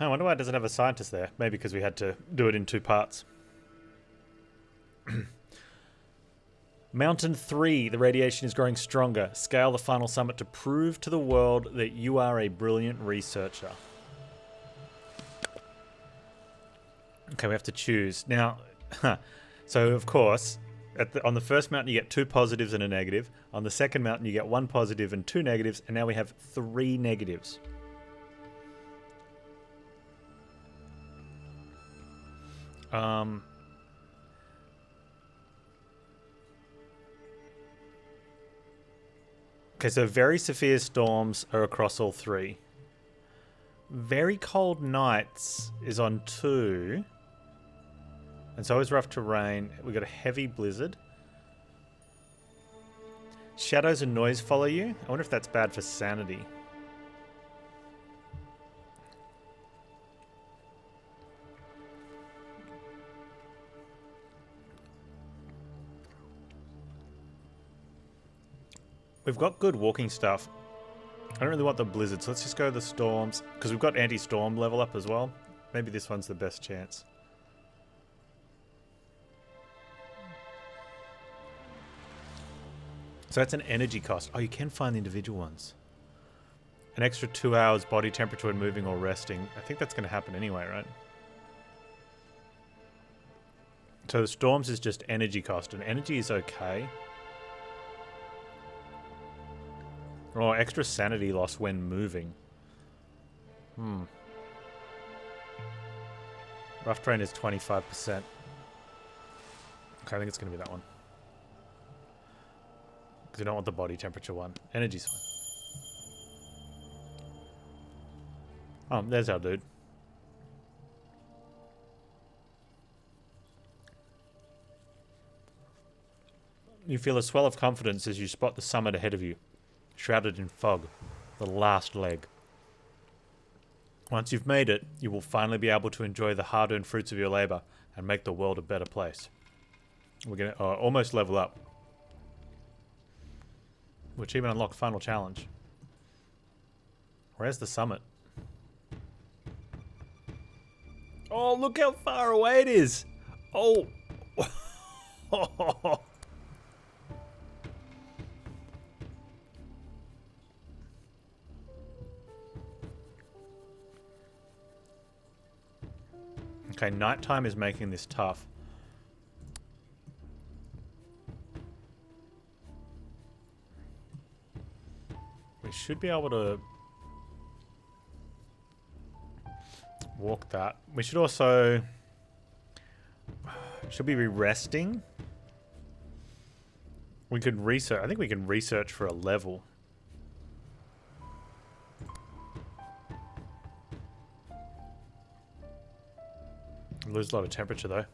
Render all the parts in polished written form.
I wonder why it doesn't have a scientist there. Maybe because we had to do it in 2 parts. Mountain 3. The radiation is growing stronger. Scale the final summit to prove to the world that you are a brilliant researcher. Okay, we have to choose. Now, so of course, on the first mountain you get 2 positives and a negative. On the second mountain you get 1 positive and 2 negatives. And now we have 3 negatives. Okay, so very severe storms are across all 3. Very cold nights is on 2. And so is rough terrain. We've got a heavy blizzard. Shadows and noise follow you. I wonder if that's bad for sanity. We've got good walking stuff. I don't really want the blizzard, so let's just go the storms. Because we've got anti-storm level up as well. Maybe this one's the best chance. So that's an energy cost. Oh, you can find the individual ones. An extra 2 hours body temperature when moving or resting. I think that's going to happen anyway, right? So the storms is just energy cost, and energy is okay. Oh, extra sanity loss when moving. Rough terrain is 25%. Okay, I think it's going to be that one. Because you don't want the body temperature one. Energy's fine. Oh, there's our dude. You feel a swell of confidence as you spot the summit ahead of you, shrouded in fog, the last leg. Once you've made it, you will finally be able to enjoy the hard-earned fruits of your labor and make the world a better place. We're going to almost level up. Achievement unlocked, final challenge. Where's the summit? Oh, look how far away it is! Oh! Okay, nighttime is making this tough. We should be able to walk that. We should also... Should we be resting? We could research. I think we can research for a level. Lose a lot of temperature though.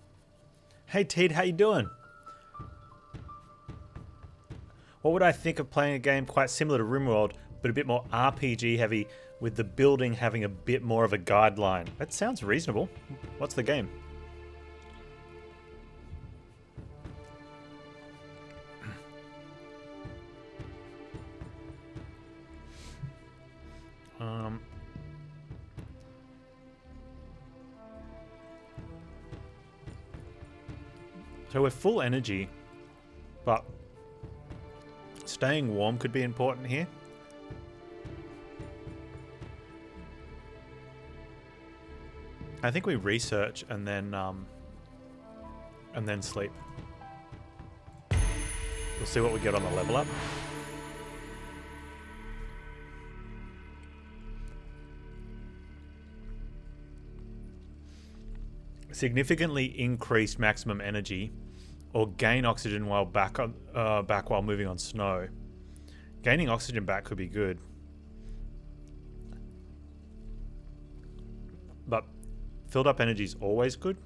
Hey Teed, how you doing? What would I think of playing a game quite similar to RimWorld, but a bit more RPG heavy, with the building having a bit more of a guideline? That sounds reasonable. What's the game? So we're full energy, but staying warm could be important here. I think we research and then sleep. We'll see what we get on the level up. Significantly increased maximum energy, or gain oxygen while back while moving on snow. Gaining oxygen back could be good, but filled up energy is always good.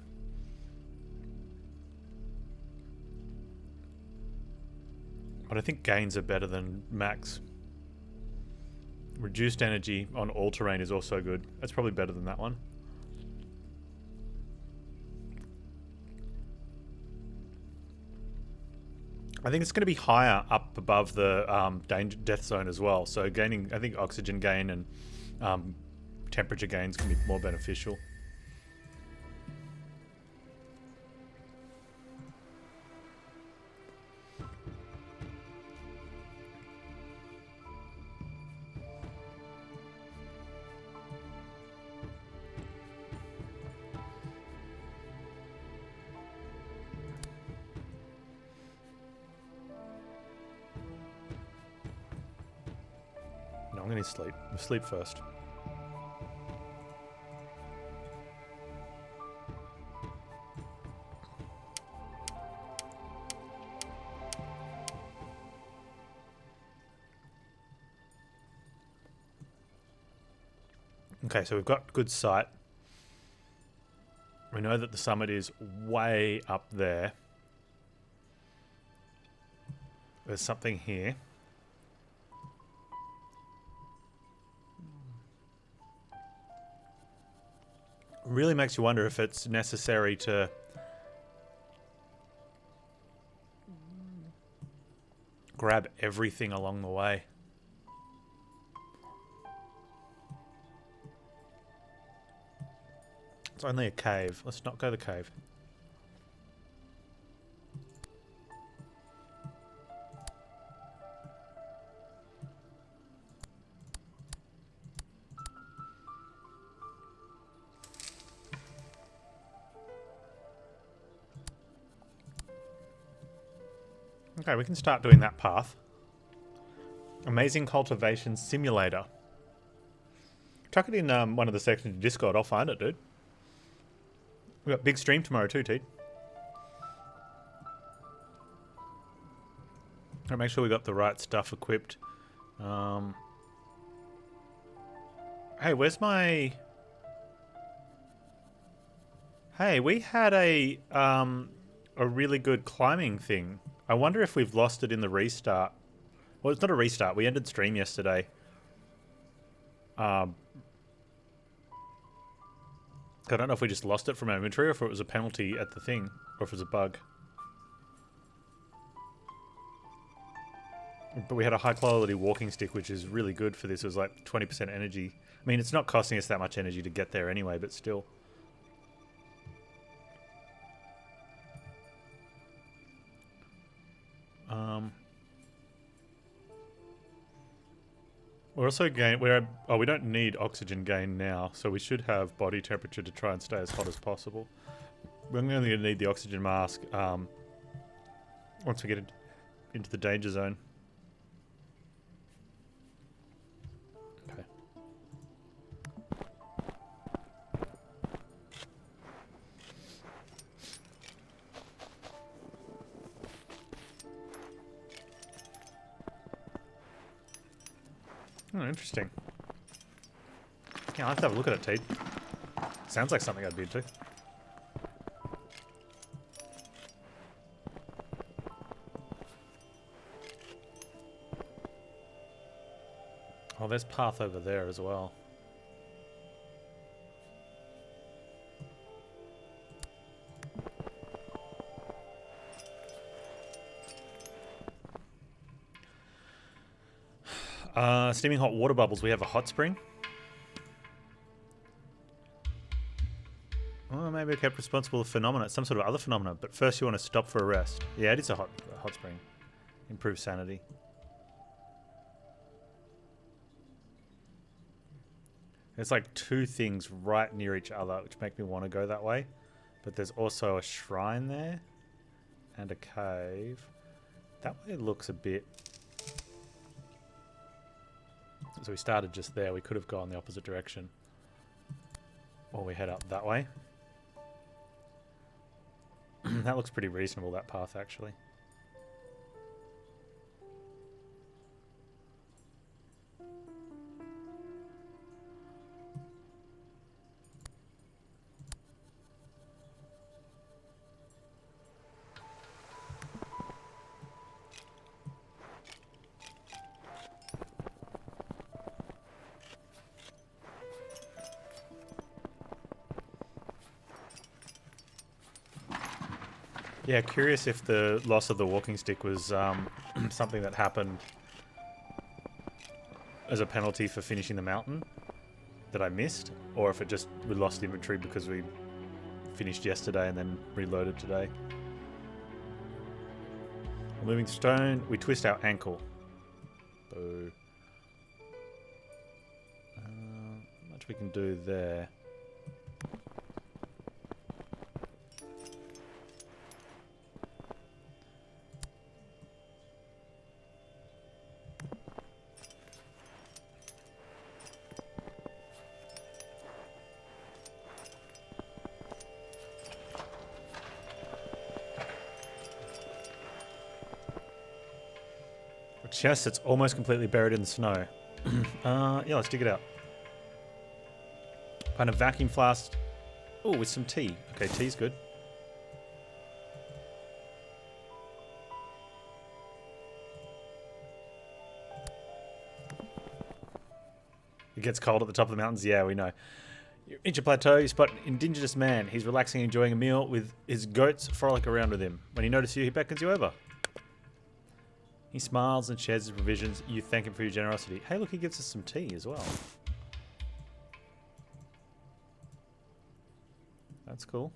But I think gains are better than max. Reduced energy on all terrain is also good. That's probably better than that one. I think it's going to be higher up above the danger death zone as well. So gaining, I think, oxygen gain and temperature gains can be more beneficial. No, I'm going to sleep. We'll sleep first. Okay, so we've got good sight. We know that the summit is way up there. There's something here. Really makes you wonder if it's necessary to grab everything along the way. It's only a cave. Let's not go to the cave. Okay, we can start doing that path. Amazing Cultivation Simulator. Chuck it in one of the sections of Discord. I'll find it, dude. We've got big stream tomorrow too, Teed. I'll make sure we got the right stuff equipped. Hey, where's my... Hey, we had a really good climbing thing. I wonder if we've lost it in the restart. Well, it's not a restart. We ended stream yesterday. I don't know if we just lost it from our inventory or if it was a penalty at the thing, or if it was a bug. But we had a high quality walking stick, which is really good for this. It was like 20% energy. I mean, it's not costing us that much energy to get there anyway, but still. We're also we don't need oxygen gain now, so we should have body temperature to try and stay as hot as possible. We're only going to need the oxygen mask once we get into the danger zone. Okay. Oh, interesting. Yeah, I'll have to have a look at it, Teed. Sounds like something I'd be into. Oh, there's path over there as well. Steaming hot water bubbles. We have a hot spring. Well, maybe I kept responsible for phenomena, some sort of other phenomena. But first, you want to stop for a rest. Yeah, it is a hot spring. Improve sanity. There's like two things right near each other, which make me want to go that way. But there's also a shrine there and a cave. That way looks a bit... So we started just there. We could have gone the opposite direction. Or we head up that way. That looks pretty reasonable, that path, actually. Yeah, curious if the loss of the walking stick was something that happened as a penalty for finishing the mountain. that I missed, or if it just we lost inventory because we finished yesterday and then reloaded today. Moving stone, we twist our ankle. Boo. Not much we can do there. Chest that's almost completely buried in the snow. Yeah, let's dig it out. Find a vacuum flask. Oh, with some tea. Okay, tea's good. It gets cold at the top of the mountains. Yeah, we know. You reach a plateau, you spot an indigenous man. He's relaxing, enjoying a meal with his goats frolic around with him. When he notices you, he beckons you over. He smiles and shares his provisions. You thank him for your generosity. Hey, look, he gives us some tea as well. That's cool.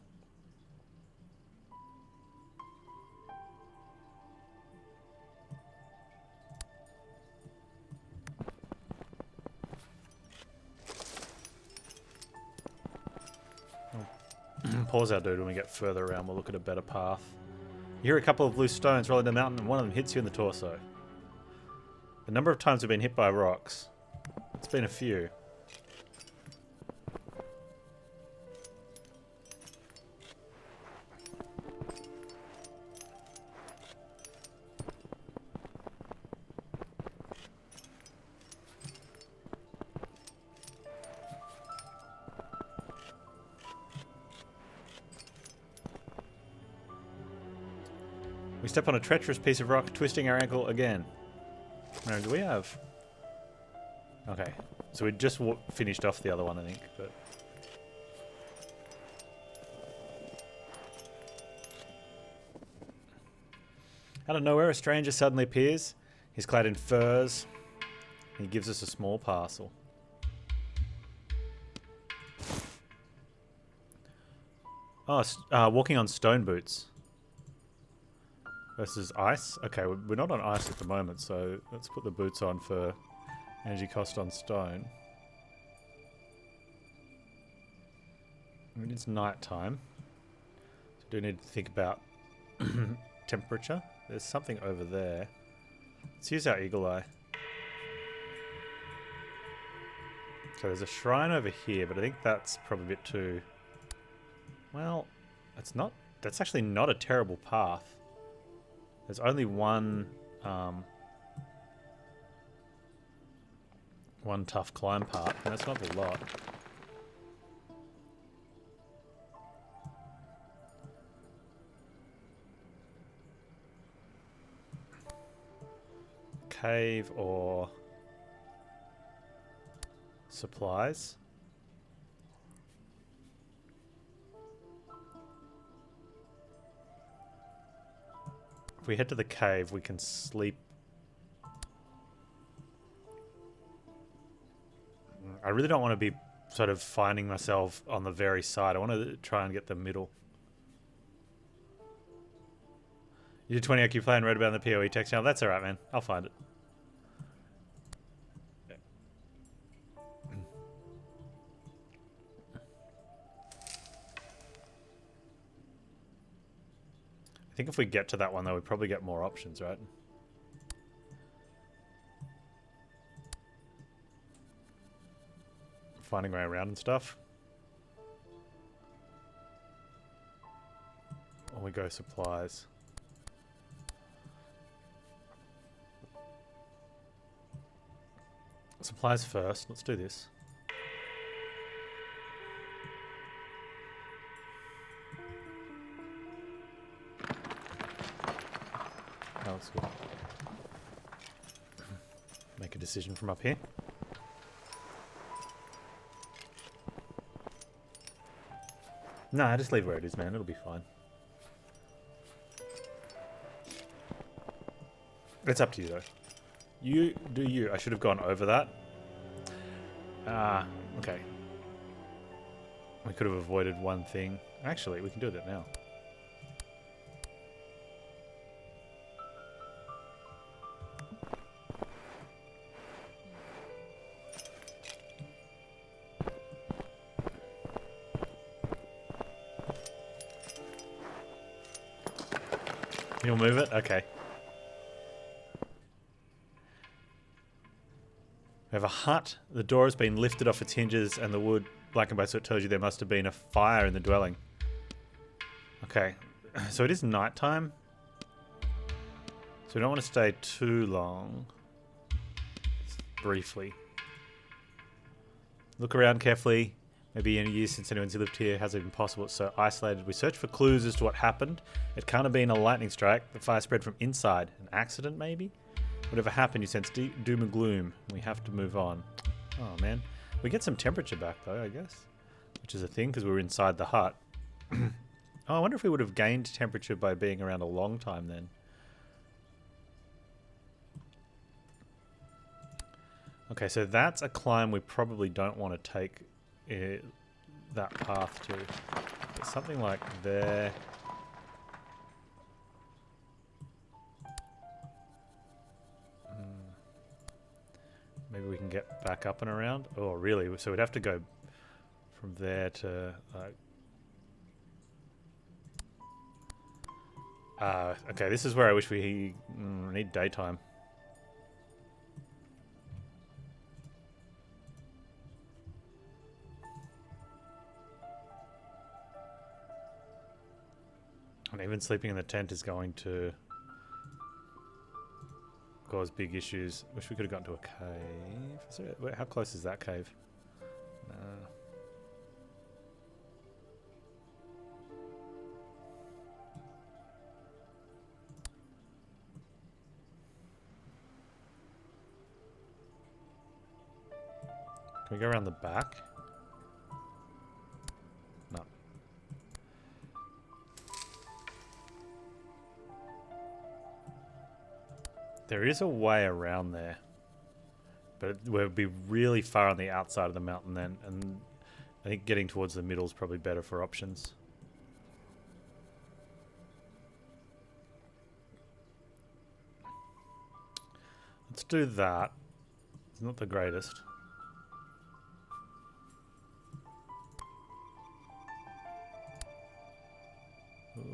Pause our dude when we get further around. We'll look at a better path. You hear a couple of loose stones rolling down the mountain, and one of them hits you in the torso. The number of times we've been hit by rocks, it's been a few. We step on a treacherous piece of rock, twisting our ankle again. Now, do we have... Okay, so we just finished off the other one, I think, but... Out of nowhere, a stranger suddenly appears. He's clad in furs. He gives us a small parcel. Oh, walking on stone boots. Versus ice. Okay, we're not on ice at the moment, so let's put the boots on for energy cost on stone. I mean, it's night time. So do need to think about temperature. There's something over there. Let's use our eagle eye. So there's a shrine over here, but I think that's probably a bit too... Well, it's not... That's actually not a terrible path. There's only one tough climb part, and that's not a lot. Cave or supplies. If we head to the cave, we can sleep. I really don't want to be sort of finding myself on the very side. I want to try and get the middle. You did 20 IQ play and read about in the PoE text channel. That's alright, man. I'll find it. I think if we get to that one, though, we probably get more options, right? Finding my way around and stuff. Or we go supplies. Supplies first. Let's do this. Oh, that's good. Make a decision from up here. Nah, just leave where it is, man. It'll be fine. It's up to you, though. You do you. I should have gone over that. Okay. We could have avoided one thing. Actually, we can do that now. You'll move it? Okay. We have a hut. The door has been lifted off its hinges and the wood blackened by, so it tells you there must have been a fire in the dwelling. Okay. So it is nighttime. So we don't want to stay too long. Just briefly. Look around carefully. Maybe in a year since anyone's lived here, has it been possible? It's so isolated. We search for clues as to what happened. It can't have been a lightning strike. The fire spread from inside. An accident, maybe? Whatever happened, you sense doom and gloom. We have to move on. Oh, man. We get some temperature back, though, I guess. Which is a thing, because we were inside the hut. Oh, I wonder if we would have gained temperature by being around a long time then. Okay, so that's a climb we probably don't want to take that path to. But something like there. Maybe we can get back up and around. Oh, really? So we'd have to go from there to... okay, this is where I wish we need daytime. And even sleeping in the tent is going to cause big issues. Wish we could have gotten to a cave. Is there, wait, how close is that cave? No. Can we go around the back? No. There is a way around there, but we'll be really far on the outside of the mountain then, and I think getting towards the middle is probably better for options. Let's do that. It's not the greatest.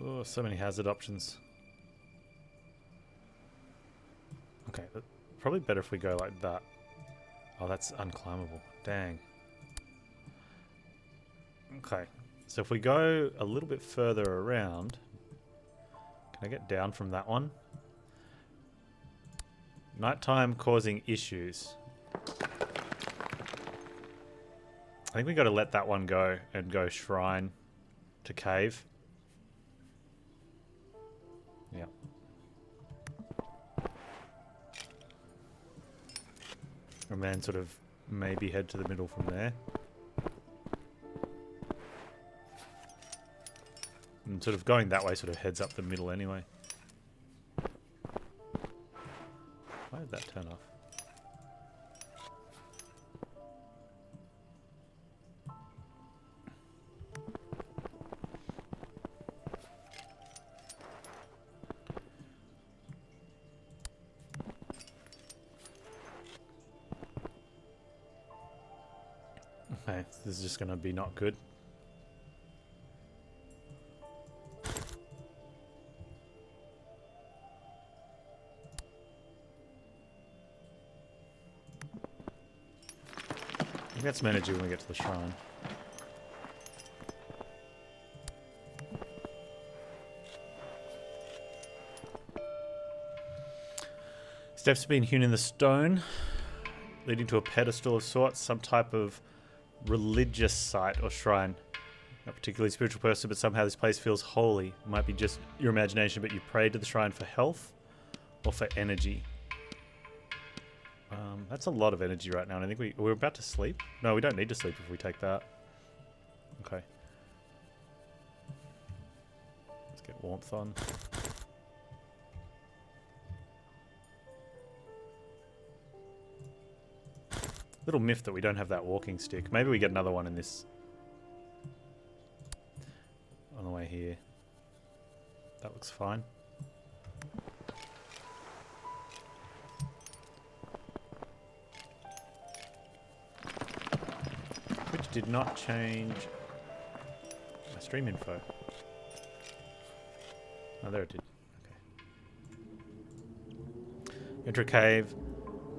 Oh, so many hazard options. Okay, probably better if we go like that. Oh, that's unclimbable. Dang. Okay, so if we go a little bit further around, can I get down from that one? Nighttime causing issues. I think we got to let that one go and go shrine to cave. Yeah. And then sort of maybe head to the middle from there. And sort of going that way sort of heads up the middle anyway. Why did that turn off? Okay, this is just going to be not good. I get some energy when we get to the shrine. Steps have been hewn in the stone, leading to a pedestal of sorts, some type of religious site or shrine. Not particularly spiritual person, but somehow this place feels holy. It might be just your imagination, but you prayed to the shrine for health or for energy. That's a lot of energy right now, and I think we're about to sleep. No, we don't need to sleep if we take that. Okay. Let's get warmth on. Little miff that we don't have that walking stick. Maybe we get another one in this. On the way here. That looks fine. Which did not change my stream info. Oh, there it did. Okay. Enter a cave.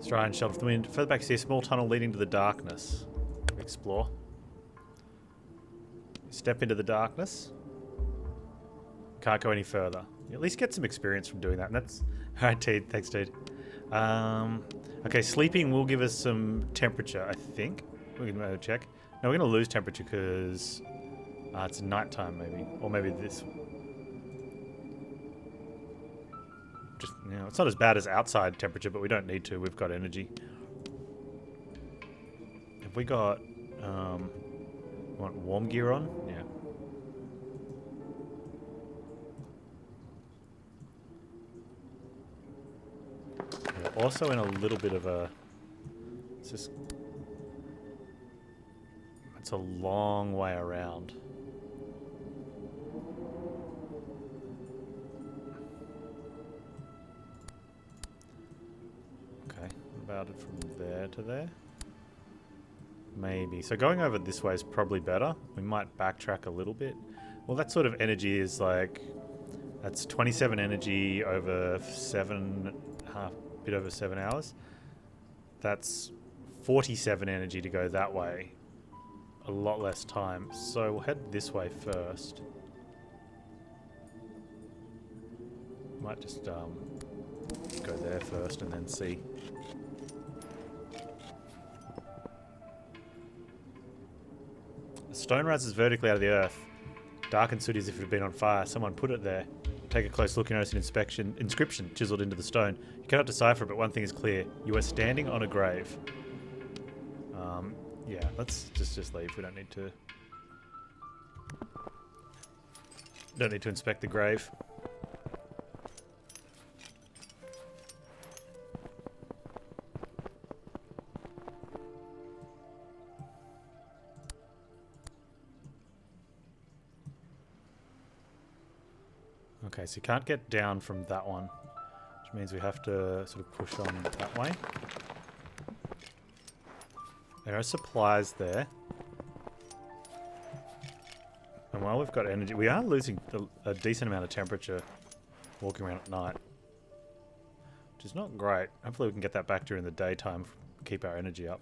Try and shelter the wind. Further back, see a small tunnel leading to the darkness. Explore. Step into the darkness. Can't go any further. You at least get some experience from doing that. And that's alright, Teed. Thanks, Teed. Okay, sleeping will give us some temperature, I think. We can check. No, we're going to lose temperature because it's nighttime, maybe, or maybe this. Just, you know, it's not as bad as outside temperature, but we don't need to. We've got energy. Have we got want warm gear on? Yeah. We're also in a little bit of a. It's a long way around. About it from there to there. Maybe. So going over this way is probably better. We might backtrack a little bit. Well, that sort of energy is like... That's 27 energy over bit over 7 hours. That's 47 energy to go that way. A lot less time. So we'll head this way first. Might just go there first and then see. A stone rises vertically out of the earth. Dark and sooty as if it had been on fire. Someone put it there. Take a close look and notice an inscription chiseled into the stone. You cannot decipher it, but one thing is clear. You are standing on a grave. Yeah, let's just leave. We don't need to... Don't need to inspect the grave. Okay, so you can't get down from that one, which means we have to sort of push on that way. There are supplies there. And while we've got energy, we are losing a decent amount of temperature walking around at night, which is not great. Hopefully we can get that back during the daytime, keep our energy up.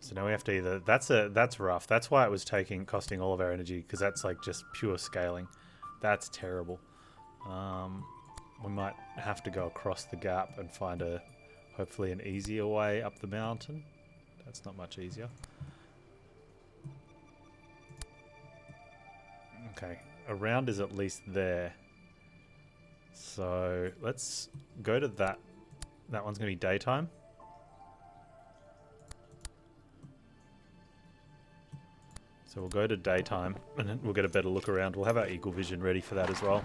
So now we have to either... That's rough. That's why it was costing all of our energy, because that's like just pure scaling. That's terrible. We might have to go across the gap and find hopefully an easier way up the mountain. That's not much easier. Okay, around is at least there. So let's go to that. That one's going to be daytime. So we'll go to daytime and then we'll get a better look around. We'll have our eagle vision ready for that as well.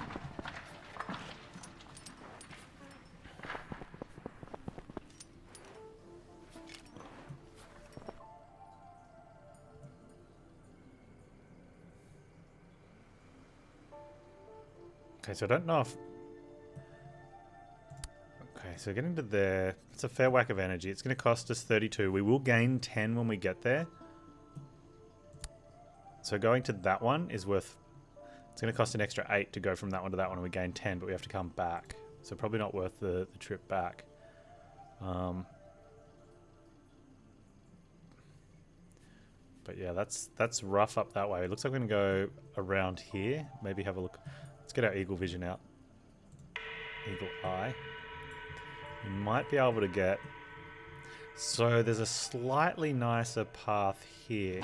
Okay, so I don't know if... Okay, so getting to there, it's a fair whack of energy. It's going to cost us 32. We will gain 10 when we get there. So going to that one is worth... It's going to cost an extra 8 to go from that one to that one, and we gain 10, but we have to come back. So probably not worth the trip back. But yeah, that's rough up that way. It looks like we're going to go around here. Maybe have a look. Let's get our eagle vision out. Eagle eye. We might be able to get... So there's a slightly nicer path here.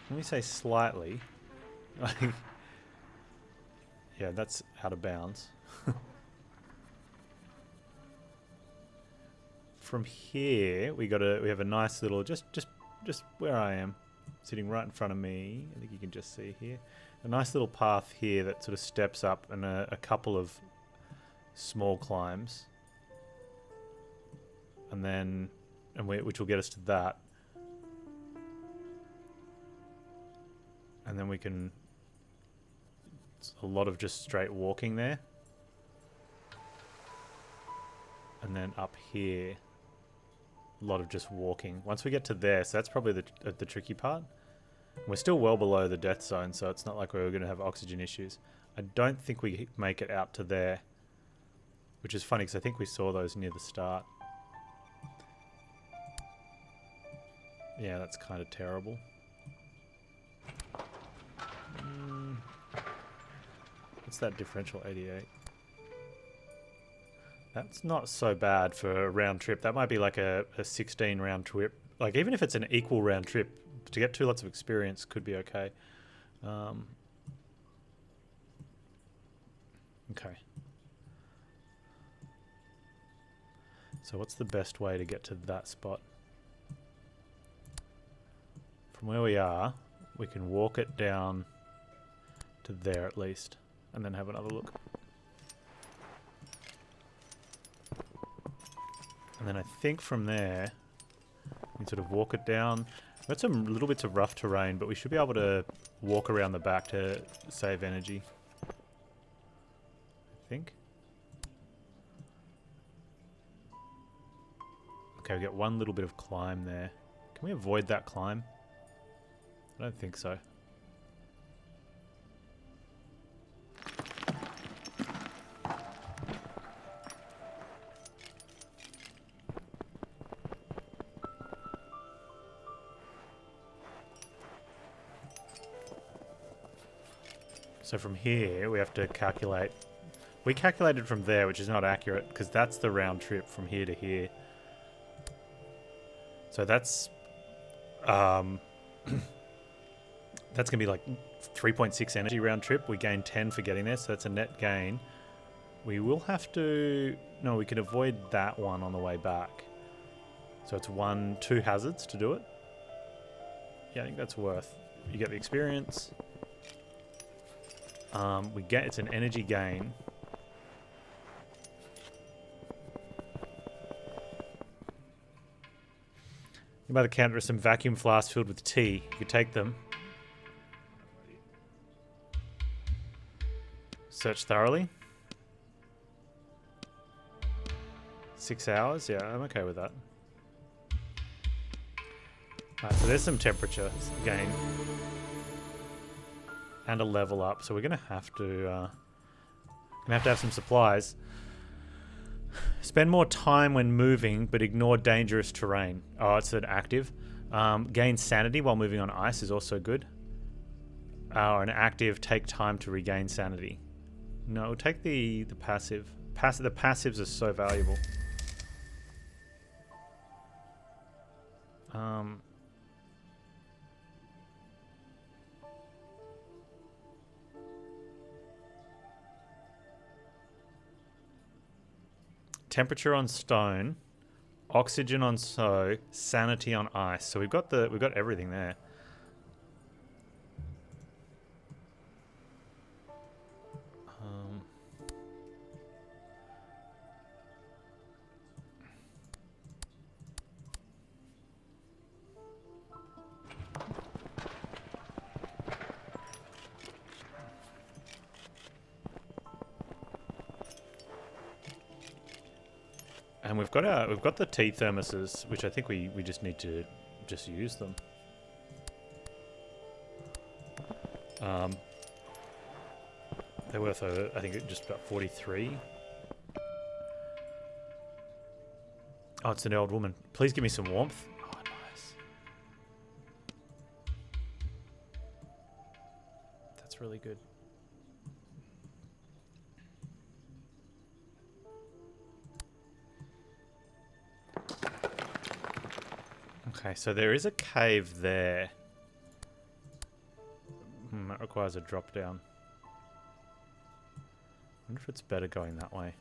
When we say slightly, like, yeah, that's out of bounds. From here, we have a nice little, just where I am, sitting right in front of me. I think you can just see here, a nice little path here that sort of steps up, and a couple of small climbs. And then, which will get us to that. And then we can, it's a lot of just straight walking there. And then up here, a lot of just walking. Once we get to there, so that's probably the tricky part. We're still well below the death zone, so it's not like we're going to have oxygen issues. I don't think we make it out to there, which is funny because I think we saw those near the start. Yeah, that's kind of terrible. What's that differential? 88. That's not so bad for a round trip. That might be like a 16 round trip. Like even if it's an equal round trip, to get 2 lots of experience could be okay. Okay. So what's the best way to get to that spot? From where we are, we can walk it down to there at least, and then have another look. And then I think from there, we sort of walk it down. We've got some little bits of rough terrain, but we should be able to walk around the back to save energy. I think. Okay, we get one little bit of climb there. Can we avoid that climb? I don't think so. So from here, we have to calculate. We calculated from there, which is not accurate, because that's the round trip from here to here. So that's that's going to be like 3.6 energy round trip. We gain 10 for getting there, so that's a net gain. We will have to... No, we can avoid that one on the way back. So it's 2 hazards to do it. Yeah, I think that's worth. You get the experience. It's an energy gain. By the counter are some vacuum flasks filled with tea. You could take them. Search thoroughly. 6 hours? Yeah, I'm okay with that. Alright, so there's some temperature gain. And a level up, so we're gonna have to have some supplies. Spend more time when moving, but ignore dangerous terrain. Oh, it's an active. Gain sanity while moving on ice is also good. Or an active, take time to regain sanity. No, take the passive. The passives are so valuable. Temperature on stone, oxygen on snow, sanity on ice. So we've got everything there. And we've got the tea thermoses, which I think we just need to just use them. They're worth I think just about 43. Oh, it's an old woman. Please give me some warmth. Oh, nice. That's really good. Okay, so there is a cave there. That requires a drop down. I wonder if it's better going that way.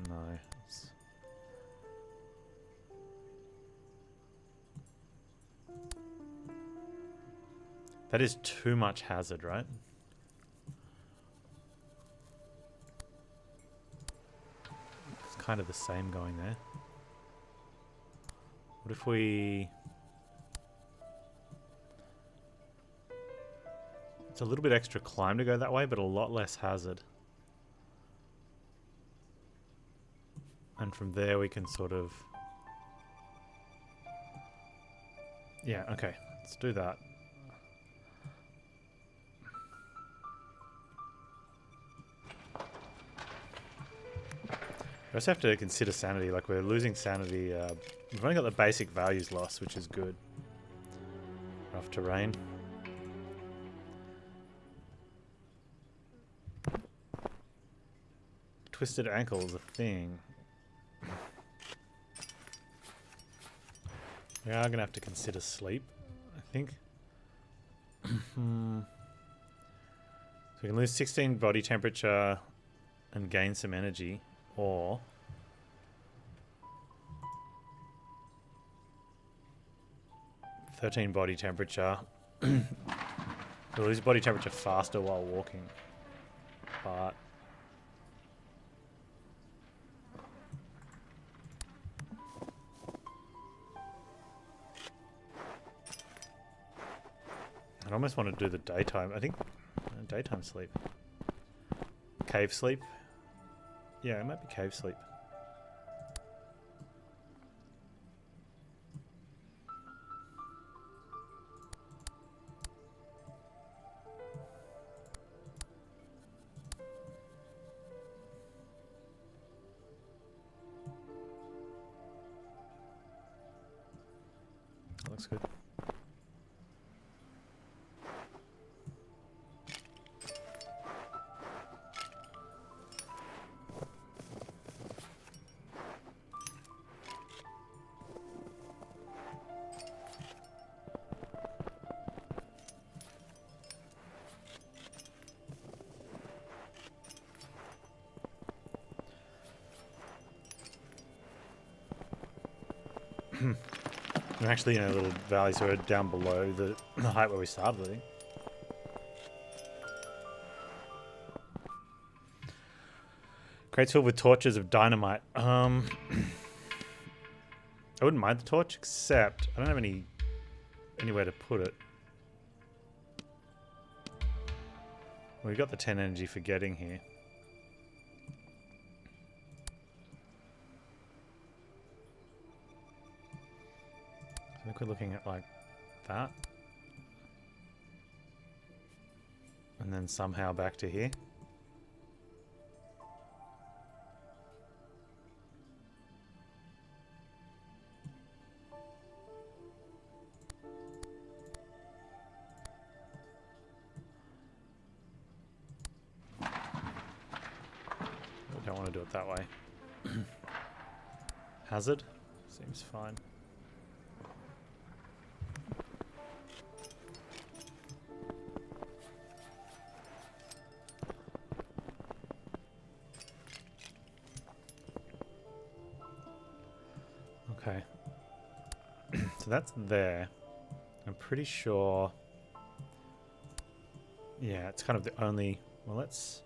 No. That is too much hazard, right? It's kind of the same going there. What if we... It's a little bit extra climb to go that way, but a lot less hazard. And from there we can sort of... Yeah, okay. Let's do that. We also have to consider sanity. Like, we're losing sanity. We've only got the basic values lost, which is good. Rough terrain. Twisted ankle is a thing. We are going to have to consider sleep, I think. So we can lose 16 body temperature and gain some energy, or... "13 body temperature." We'll lose body temperature faster while walking. But... I almost want to do the daytime. I think daytime sleep. Cave sleep. Yeah, it might be cave sleep. That looks good. We're actually in a little valley, so we're down below the height where we started, I think. Crates filled with torches of dynamite. I wouldn't mind the torch, except I don't have anywhere to put it. We got the 10 energy for getting here. I think we're looking at like that. And then somehow back to here. I don't want to do it that way. Hazard? Seems fine. Okay. So that's there. I'm pretty sure... Yeah, it's kind of the only... Well, let's...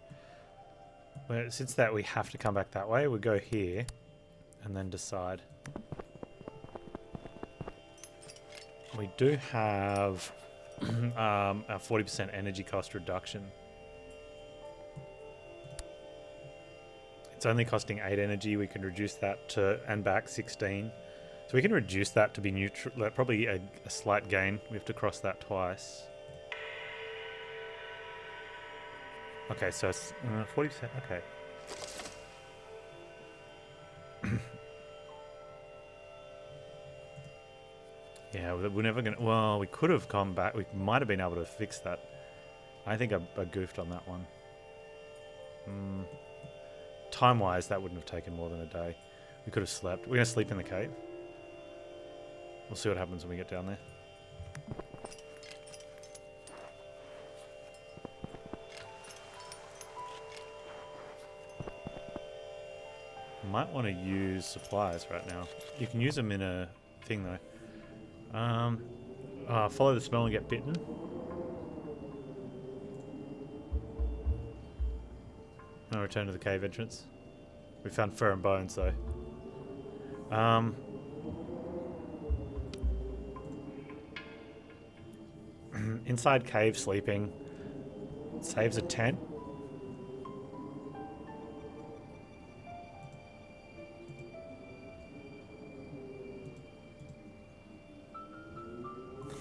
Well, since that we have to come back that way, we'll go here and then decide. We do have a 40% energy cost reduction. It's only costing 8 energy. We can reduce that to, and back 16. So we can reduce that to be neutral, probably a slight gain. We have to cross that twice. Okay, so it's 40%, okay. Yeah, we're never gonna, well, we could have come back. We might have been able to fix that. I think I goofed on that one. Time-wise, that wouldn't have taken more than a day. We could have slept. We're going to sleep in the cave. We'll see what happens when we get down there. Might want to use supplies right now. You can use them in a thing though. Follow the smell and get bitten. No return to the cave entrance. We found fur and bones though. Inside cave sleeping. Saves a tent.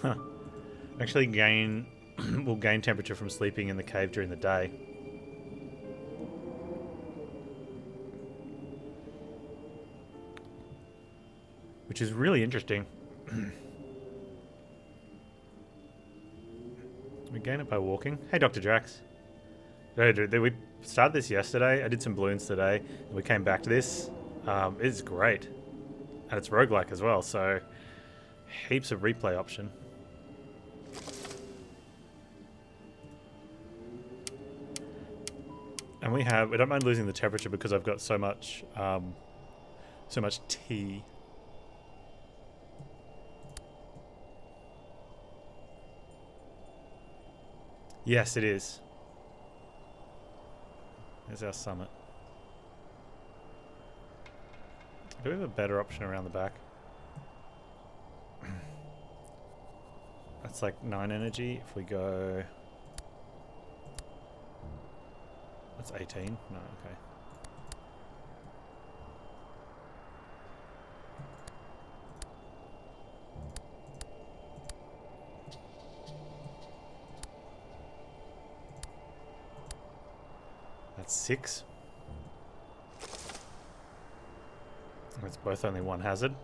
Huh. Actually will gain temperature from sleeping in the cave during the day. Which is really interesting. We gain it by walking. Hey, Dr. Drax. We started this yesterday. I did some balloons today. And we came back to this. It's great. And it's roguelike as well, so heaps of replay option. And we don't mind losing the temperature because I've got so much tea. Yes, it is. There's our summit. Do we have a better option around the back? That's like 9 energy. If we go... That's 18? No, okay. That's 6. It's both only one hazard.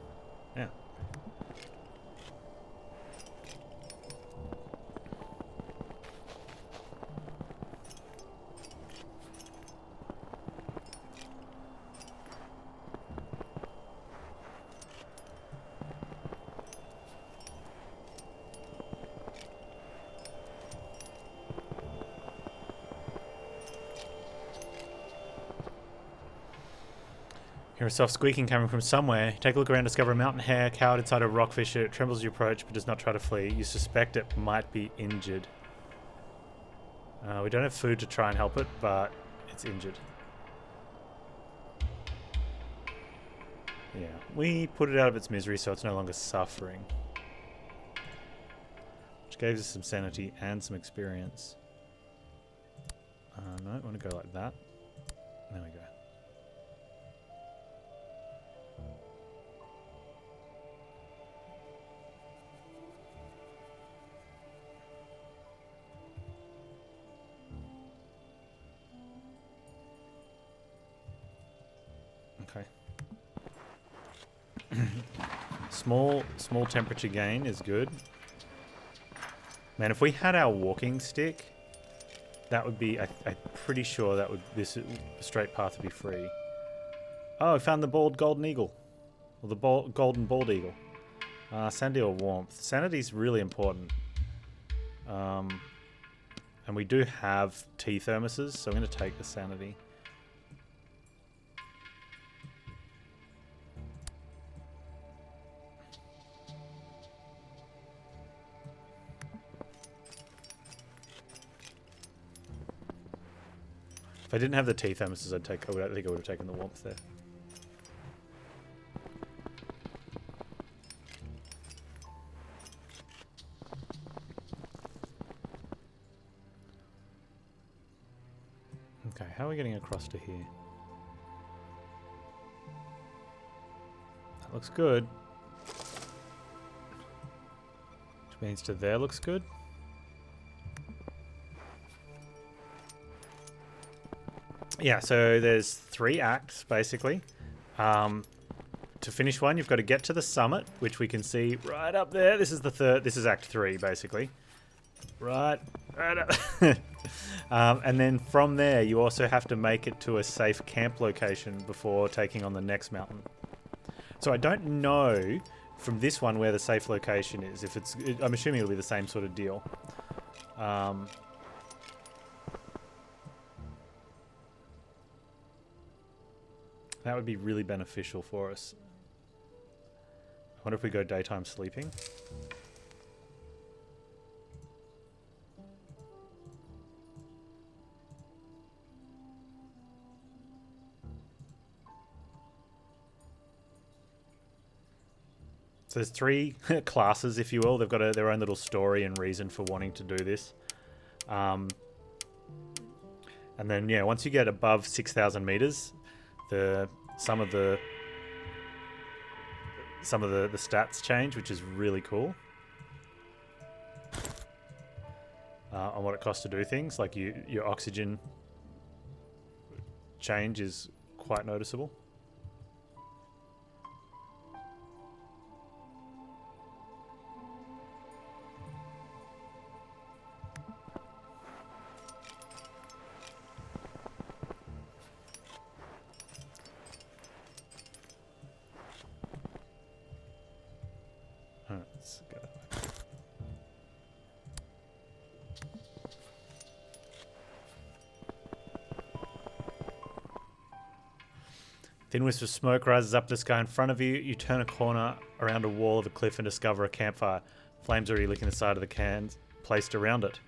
Yeah. Hear a soft squeaking coming from somewhere. Take a look around, discover a mountain hare cowered inside a rock fissure. It trembles as you approach, but does not try to flee. You suspect it might be injured. We don't have food to try and help it, but it's injured. Yeah, we put it out of its misery so it's no longer suffering. Which gave us some sanity and some experience. No, I want to go like that. There we go. Small temperature gain is good. Man, if we had our walking stick, that would be... I'm pretty sure that would... This straight path would be free. Oh, I found the golden eagle. Or the golden bald eagle. Sanity or warmth. Sanity's really important. And we do have tea thermoses, so I'm going to take the sanity. If I didn't have the tea thermoses, I think I would have taken the warmth there. Okay, how are we getting across to here? That looks good. Which means to there looks good. Yeah, so there's 3 acts, basically. To finish one, you've got to get to the summit, which we can see right up there. This is the third. This is Act 3, basically. Right up. And then from there, you also have to make it to a safe camp location before taking on the next mountain. So I don't know from this one where the safe location is. I'm assuming it'll be the same sort of deal. That would be really beneficial for us. I wonder if we go daytime sleeping. So there's 3 classes, if you will. They've got their own little story and reason for wanting to do this. And then, yeah, once you get above 6,000 meters, some of the stats change, which is really cool. On what it costs to do things, like your oxygen change is quite noticeable. Let's go. Thin wisp of smoke rises up the sky in front of you. You turn a corner around a wall of a cliff and discover a campfire. Flames already licking the side of the cans placed around it.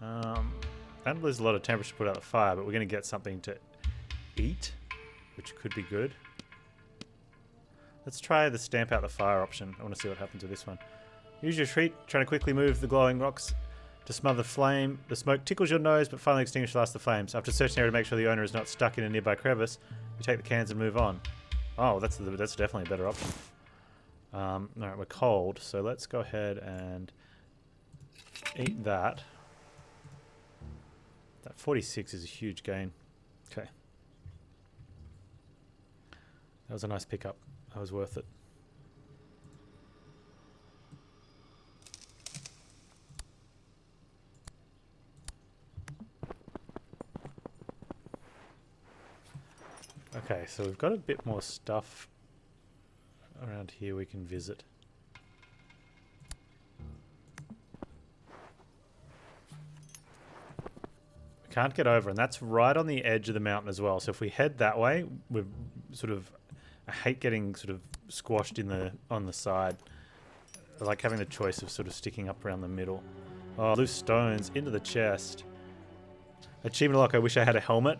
That loses a lot of temperature to put out the fire, but we're going to get something to eat, which could be good. Let's try the stamp out the fire option. I want to see what happens with this one. Use your treat, trying to quickly move the glowing rocks to smother the flame. The smoke tickles your nose, but finally extinguishes last the flames. After searching the area to make sure the owner is not stuck in a nearby crevice, you take the cans and move on. Oh, that's definitely a better option. Alright, we're cold, so let's go ahead and eat that. That 46 is a huge gain. Okay. That was a nice pickup. That was worth it. Okay, so we've got a bit more stuff around here we can visit. We can't get over, and that's right on the edge of the mountain as well. So if we head that way, we're sort of... I hate getting sort of squashed on the side. I like having the choice of sort of sticking up around the middle. Oh, loose stones into the chest. Achievement lock, I wish I had a helmet.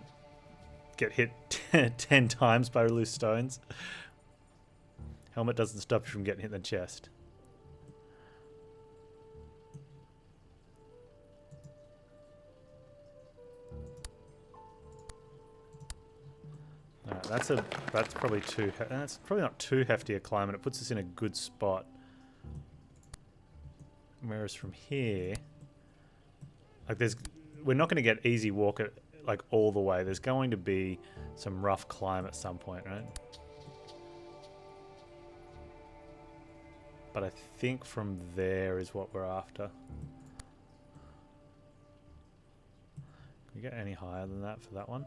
Get hit 10 times by loose stones. Helmet doesn't stop you from getting hit in the chest. Alright, that's probably that's probably not too hefty a climb, and it puts us in a good spot. Whereas from here, like we're not going to get easy walk it like all the way. There's going to be some rough climb at some point, right? But I think from there is what we're after. Can we get any higher than that for that one?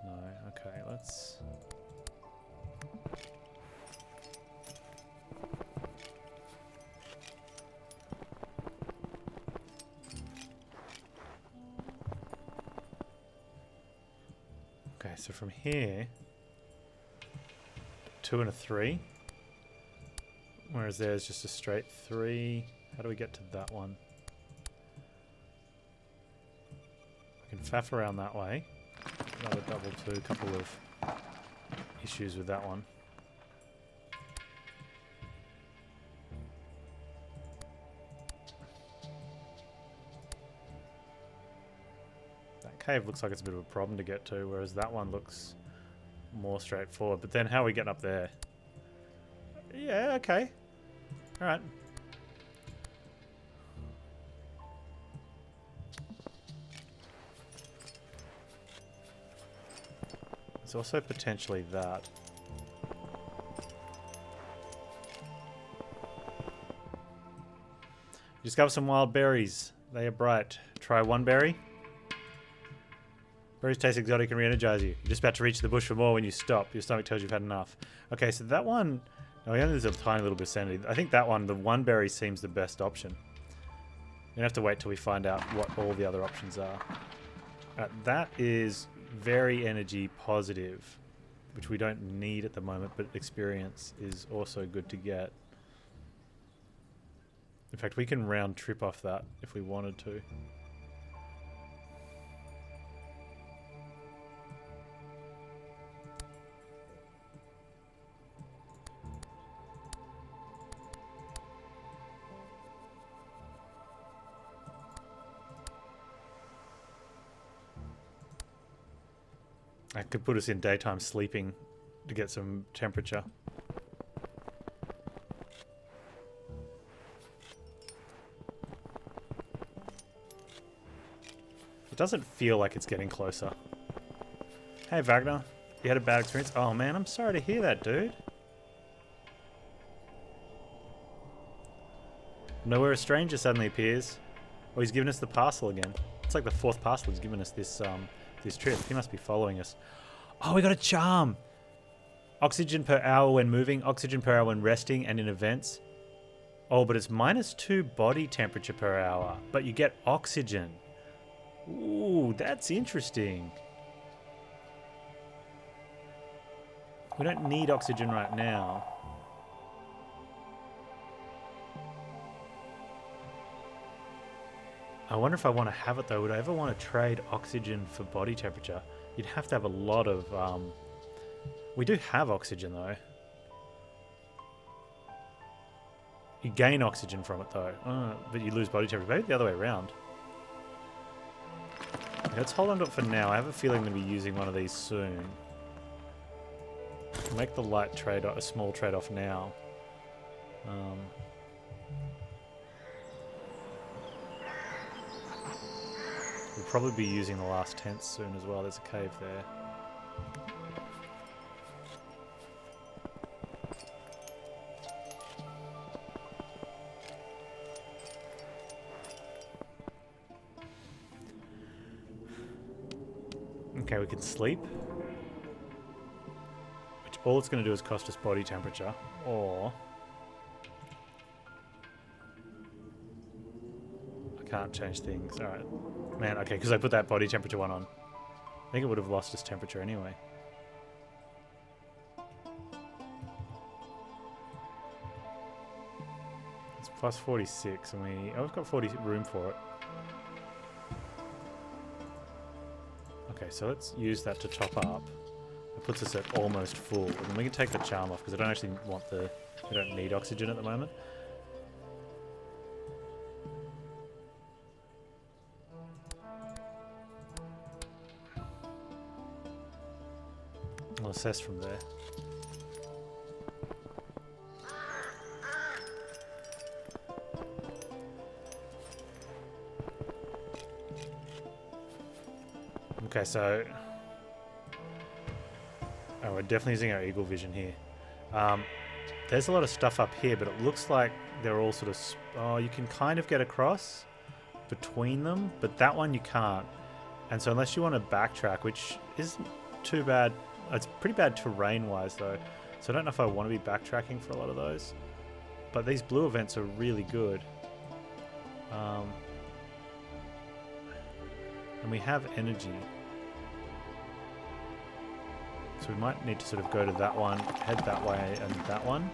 No, okay, let's... Okay, so from here, 2 and a 3, whereas there's just a straight 3. How do we get to that one? We can faff around that way. Another double 2, a couple of issues with that one. That cave looks like it's a bit of a problem to get to, whereas that one looks more straightforward. But then how are we getting up there? Yeah, okay. Alright. There's also potentially that. Discover some wild berries. They are bright. Try one berry. Berries taste exotic and re-energize you. You're just about to reach the bush for more when you stop. Your stomach tells you you've had enough. Okay, so that one... No, we only lose a tiny little bit of sanity. I think that one, the one berry, seems the best option. We're gonna have to wait till we find out what all the other options are. That is very energy positive, which we don't need at the moment, but experience is also good to get. In fact, we can round trip off that if we wanted to. I could put us in daytime sleeping to get some temperature. It doesn't feel like it's getting closer. Hey Wagner, you had a bad experience? Oh man, I'm sorry to hear that, dude. Nowhere a stranger suddenly appears. Oh, he's given us the parcel again. It's like the 4th parcel he's given us this this trip. He must be following us. Oh, we got a charm. Oxygen per hour when moving, oxygen per hour when resting and in events. Oh, but it's -2 body temperature per hour, but you get oxygen. Ooh, that's interesting. We don't need oxygen right now. I wonder if I want to have it though. Would I ever want to trade oxygen for body temperature? You'd have to have a lot of... We do have oxygen though. You gain oxygen from it though. But you lose body temperature. Maybe the other way around. Okay, let's hold on to it for now. I have a feeling I'm going to be using one of these soon. Make the light trade, a small trade-off now. We'll probably be using the last tent soon as well. There's a cave there. Okay, we can sleep. Which all it's going to do is cost us body temperature. Or... I can't change things. Alright. Man, okay, because I put that body temperature one on. I think it would have lost its temperature anyway. It's plus 46 and we've got 40 room for it. Okay, so let's use that to top up. It puts us at almost full. And then we can take the charm off because I don't actually want we don't need oxygen at the moment. I'll assess from there. Okay, so... Oh, we're definitely using our eagle vision here. There's a lot of stuff up here, but it looks like they're all sort of... Oh, you can kind of get across between them, but that one you can't. And so unless you want to backtrack, which isn't too bad... It's pretty bad terrain-wise, though. So I don't know if I want to be backtracking for a lot of those. But these blue events are really good. And we have energy. So we might need to sort of go to that one, head that way, and that one.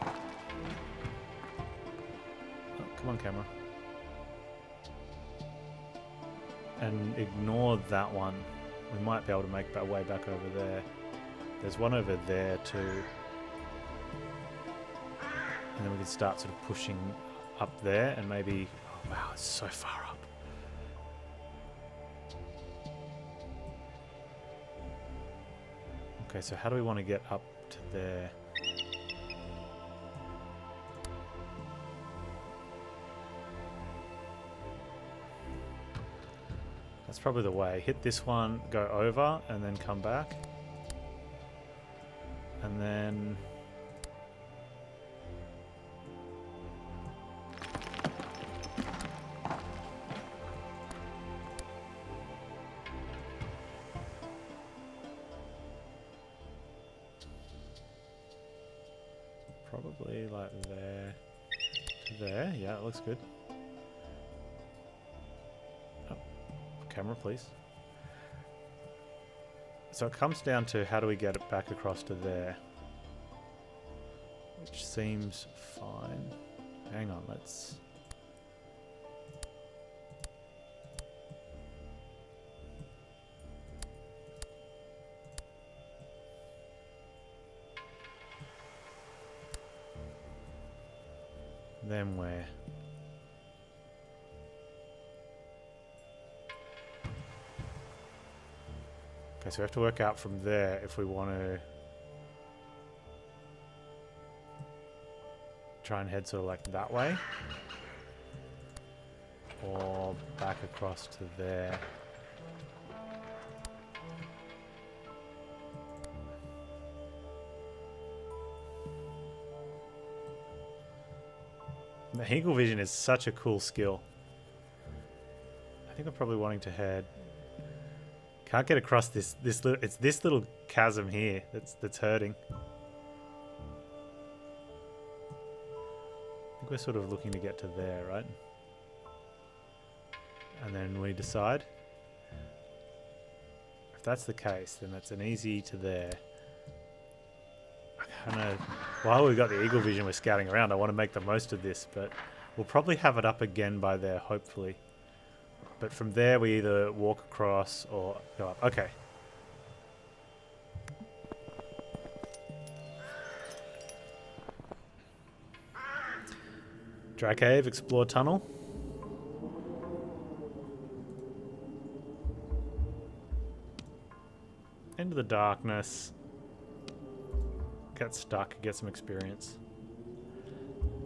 Oh, come on, camera. And ignore that one. We might be able to make our way back over there. There's one over there too. And then we can start sort of pushing up there and maybe... Oh wow, it's so far up. Okay, so how do we want to get up to there? That's probably the way. Hit this one, go over, and then come back. And then... Probably like there to there. Yeah, it looks good. Oh, camera, please. So it comes down to how do we get it back across to there? Which seems fine. Hang on, let's... Then where? Okay, so we have to work out from there if we want to try and head sort of like that way. Or back across to there. The eagle vision is such a cool skill. I think I'm probably wanting to head. Can't get across this little. It's this little chasm here that's hurting. I think we're sort of looking to get to there, right? And then we decide. If that's the case, then that's an easy to there. I kind of, while we've got the eagle vision, we're scouting around. I want to make the most of this, but we'll probably have it up again by there, hopefully. But from there, we either walk across or go up. Okay. Dry cave, explore tunnel. Into the darkness. Get stuck, get some experience.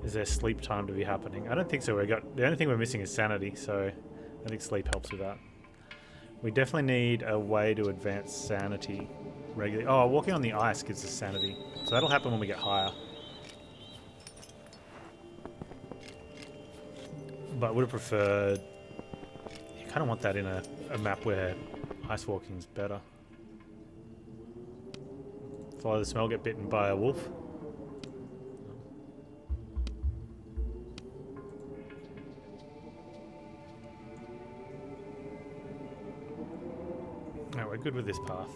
Is there sleep time to be happening? I don't think so. The only thing we're missing is sanity, so I think sleep helps with that. We definitely need a way to advance sanity regularly. Oh, walking on the ice gives us sanity. So that'll happen when we get higher. But I would have preferred... You kind of want that in a map where ice walking is better. Follow the smell, get bitten by a wolf. No, we're good with this path.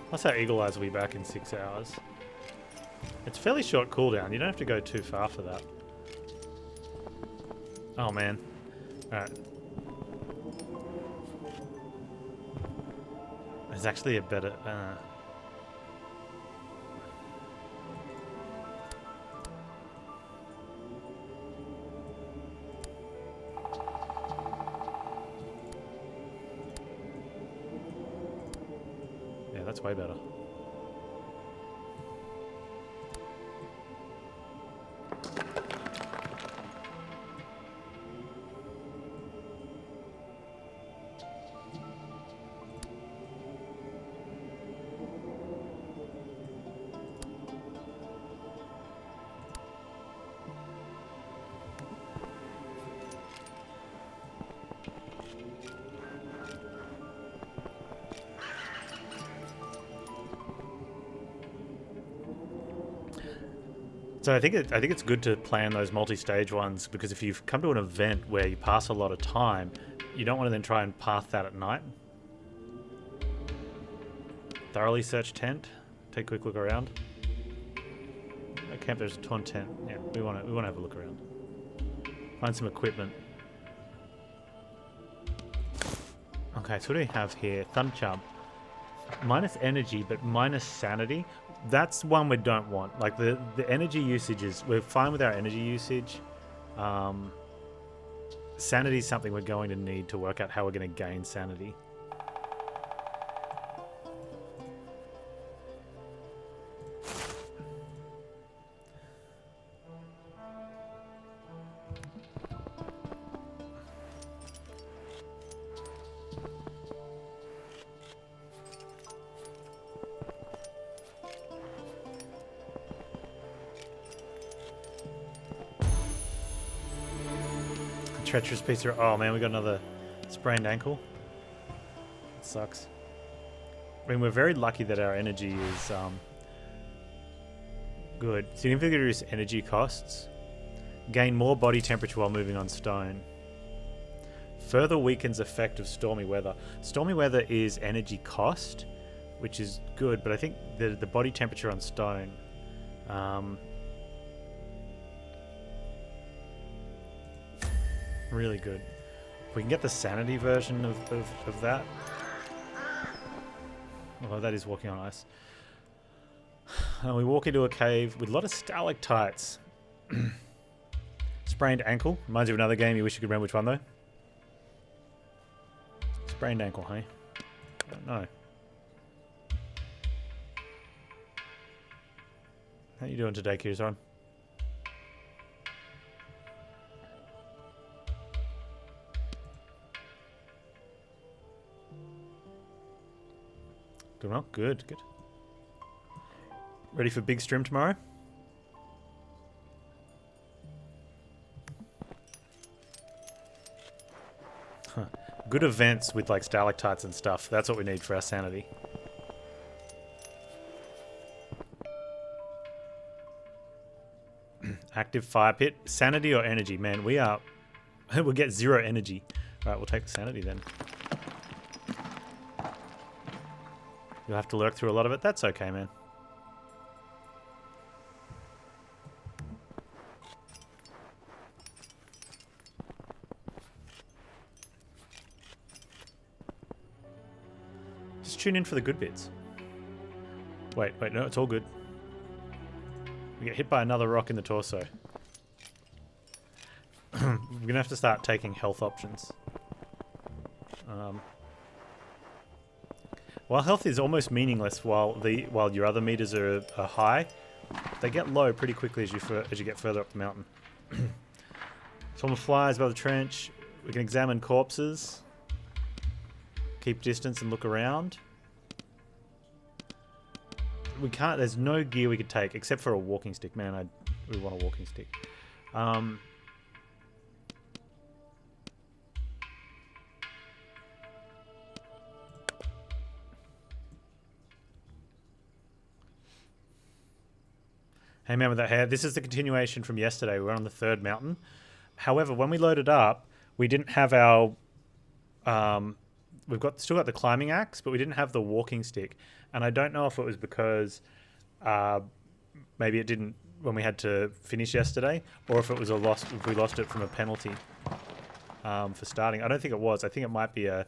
Plus our eagle eyes will be back in 6 hours. It's fairly short cooldown. You don't have to go too far for that. Oh man. Alright. There's actually a better... Yeah, that's way better. So I think it's good to plan those multi-stage ones, because if you've come to an event where you pass a lot of time, you don't want to then try and path that at night. Thoroughly search tent. Take a quick look around. At camp there's a torn tent. Yeah, we want to have a look around. Find some equipment. Okay, so what do we have here? Thundercharm. Minus energy, but minus sanity. That's one we don't want. Like the energy usage is, we're fine with our energy usage. Sanity is something we're going to need to work out how we're going to gain sanity. Treacherous piece of... Oh man, we got another sprained ankle. It sucks. I mean, we're very lucky that our energy is good. Significantly reduce energy costs. Gain more body temperature while moving on stone. Further weakens effect of stormy weather. Stormy weather is energy cost, which is good, but I think the body temperature on stone... really good. If we can get the sanity version of that. Although that is walking on ice. We walk into a cave with a lot of stalactites. Sprained ankle. Reminds you of another game. You wish you could remember which one though? Sprained ankle, hey? I don't know. How you doing today, Kizon? Doing well? Good, good. Ready for big stream tomorrow? Huh. Good events with like stalactites and stuff. That's what we need for our sanity. Active fire pit. Sanity or energy? Man, we are... we'll get 0 energy. Alright, we'll take the sanity then. You'll have to lurk through a lot of it. That's okay, man. Just tune in for the good bits. Wait, no, it's all good. We get hit by another rock in the torso. We're gonna have to start taking health options. While health is almost meaningless, while your other meters are high, they get low pretty quickly as you get further up the mountain. Swarm of flies above the trench. We can examine corpses. Keep distance and look around. We can't. There's no gear we could take except for a walking stick. Man, we want a walking stick. Hey man with that hair. This is the continuation from yesterday. We were on the 3rd mountain. However, when we loaded up, we didn't have our. We've still got the climbing axe, but we didn't have the walking stick. And I don't know if it was because maybe it didn't when we had to finish yesterday, or if it was if we lost it from a penalty for starting. I don't think it was. I think it might be a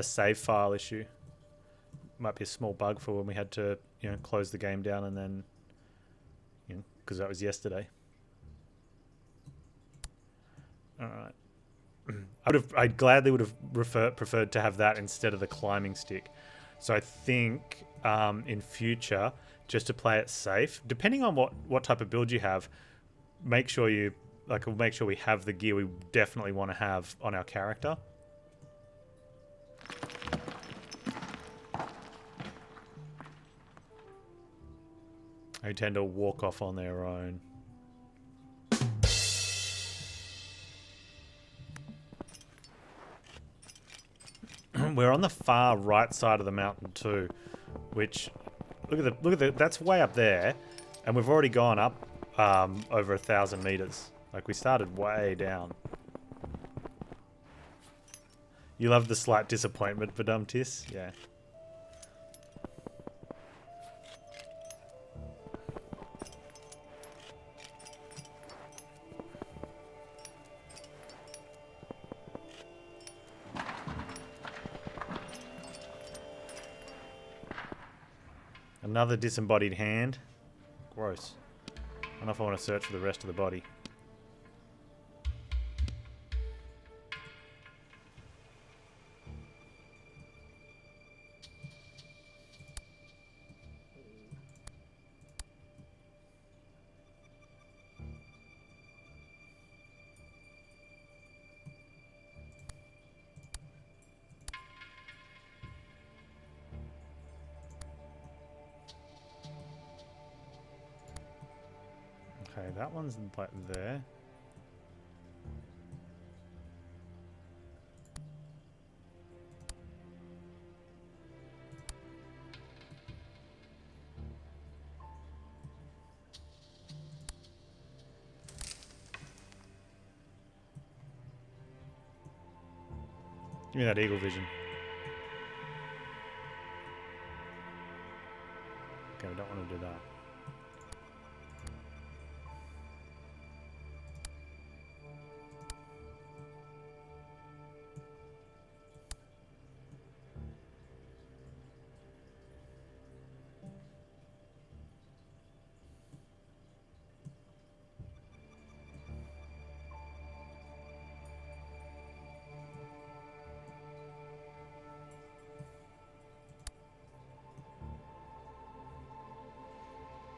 save file issue. Might be a small bug for when we had to close the game down and then because that was yesterday. All right. I gladly would have preferred to have that instead of the climbing stick. So I think in future, just to play it safe, depending on what type of build you have, make sure we'll make sure we have the gear we definitely want to have on our character. They tend to walk off on their own. We're on the far right side of the mountain too, which look at the that's way up there, and we've already gone up over 1,000 meters. Like we started way down. You love the slight disappointment, Badumtis? Yeah. Another disembodied hand. Gross. I don't know if I want to search for the rest of the body. Okay, that one's like there. Give me that eagle vision. Okay, we don't want to do that.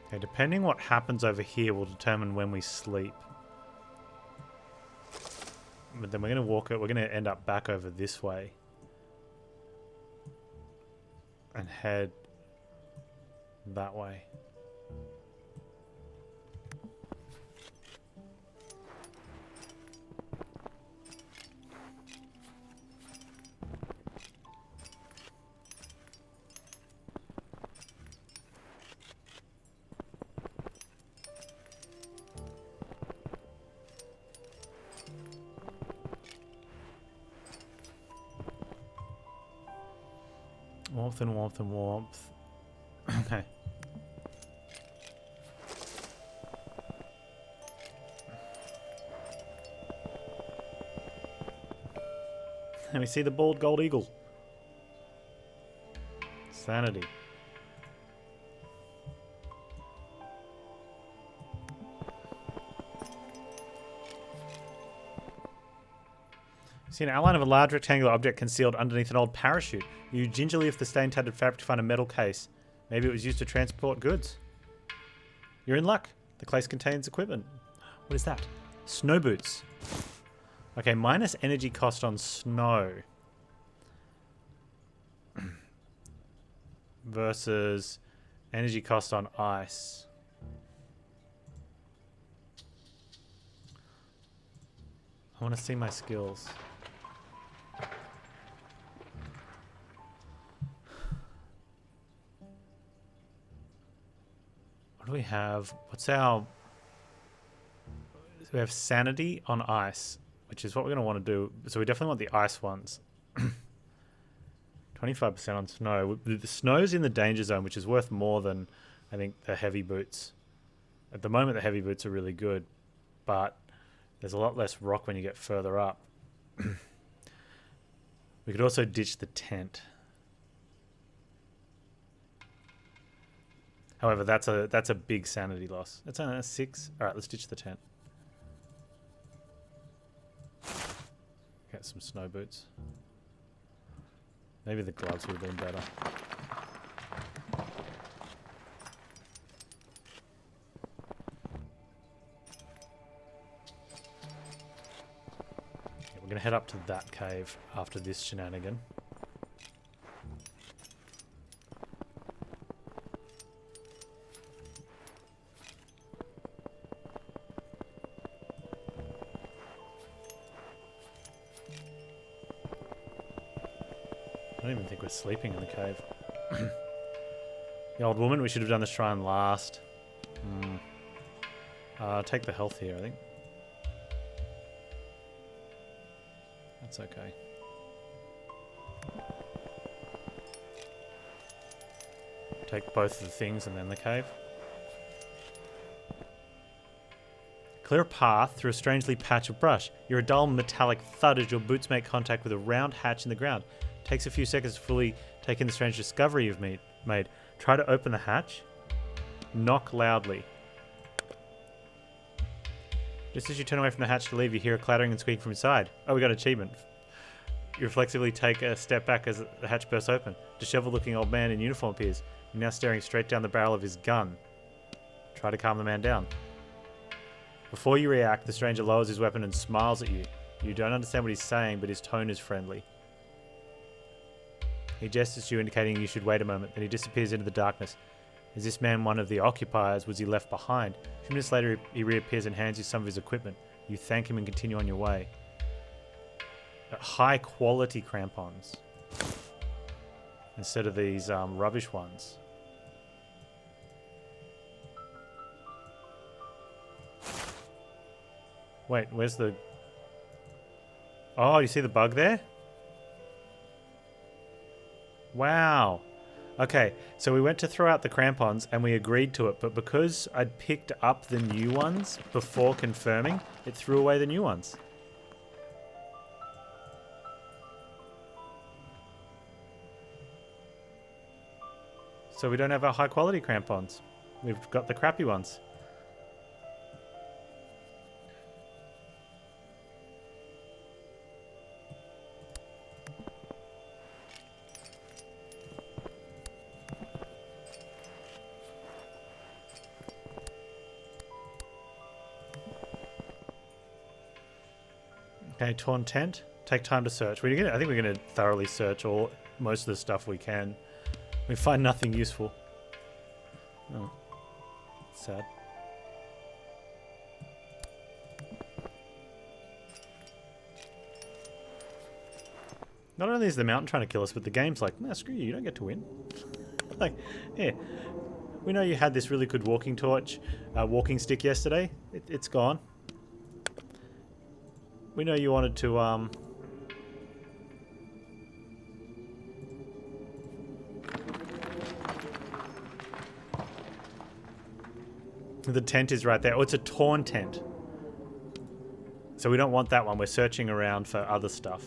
Okay, depending what happens over here will determine when we sleep. But then we're going to walk it. We're going to end up back over this way. And head that way. Warmth and warmth and warmth. Okay. And we see the bald gold eagle. Sanity. See an outline of a large rectangular object concealed underneath an old parachute. You gingerly lift the stain-tattered fabric to find a metal case. Maybe it was used to transport goods. You're in luck. The case contains equipment. What is that? Snow boots. Okay, minus energy cost on snow. Versus energy cost on ice. I want to see my skills. What do we have? What's our... We have sanity on ice, which is what we're going to want to do. So we definitely want the ice ones. 25% on snow. The snow's in the danger zone, which is worth more than, I think, the heavy boots. At the moment, the heavy boots are really good, but there's a lot less rock when you get further up. We could also ditch the tent. However, that's a big sanity loss. That's only a 6. All right, let's ditch the tent. Get some snow boots. Maybe the gloves would have been better. Okay, we're going to head up to that cave after this shenanigan. I don't even think we're sleeping in the cave. The old woman, we should have done this shrine last. Take the health here, I think. That's okay. Take both of the things and then the cave. Clear a path through a strangely patch of brush. You're a dull metallic thud as your boots make contact with a round hatch in the ground. Takes a few seconds to fully take in the strange discovery you've made. Try to open the hatch. Knock loudly. Just as you turn away from the hatch to leave, you hear a clattering and squeaking from inside. Oh, we got an achievement. You reflexively take a step back as the hatch bursts open. A disheveled-looking old man in uniform appears. You're now staring straight down the barrel of his gun. Try to calm the man down. Before you react, the stranger lowers his weapon and smiles at you. You don't understand what he's saying, but his tone is friendly. He gestures to you, indicating you should wait a moment. Then he disappears into the darkness. Is this man one of the occupiers? Was he left behind? A few minutes later, he reappears and hands you some of his equipment. You thank him and continue on your way. High quality crampons. Instead of these rubbish ones. Wait, where's the... Oh, you see the bug there? Wow. Okay, so we went to throw out the crampons and we agreed to it, but because I'd picked up the new ones before confirming, it threw away the new ones. So we don't have our high quality crampons. We've got the crappy ones. Okay, torn tent. Take time to search. I think we're going to thoroughly search most of the stuff we can. We find nothing useful. Oh, sad. Not only is the mountain trying to kill us, but the game's like, nah, screw you, you don't get to win. Like, yeah, we know you had this really good walking torch, walking stick yesterday. It's gone. We know you wanted to, the tent is right there. Oh, it's a torn tent. So we don't want that one. We're searching around for other stuff.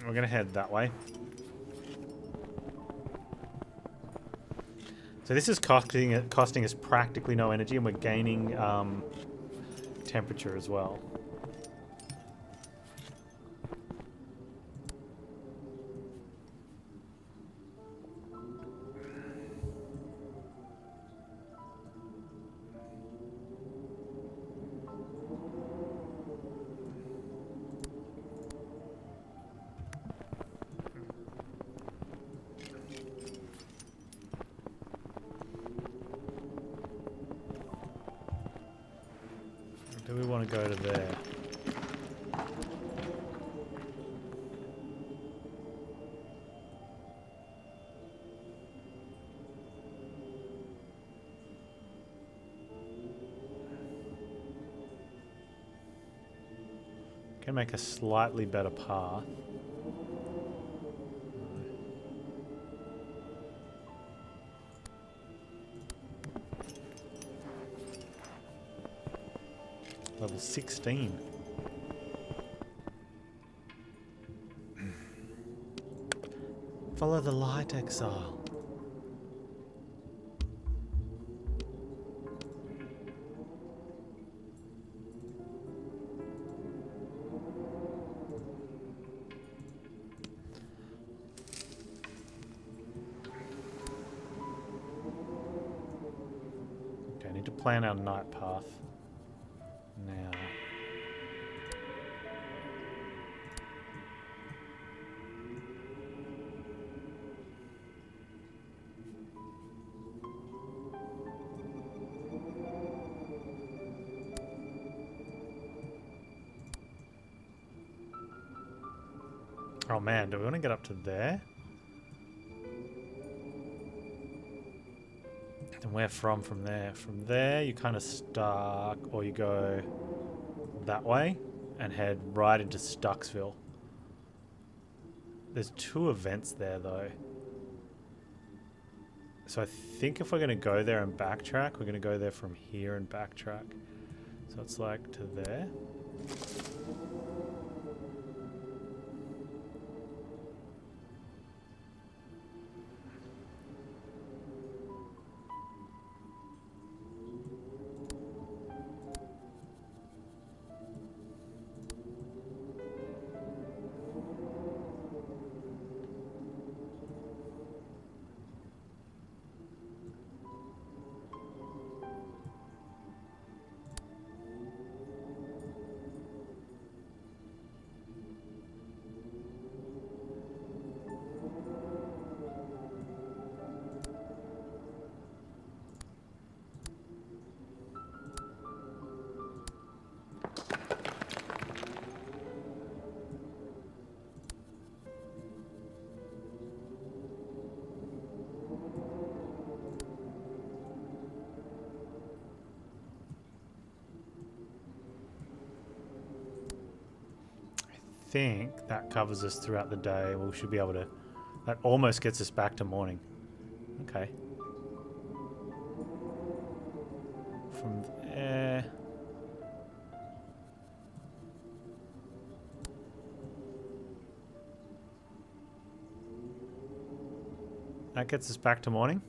We're going to head that way. So this is costing us practically no energy, and we're gaining temperature as well. Do we want to go to there? Can make a slightly better path. Level 16. Follow the light, exile. Okay, I need to plan our night path. Now. Oh man, do we want to get up to there? And where from there? From there you kind of stuck, or you go that way and head right into Stucksville. There's 2 events there though. So I think if we're going to go there and backtrack, we're going to go there from here and backtrack. So it's like to there. I think that covers us throughout the day. We should be able to... That almost gets us back to morning. Okay. From there... That gets us back to morning.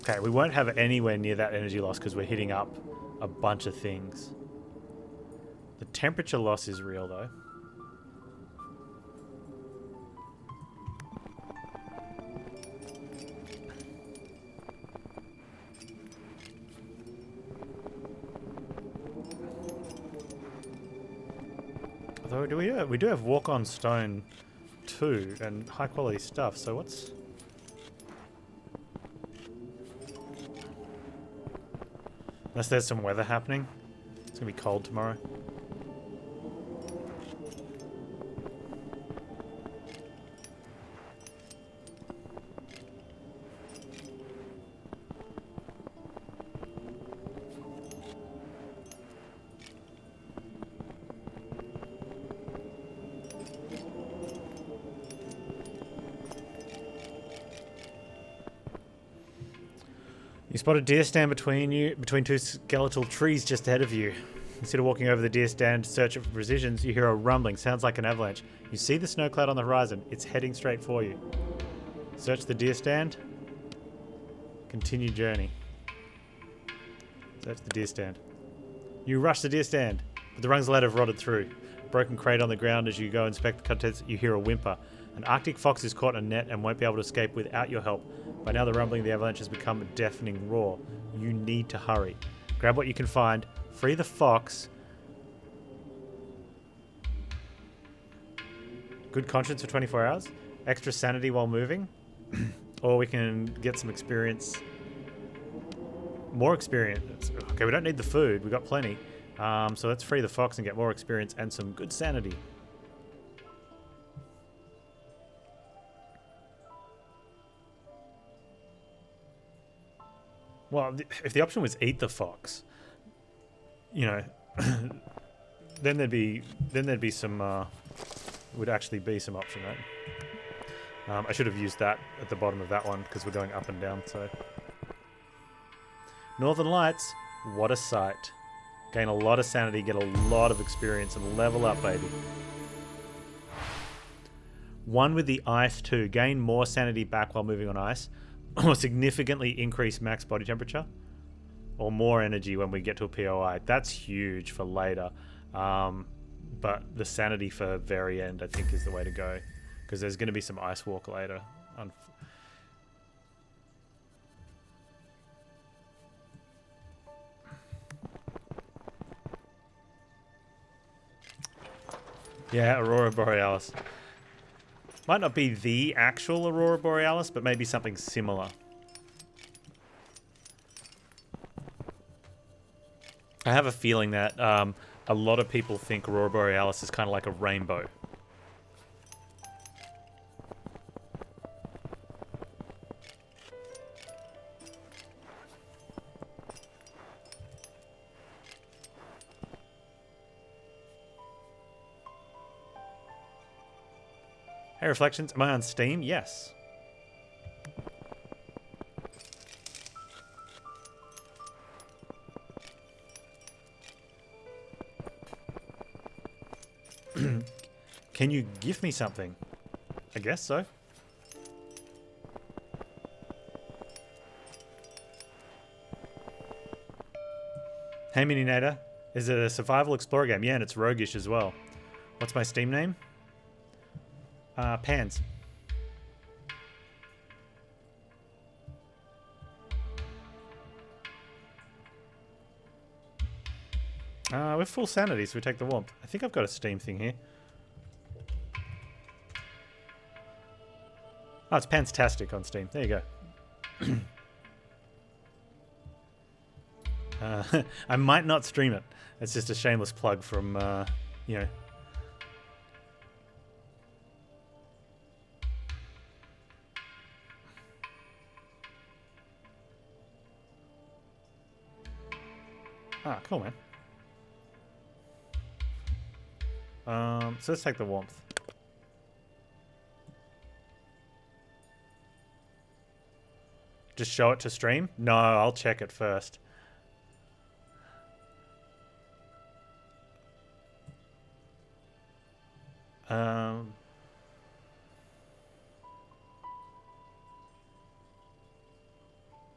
Okay, we won't have anywhere near that energy loss because we're hitting up a bunch of things. The temperature loss is real though. Oh, do we? We do have walk on stone too, and high quality stuff. So what's? Unless there's some weather happening, it's gonna be cold tomorrow. You spot a deer stand between two skeletal trees just ahead of you. Instead of walking over the deer stand to search for precisions, you hear a rumbling. Sounds like an avalanche. You see the snow cloud on the horizon. It's heading straight for you. Search the deer stand. Continue journey. Search the deer stand. You rush the deer stand, but the rungs of the ladder have rotted through. Broken crate on the ground. As you go inspect the contents, you hear a whimper. An Arctic fox is caught in a net and won't be able to escape without your help. By now the rumbling of the avalanche has become a deafening roar. You need to hurry. Grab what you can find, free the fox. Good conscience for 24 hours. Extra sanity while moving. Or we can get some experience. More experience. Okay, we don't need the food. We've got plenty. So let's free the fox and get more experience and some good sanity. Well, if the option was eat the fox, you know, then there'd be some would actually be some option, right? I should have used that at the bottom of that one because we're going up and down. So Northern Lights, what a sight! Gain a lot of sanity, get a lot of experience, and level up, baby. One with the ice too. Gain more sanity back while moving on ice. Or significantly increase max body temperature. Or more energy when we get to a POI. That's huge for later. But the sanity for very end, I think, is the way to go. Because there's going to be some ice walk later. Yeah, Aurora Borealis. Might not be the actual Aurora Borealis, but maybe something similar. I have a feeling that a lot of people think Aurora Borealis is kind of like a rainbow. Hey, Reflections, am I on Steam? Yes. Can you give me something? I guess so. Hey, Mininator. Is it a survival explorer game? Yeah, and it's roguish as well. What's my Steam name? Panz. We're full sanity, so we take the warmth. I think I've got a Steam thing here. Oh, it's Panztastic on Steam. There you go. I might not stream it. It's just a shameless plug from, you know. Ah, cool, man. So let's take the warmth. Just show it to stream? No, I'll check it first.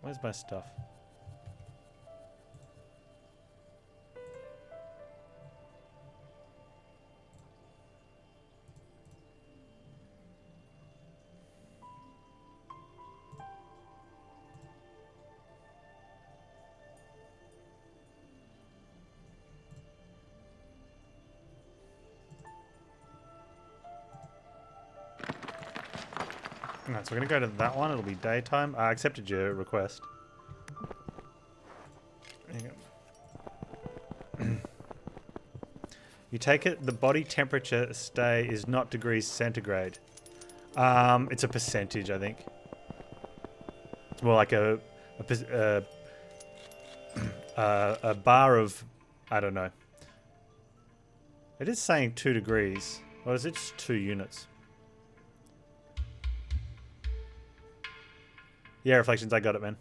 Where's my stuff? Alright, so we're going to go to that one. It'll be daytime. I accepted your request. There you go. You take it, the body temperature stay is not degrees centigrade. It's a percentage, I think. It's more like a bar of, I don't know. It is saying 2 degrees. Or is it just 2 units? Yeah, Reflections, I got it, man.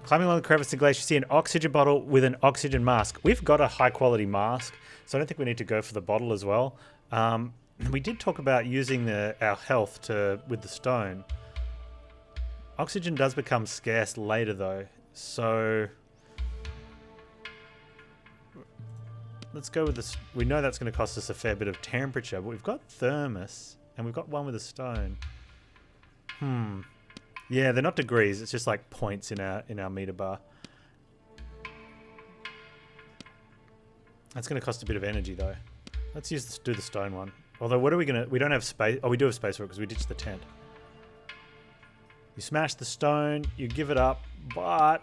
Climbing along the crevice in the glacier, you see an oxygen bottle with an oxygen mask. We've got a high quality mask, so I don't think we need to go for the bottle as well. We did talk about using our health with the stone. Oxygen does become scarce later though, so let's go with this. We know that's going to cost us a fair bit of temperature, but we've got thermos and we've got one with a stone. Yeah, they're not degrees. It's just like points in our meter bar. That's going to cost a bit of energy though. Let's do the stone one. Although, what are we gonna? We don't have space. Oh, we do have space for it because we ditched the tent. You smash the stone. You give it up, but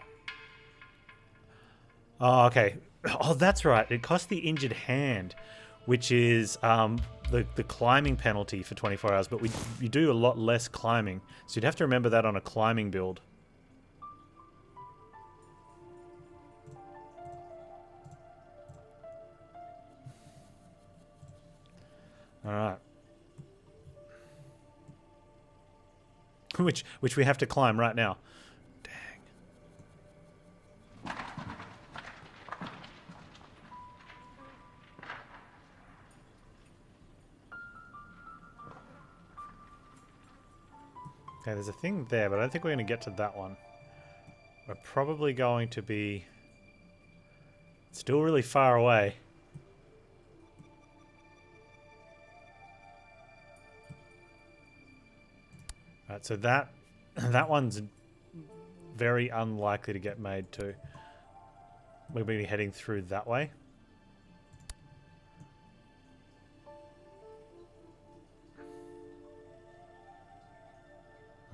oh, okay. Oh, that's right. It costs the injured hand, which is the climbing penalty for 24 hours, but you do a lot less climbing. So you'd have to remember that on a climbing build. Alright. Which we have to climb right now. Dang. Okay, there's a thing there, but I don't think we're going to get to that one. We're probably going to be still really far away. Alright, so that one's very unlikely to get made too. We're going to be heading through that way.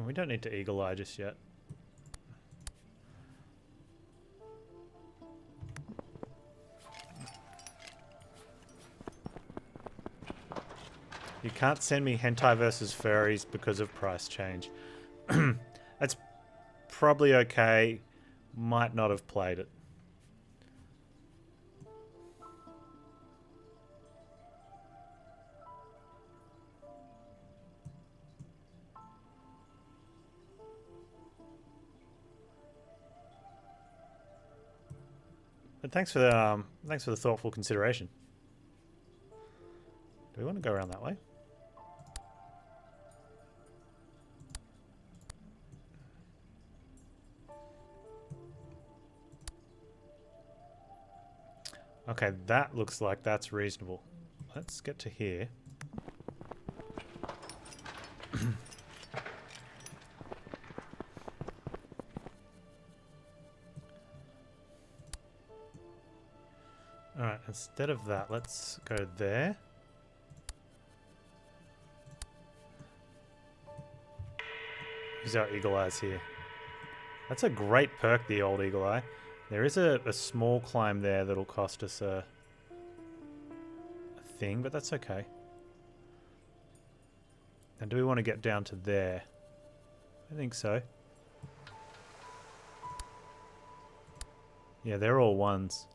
We don't need to eagle eye just yet. You can't send me hentai versus furries because of price change. That's probably okay. Might not have played it. But thanks for the thoughtful consideration. Do we want to go around that way? Okay, that looks like that's reasonable. Let's get to here. Alright, instead of that, let's go there. Use our eagle eyes here. That's a great perk, the old eagle eye. There is a small climb there that'll cost us a thing, but that's okay. And do we want to get down to there? I think so. Yeah, they're all ones.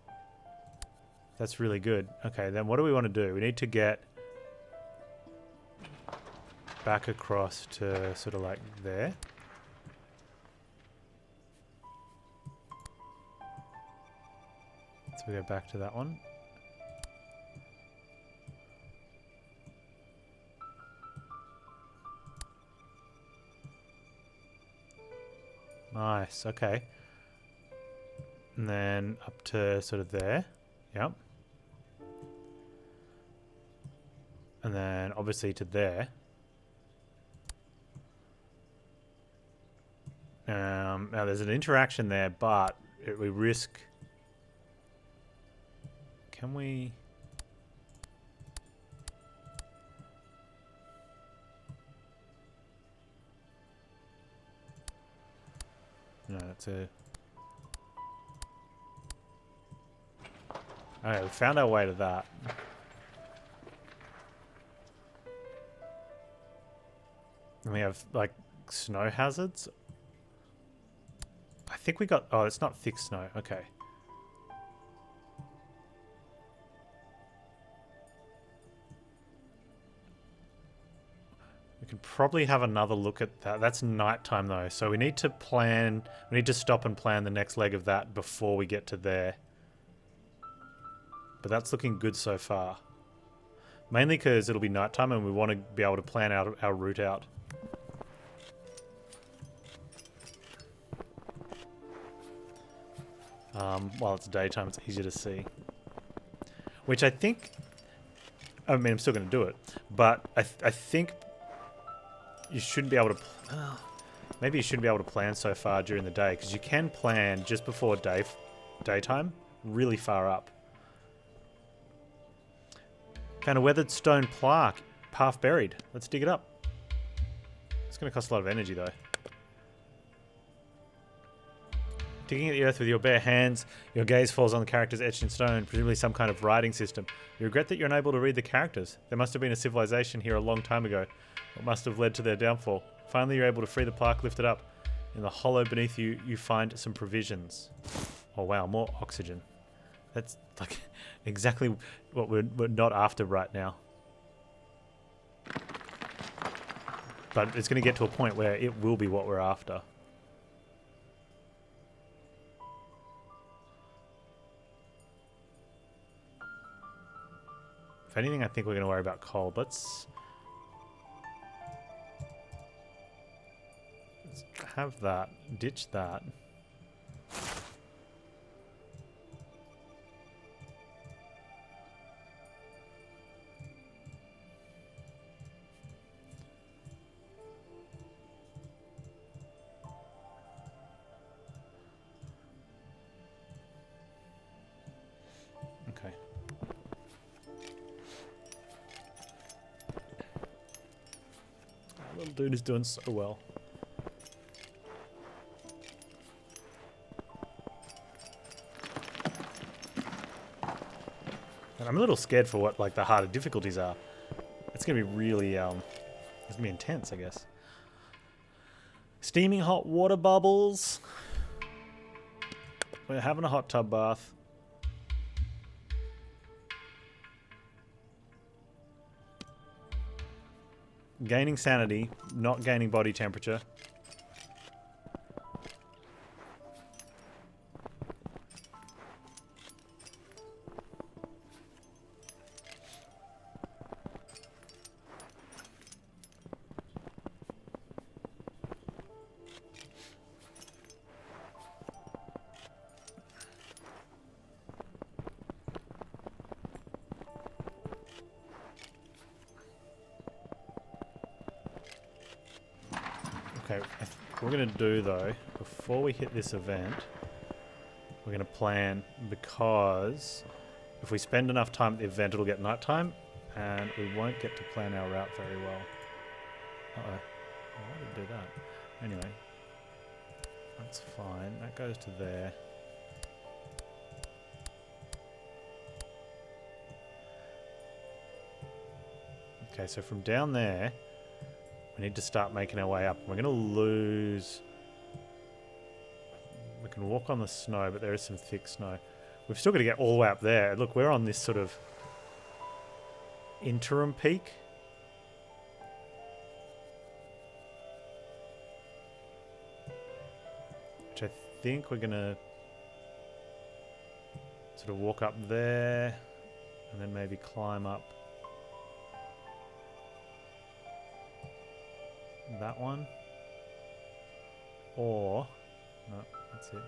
That's really good. Okay, then what do we want to do? We need to get back across to sort of like there. So we go back to that one. Nice, okay. And then up to sort of there. Yep. And then obviously to there. Now there's an interaction there, but we risk... Can we... No, that's a... Okay, we found our way to that. And we have, like, snow hazards. I think we got... Oh, it's not thick snow. Okay. We can probably have another look at that. That's nighttime, though. So we need to plan... We need to stop and plan the next leg of that before we get to there. But that's looking good so far. Mainly because it'll be nighttime and we want to be able to plan out our route out. While it's daytime, it's easier to see. Which I think... I mean, I'm still going to do it. But I think you shouldn't be able to... maybe you shouldn't be able to plan so far during the day. Because you can plan just before daytime, really far up. Found a weathered stone plaque, half buried. Let's dig it up. It's going to cost a lot of energy, though. Digging at the earth with your bare hands, your gaze falls on the characters etched in stone, presumably some kind of writing system. You regret that you're unable to read the characters. There must have been a civilization here a long time ago. What must have led to their downfall? Finally, you're able to free the plaque, lift it up. In the hollow beneath you, you find some provisions. Oh wow, more oxygen. That's like exactly what we're not after right now. But it's going to get to a point where it will be what we're after. If anything, I think we're going to worry about coal. Let's have that. Ditch that. Okay. Little dude is doing so well. And I'm a little scared for what like the harder difficulties are. It's gonna be really it's gonna be intense, I guess. Steaming hot water bubbles. We're having a hot tub bath. Gaining sanity, not gaining body temperature. Okay, what we're going to do though, before we hit this event, we're going to plan, because if we spend enough time at the event it'll get nighttime and we won't get to plan our route very well. Uh-oh. Why did it do that? Anyway, that's fine. That goes to there. Okay, so from down there, we need to start making our way up. We're going to lose... We can walk on the snow, but there is some thick snow. We've still got to get all the way up there. Look, we're on this sort of interim peak. Which I think we're going to sort of walk up there and then maybe climb up that one, or no, that's it.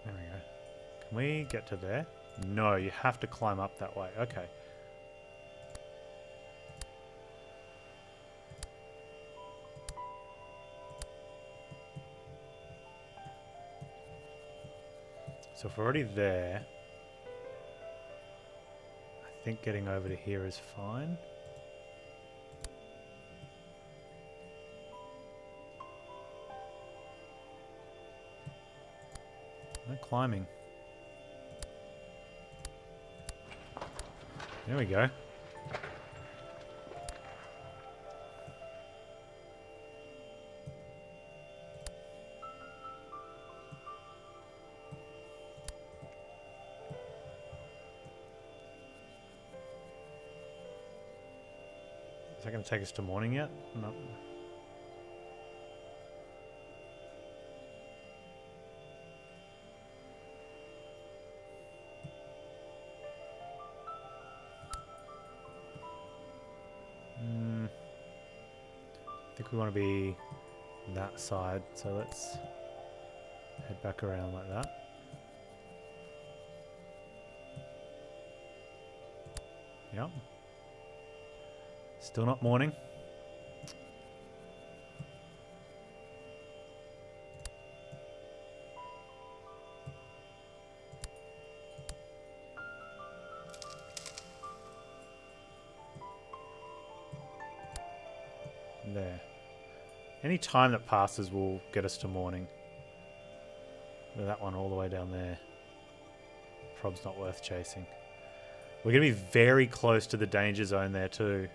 There we go. Can we get to there? No, you have to climb up that way. Okay. So if we're already there, I think getting over to here is fine. No climbing. There we go. Is that going to take us to morning yet? No. I think we want to be that side, so let's head back around like that. Yep. Still not morning. There. Any time that passes will get us to morning. That one all the way down there. Prob's not worth chasing. We're going to be very close to the danger zone there too.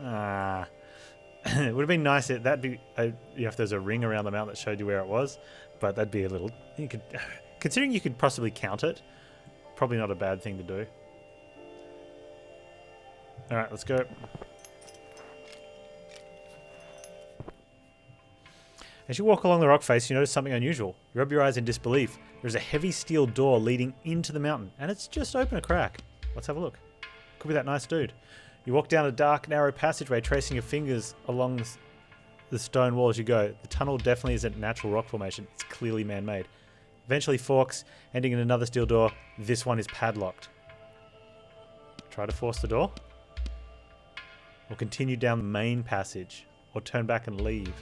It would have been nice if that'd be if there's a ring around the mountain that showed you where it was, but that'd be a little. You could, considering you could possibly count it, probably not a bad thing to do. All right, let's go. As you walk along the rock face, you notice something unusual. You rub your eyes in disbelief. There's a heavy steel door leading into the mountain, and it's just open a crack. Let's have a look. Could be that nice dude. You walk down a dark, narrow passageway, tracing your fingers along the stone wall as you go. The tunnel definitely isn't natural rock formation. It's clearly man-made. Eventually forks, ending in another steel door. This one is padlocked. Try to force the door. Or continue down the main passage. Or turn back and leave.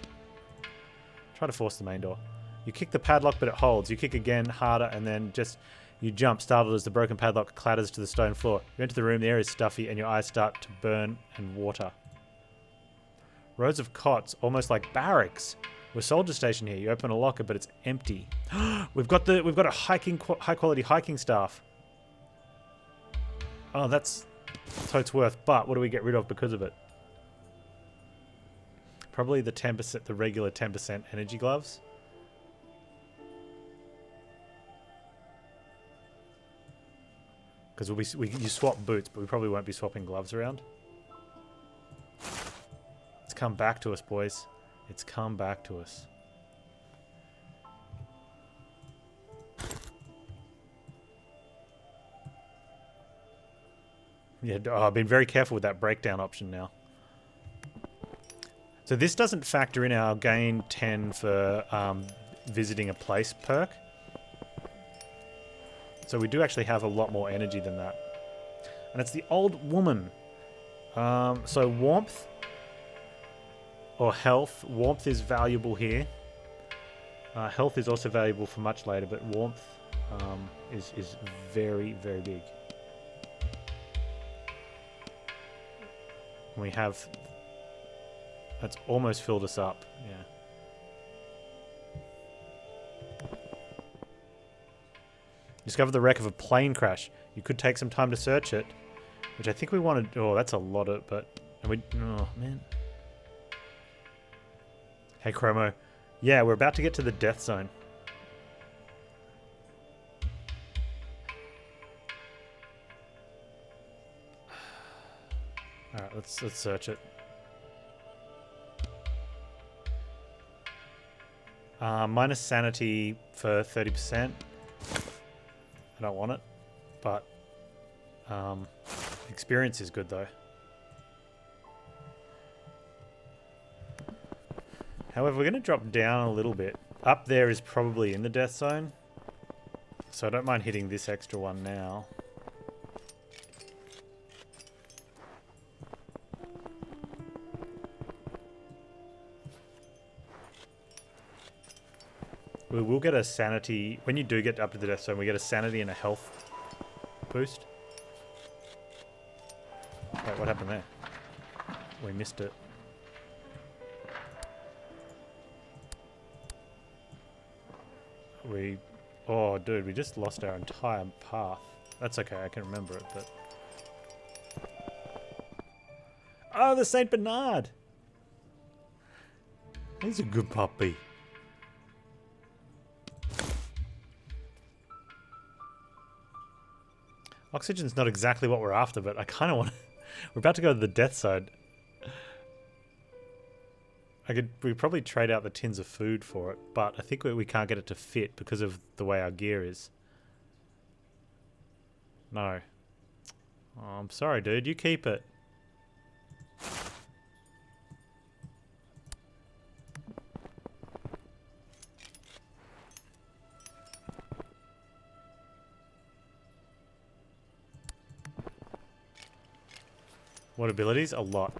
Try to force the main door. You kick the padlock, but it holds. You kick again, harder, and then just... You jump, startled as the broken padlock clatters to the stone floor. You enter the room, the air is stuffy, and your eyes start to burn and water. Rows of cots, almost like barracks. We're soldier stationed here. You open a locker, but it's empty. We've got a high quality hiking staff. Oh, that's totes worth. But what do we get rid of because of it? Probably the 10%, the regular 10% energy gloves. Because you swap boots, but we probably won't be swapping gloves around. It's come back to us, boys. It's come back to us. Yeah, I've been very careful with that breakdown option now. So this doesn't factor in our gain 10 for visiting a place perk. So we do actually have a lot more energy than that. And it's the old woman. So warmth or health. Warmth is valuable here. Health is also valuable for much later, but warmth is very, very big. We have... That's almost filled us up. Yeah. Discover the wreck of a plane crash. You could take some time to search it, which I think we wanted. Oh, that's a lot of, but oh man. Hey Chromo, yeah, we're about to get to the death zone. All right, let's search it. Minus sanity for 30%. I don't want it, but experience is good though. However, we're going to drop down a little bit. Up there is probably in the death zone, so I don't mind hitting this extra one now. We will get a sanity. When you do get up to the death zone, we get a sanity and a health boost. Wait, what happened there? We missed it. Oh, dude, we just lost our entire path. That's okay, I can remember it, but... Oh, the Saint Bernard! He's a good puppy. Oxygen's not exactly what we're after, but I kind of want to... We're about to go to the death zone. We'd probably trade out the tins of food for it, but I think we can't get it to fit because of the way our gear is. No. Oh, I'm sorry, dude. You keep it. What abilities? A lot.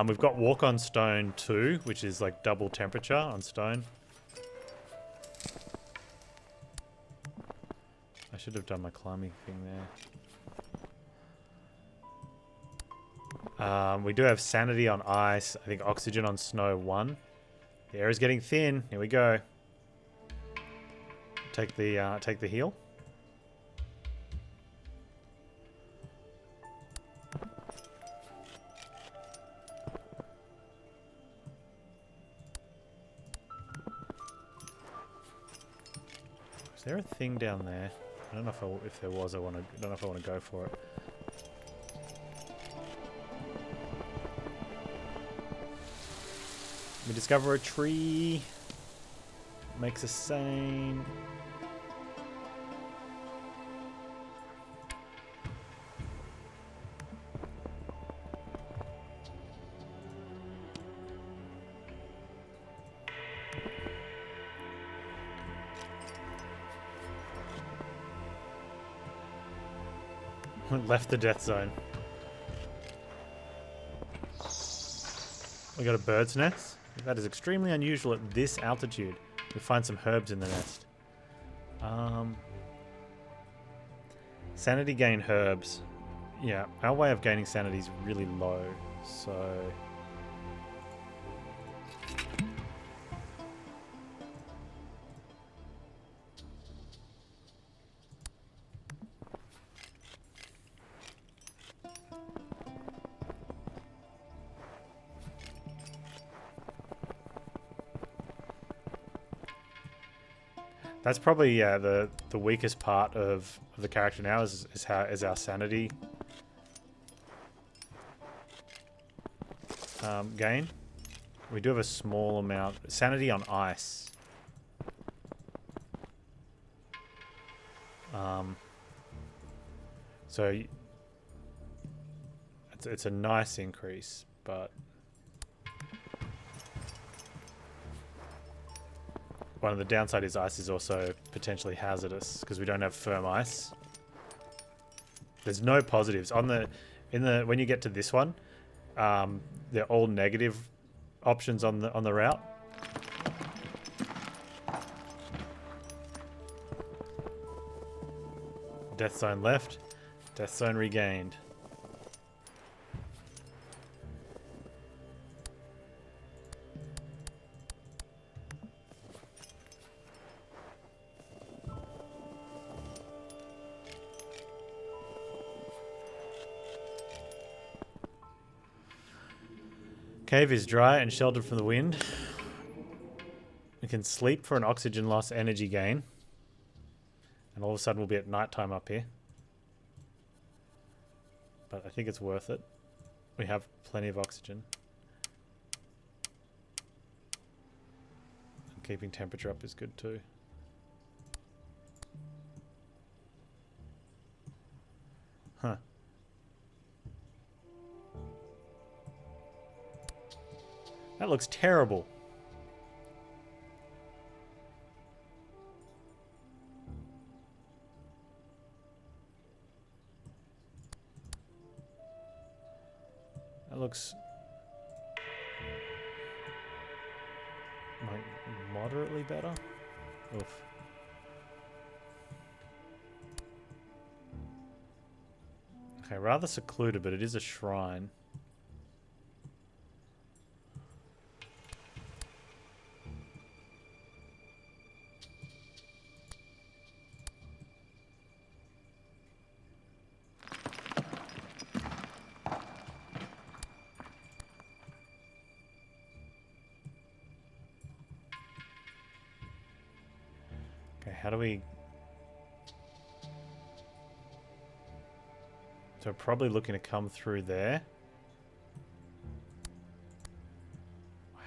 We've got walk on stone 2, which is like double temperature on stone. I should have done my climbing thing there. We do have sanity on ice. I think oxygen on snow 1. The air is getting thin. Here we go. Take the heal. Is there a thing down there? I don't know if there was. I don't know if I want to go for it. We discover a tree. Makes us sane. Left the death zone. We got a bird's nest. That is extremely unusual at this altitude. We find some herbs in the nest. Sanity gain herbs. Yeah, our way of gaining sanity is really low, so... That's probably the weakest part of the character now is our sanity gain. We do have a small amount sanity on ice. So it's a nice increase, but one of the downside is ice is also potentially hazardous because we don't have firm ice. There's no positives on when you get to this one. They're all negative options on the route. Death zone left, death zone regained. Cave is dry and sheltered from the wind. We can sleep for an oxygen loss energy gain. And all of a sudden we'll be at nighttime up here. But I think it's worth it. We have plenty of oxygen. And keeping temperature up is good too. Huh. That looks terrible. That looks... moderately better. Oof. Okay, rather secluded, but it is a shrine. Okay, how do we... So we're probably looking to come through there. Wow.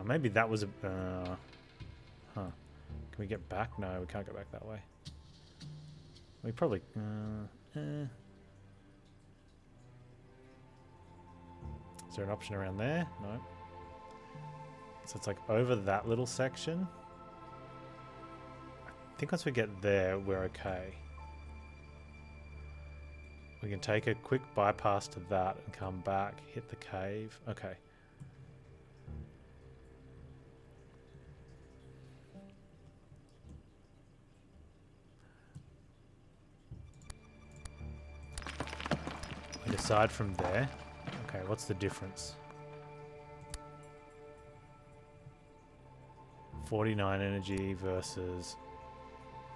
Maybe that was a... huh. Can we get back? No, we can't go back that way. We probably... Is there an option around there? No. So it's like over that little section. I think once we get there, we're okay. We can take a quick bypass to that and come back, hit the cave. Okay. And aside from there, okay, what's the difference? 49 energy versus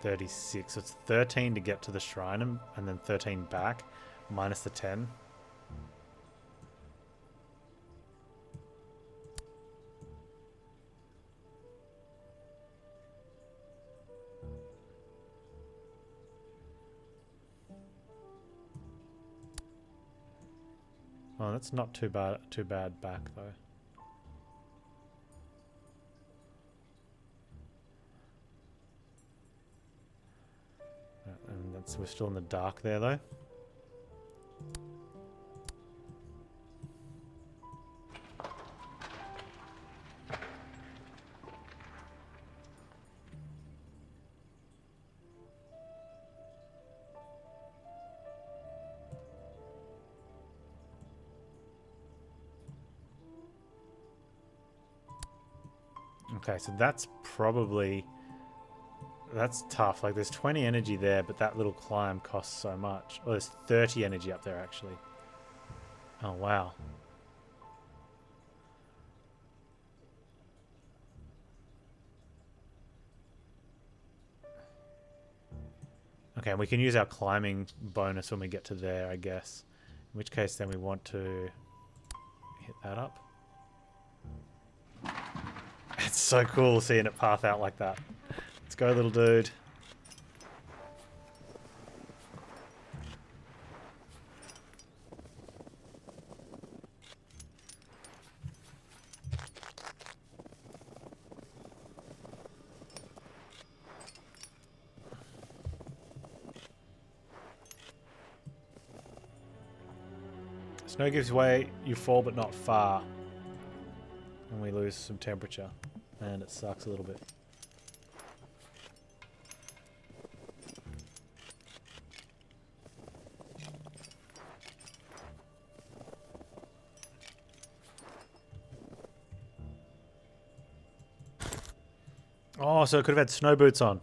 36. So it's 13 to get to the shrine and then 13 back, minus the 10. Oh, that's not too bad back though. And that's, we're still in the dark there though. Okay, so that's probably... That's tough. Like, there's 20 energy there, but that little climb costs so much. Oh, there's 30 energy up there, actually. Oh, wow. Okay, and we can use our climbing bonus when we get to there, I guess. In which case, then we want to hit that up. It's so cool seeing it path out like that. Let's go, little dude. Snow gives way, you fall but not far. And we lose some temperature. And it sucks a little bit. Oh, so it could have had snow boots on.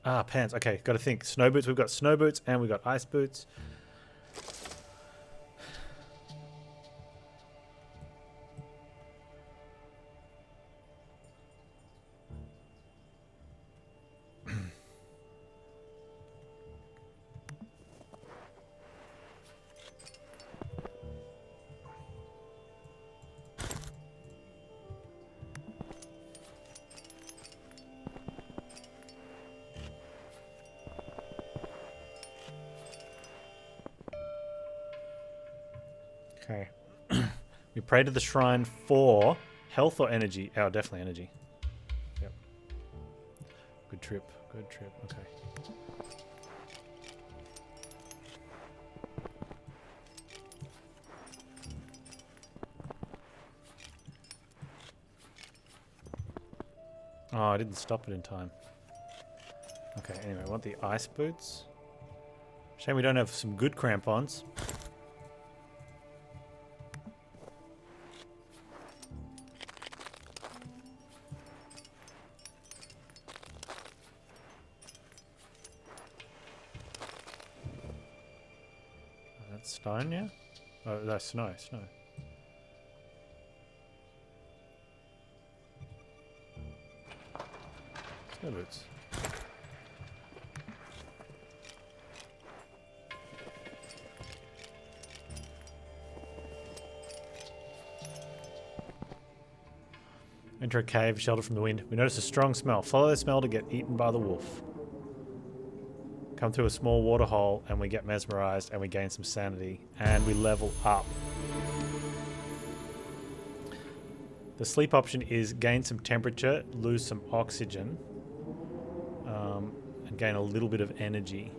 Ah, pants. Okay, got to think. Snow boots. We've got snow boots and we've got ice boots. Okay. We pray to the shrine for health or energy? Oh, definitely energy. Yep. Good trip. Good trip. Okay. Oh, I didn't stop it in time. Okay, anyway, I want the ice boots. Shame we don't have some good crampons. Stone, yeah? Oh, no, snow. Snow boots. Enter a cave, shelter from the wind. We notice a strong smell. Follow the smell to get eaten by the wolf. Come through a small water hole and we get mesmerized and we gain some sanity and we level up. The sleep option is gain some temperature, lose some oxygen, and gain a little bit of energy.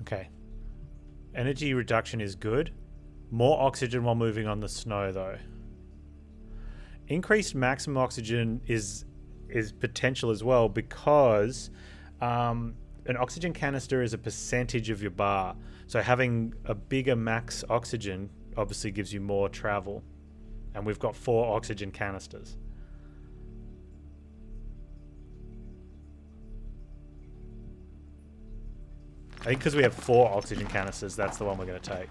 Okay. Energy reduction is good. More oxygen while moving on the snow, though. Increased maximum oxygen is potential as well because an oxygen canister is a percentage of your bar. So having a bigger max oxygen obviously gives you more travel. And we've got 4 oxygen canisters. I think because we have 4 oxygen canisters, that's the one we're going to take.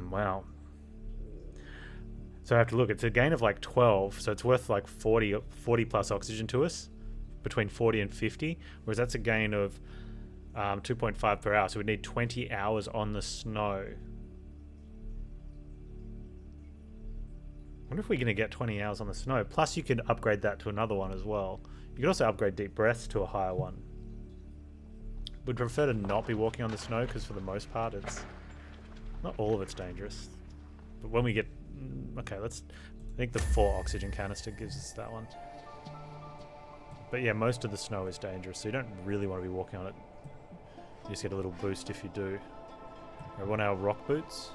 Wow. So I have to look. It's a gain of like 12, so it's worth like 40 plus oxygen to us, between 40 and 50, whereas that's a gain of 2.5 per hour, so we need 20 hours on the snow. I wonder if we're going to get 20 hours on the snow. Plus you can upgrade that to another one as well. You can also upgrade deep breaths to a higher one. Would prefer to not be walking on the snow because for the most part it's... Not all of it's dangerous. But when we get... Okay, let's... I think the 4 oxygen canister gives us that one. But yeah, most of the snow is dangerous, so you don't really want to be walking on it. You just get a little boost if you do. We want our rock boots.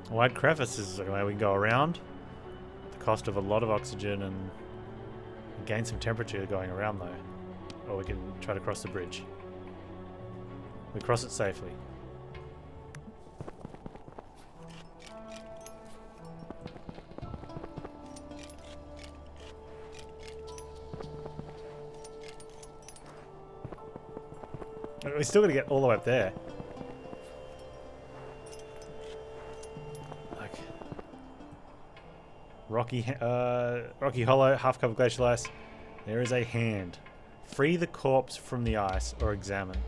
Wide crevices is the way we can go around. The cost of a lot of oxygen and gain some temperature going around though. Or we can try to cross the bridge. We cross it safely. We still got to get all the way up there. Rocky Hollow, half-covered glacial ice. There is a hand. Free the corpse from the ice or examine.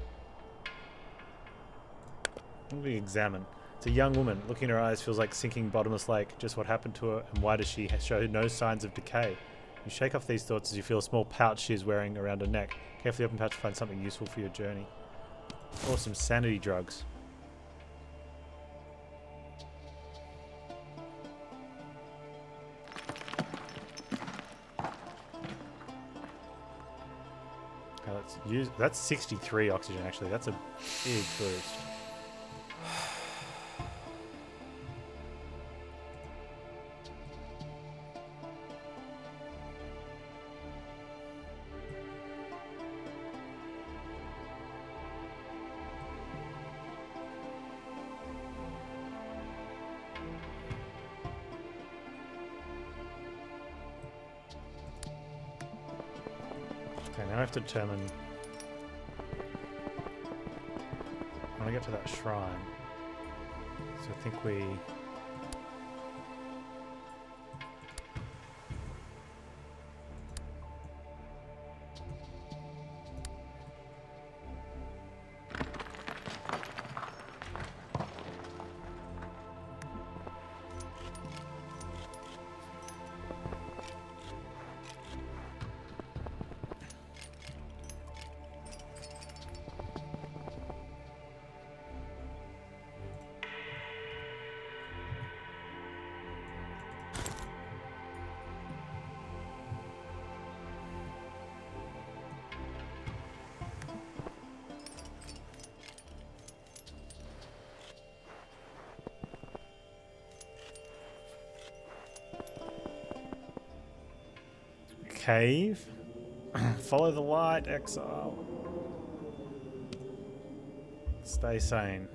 What do we examine? It's a young woman. Looking in her eyes feels like sinking bottomless lake. Just what happened to her and why does she show no signs of decay? You shake off these thoughts as you feel a small pouch she is wearing around her neck. Carefully open pouch to find something useful for your journey. Or some sanity drugs. That's 63 oxygen actually. That's a big boost. Okay, now I have to determine... I want to get to that shrine. So I think we... cave. Follow the light, exile. Stay sane.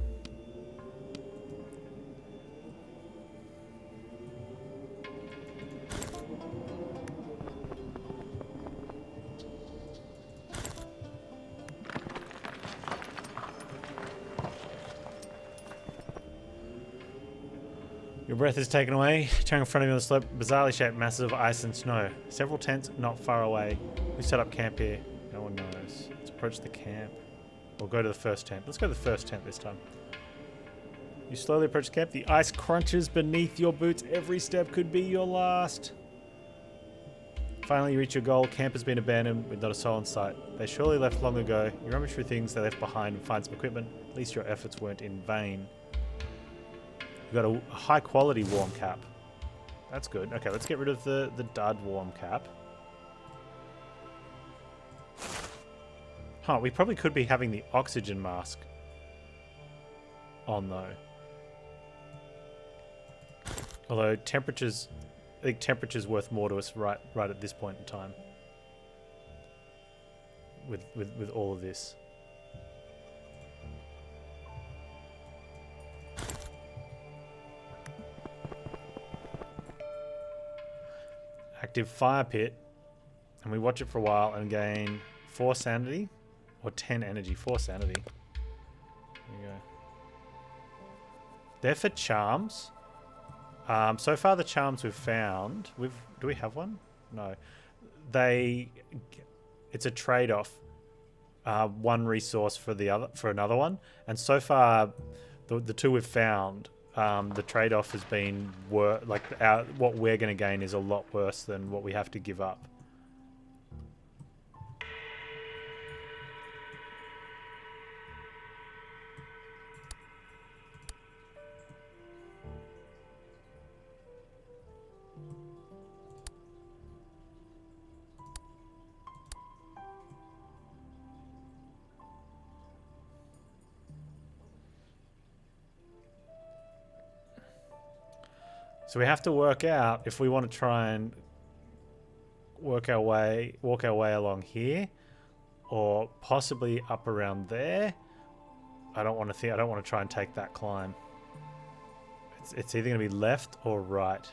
Your breath is taken away. Turning in front of you on the slope, bizarrely shaped masses of ice and snow. Several tents not far away. We set up camp here. No one knows. Let's approach the camp. We'll go to the first tent. Let's go to the first tent this time. You slowly approach the camp. The ice crunches beneath your boots. Every step could be your last. Finally, you reach your goal. Camp has been abandoned with not a soul in sight. They surely left long ago. You rummage through things they left behind and find some equipment. At least your efforts weren't in vain. You've got a high quality warm cap. That's good. Okay, let's get rid of the dud warm cap. Huh, we probably could be having the oxygen mask on though. Although temperatures, I think temperature's worth more to us right at this point in time. With all of this. Active fire pit, and we watch it for a while and gain 4 sanity or 10 energy. 4 sanity. There you go. They're for charms. So far the charms we've found, do we have one? No. It's a trade-off. One resource for the other, for another one, and so far the two we've found, the trade-off has been what we're going to gain is a lot worse than what we have to give up. So we have to work out if we want to try and walk our way along here, or possibly up around there. I don't want to try and take that climb. It's either going to be left or right.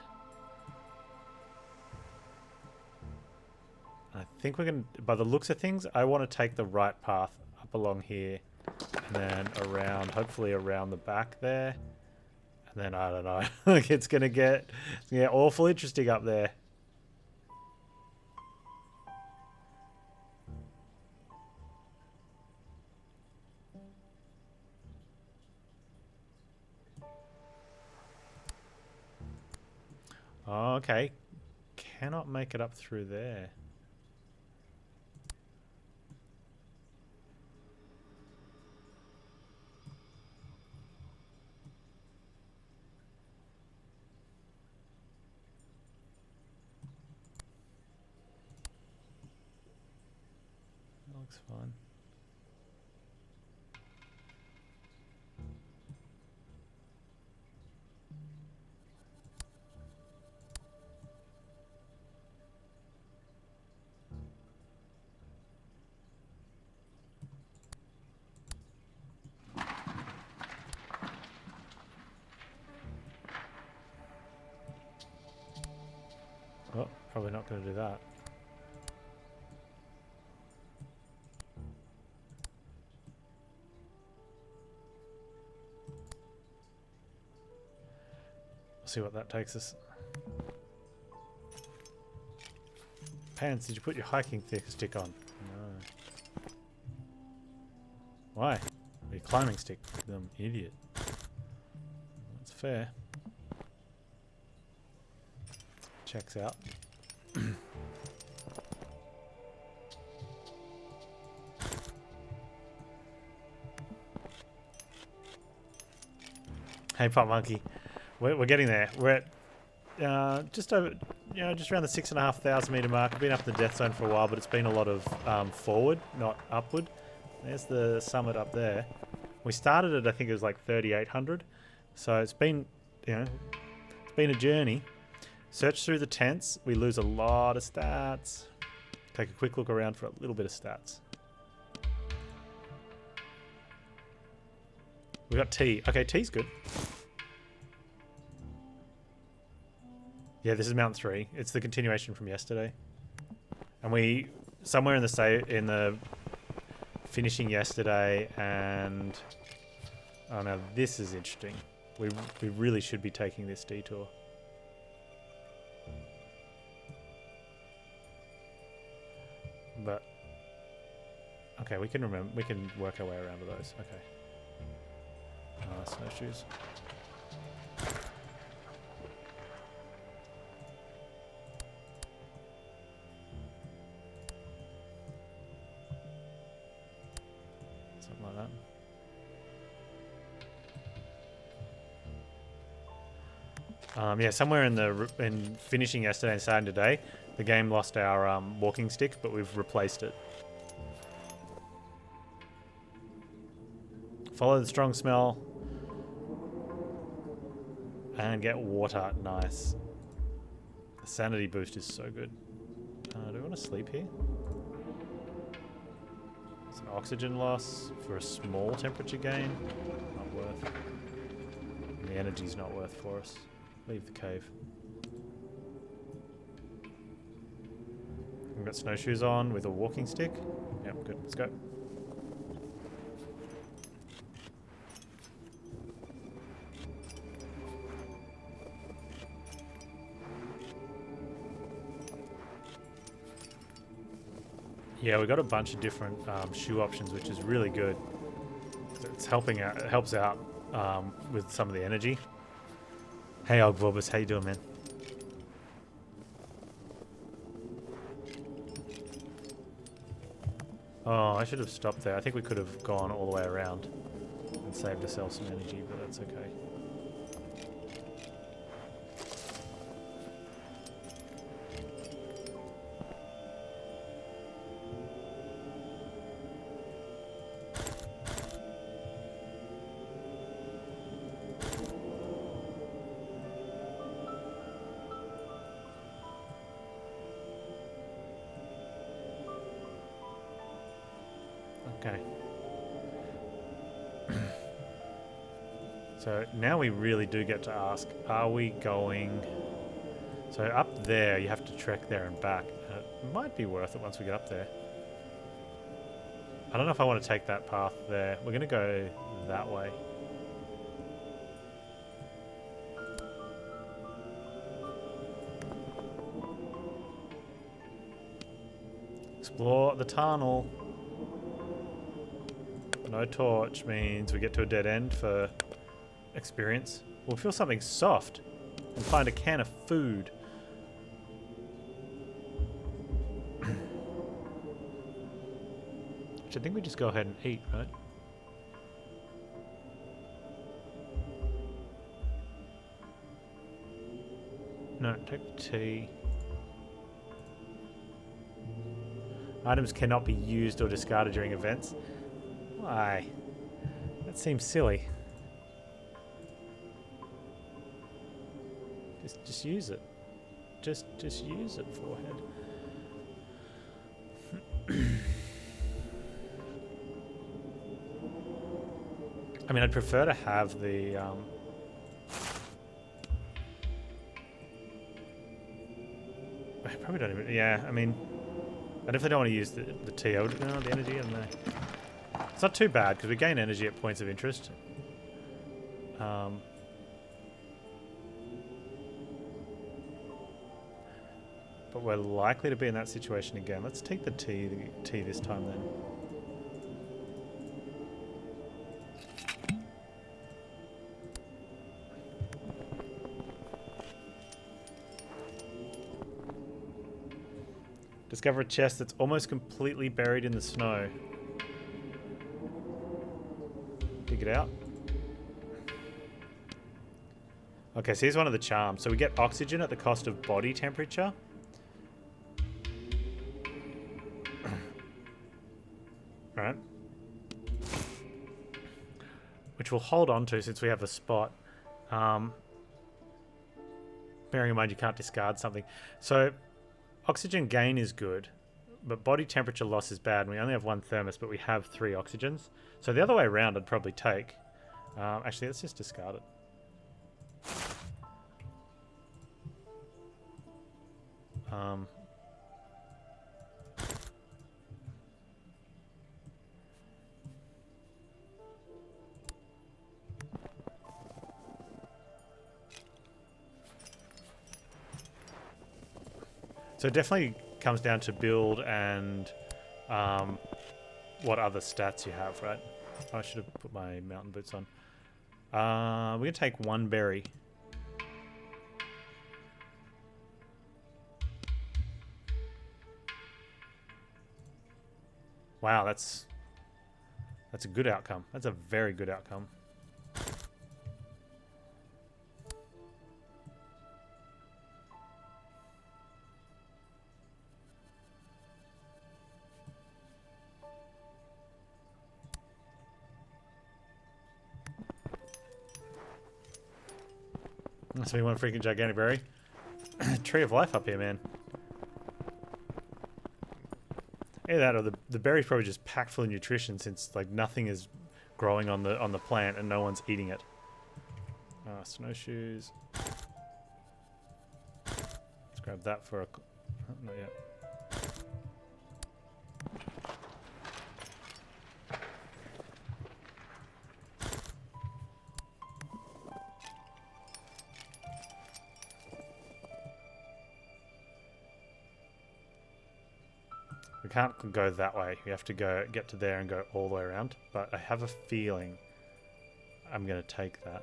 I think we're going to, by the looks of things, I want to take the right path up along here, and then around, hopefully around the back there. And then, I don't know, it's going to get awful interesting up there. Oh, okay. Cannot make it up through there. Looks fine. Oh, probably not going to do that. See what that takes us. Panz, did you put your hiking stick on? No. Why? Your climbing stick, dumb idiot. That's fair. Checks out. Hey, Pop Monkey. We're getting there. We're at just over, just around the 6,500 meter mark. We've been up in the death zone for a while, but it's been a lot of forward, not upward. There's the summit up there. We started at, I think it was like 3,800. So it's been, it's been a journey. Search through the tents. We lose a lot of stats. take a quick look around for a little bit of stats. We got T. Okay, T's good. Yeah, this is Mount 3. It's the continuation from yesterday. And we somewhere in the finishing yesterday, and oh no, this is interesting. We really should be taking this detour. But okay, we can work our way around to those. Okay. Snowshoes. Something like that. Yeah, somewhere in finishing yesterday and starting today, the game lost our walking stick, but we've replaced it. Follow the strong smell and get water. Nice. The sanity boost is so good. Do we want to sleep here? It's an oxygen loss for a small temperature gain. Not worth. And the energy's not worth for us. Leave the cave. We've got snowshoes on with a walking stick. Yep, good. Let's go. Yeah, we got a bunch of different shoe options, which is really good. It's helping out. It helps out with some of the energy. Hey, Ogvorbus, how you doing, man? Oh, I should have stopped there. I think we could have gone all the way around and saved ourselves some energy, but that's okay. Okay. So now we really do get to ask, are we going... So up there, you have to trek there and back. It might be worth it once we get up there. I don't know if I want to take that path there. We're going to go that way. Explore the tunnel. No torch means we get to a dead end for experience. We'll feel something soft and find a can of food. Which I think we just go ahead and eat, right? No, take the tea. Items cannot be used or discarded during events. Why? That seems silly. Just use it. Just use it, forehead. I mean, I'd prefer to have the I probably don't even. Yeah, I mean, I definitely don't want to use the tea. I would, no, the energy, I don't know. It's not too bad because we gain energy at points of interest. But we're likely to be in that situation again. Let's take the tea this time then. Discover a chest that's almost completely buried in the snow. Dig it out. Okay, so here's one of the charms. So we get oxygen at the cost of body temperature. Alright. Which we'll hold on to since we have a spot. Bearing in mind you can't discard something. So oxygen gain is good. but body temperature loss is bad. And we only have 1 thermos, but we have 3 oxygens. So the other way around I'd probably take. Actually, let's just discard it. So it definitely comes down to build and what other stats you have, right? I should have put my mountain boots on. We're going to take 1 berry. Wow, that's a good outcome. That's a very good outcome. Must be one freaking gigantic berry. Tree of life up here, man. Either that or the berry's probably just packed full of nutrition since like nothing is growing on the plant and no one's eating it. Snowshoes. Let's grab that for a... Oh, not yet. We can't go that way. We have to get to there and go all the way around. But I have a feeling I'm going to take that.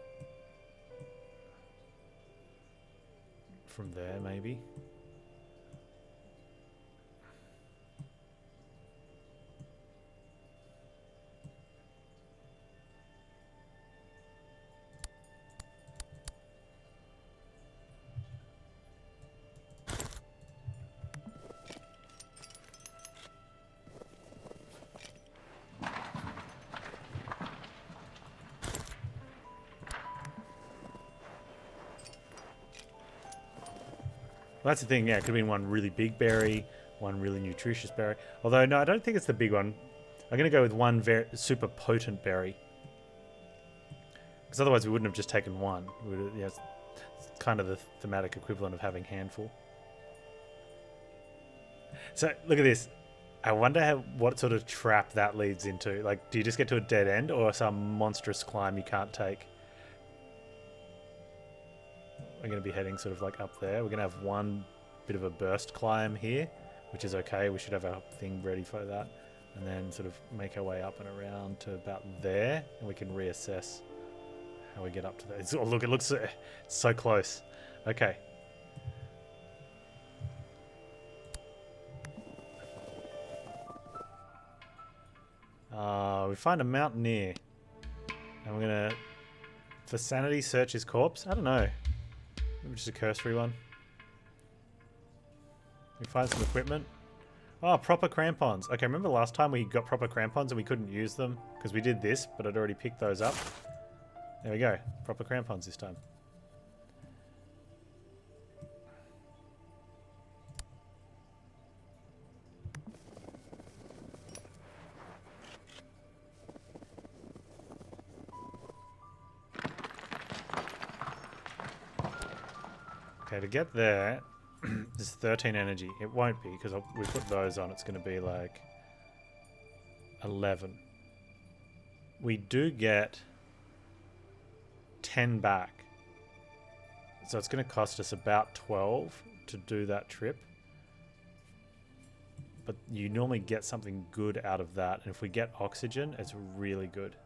From there, maybe. Well, that's the thing, yeah, it could have been one really big berry, one really nutritious berry. Although, no, I don't think it's the big one. I'm going to go with one very super potent berry. Because otherwise we wouldn't have just taken one. Yeah, it's kind of the thematic equivalent of having handful. So, look at this. I wonder what sort of trap that leads into. Like, do you just get to a dead end or some monstrous climb you can't take? We're going to be heading sort of like up there. We're going to have one bit of a burst climb here, which is okay. We should have our thing ready for that. And then sort of make our way up and around to about there. And we can reassess how we get up to that. Oh, look, it looks so close. Okay. We find a mountaineer. And we're going to, for sanity, search his corpse. I don't know. Maybe just a cursory one. We find some equipment. Oh, proper crampons. Okay, remember last time we got proper crampons and we couldn't use them? Because we did this, but I'd already picked those up. There we go. Proper crampons this time. Okay, to get there, there's 13 energy. It won't be, because we put those on, it's going to be like 11. We do get 10 back. So it's going to cost us about 12 to do that trip. But you normally get something good out of that. And if we get oxygen, it's really good.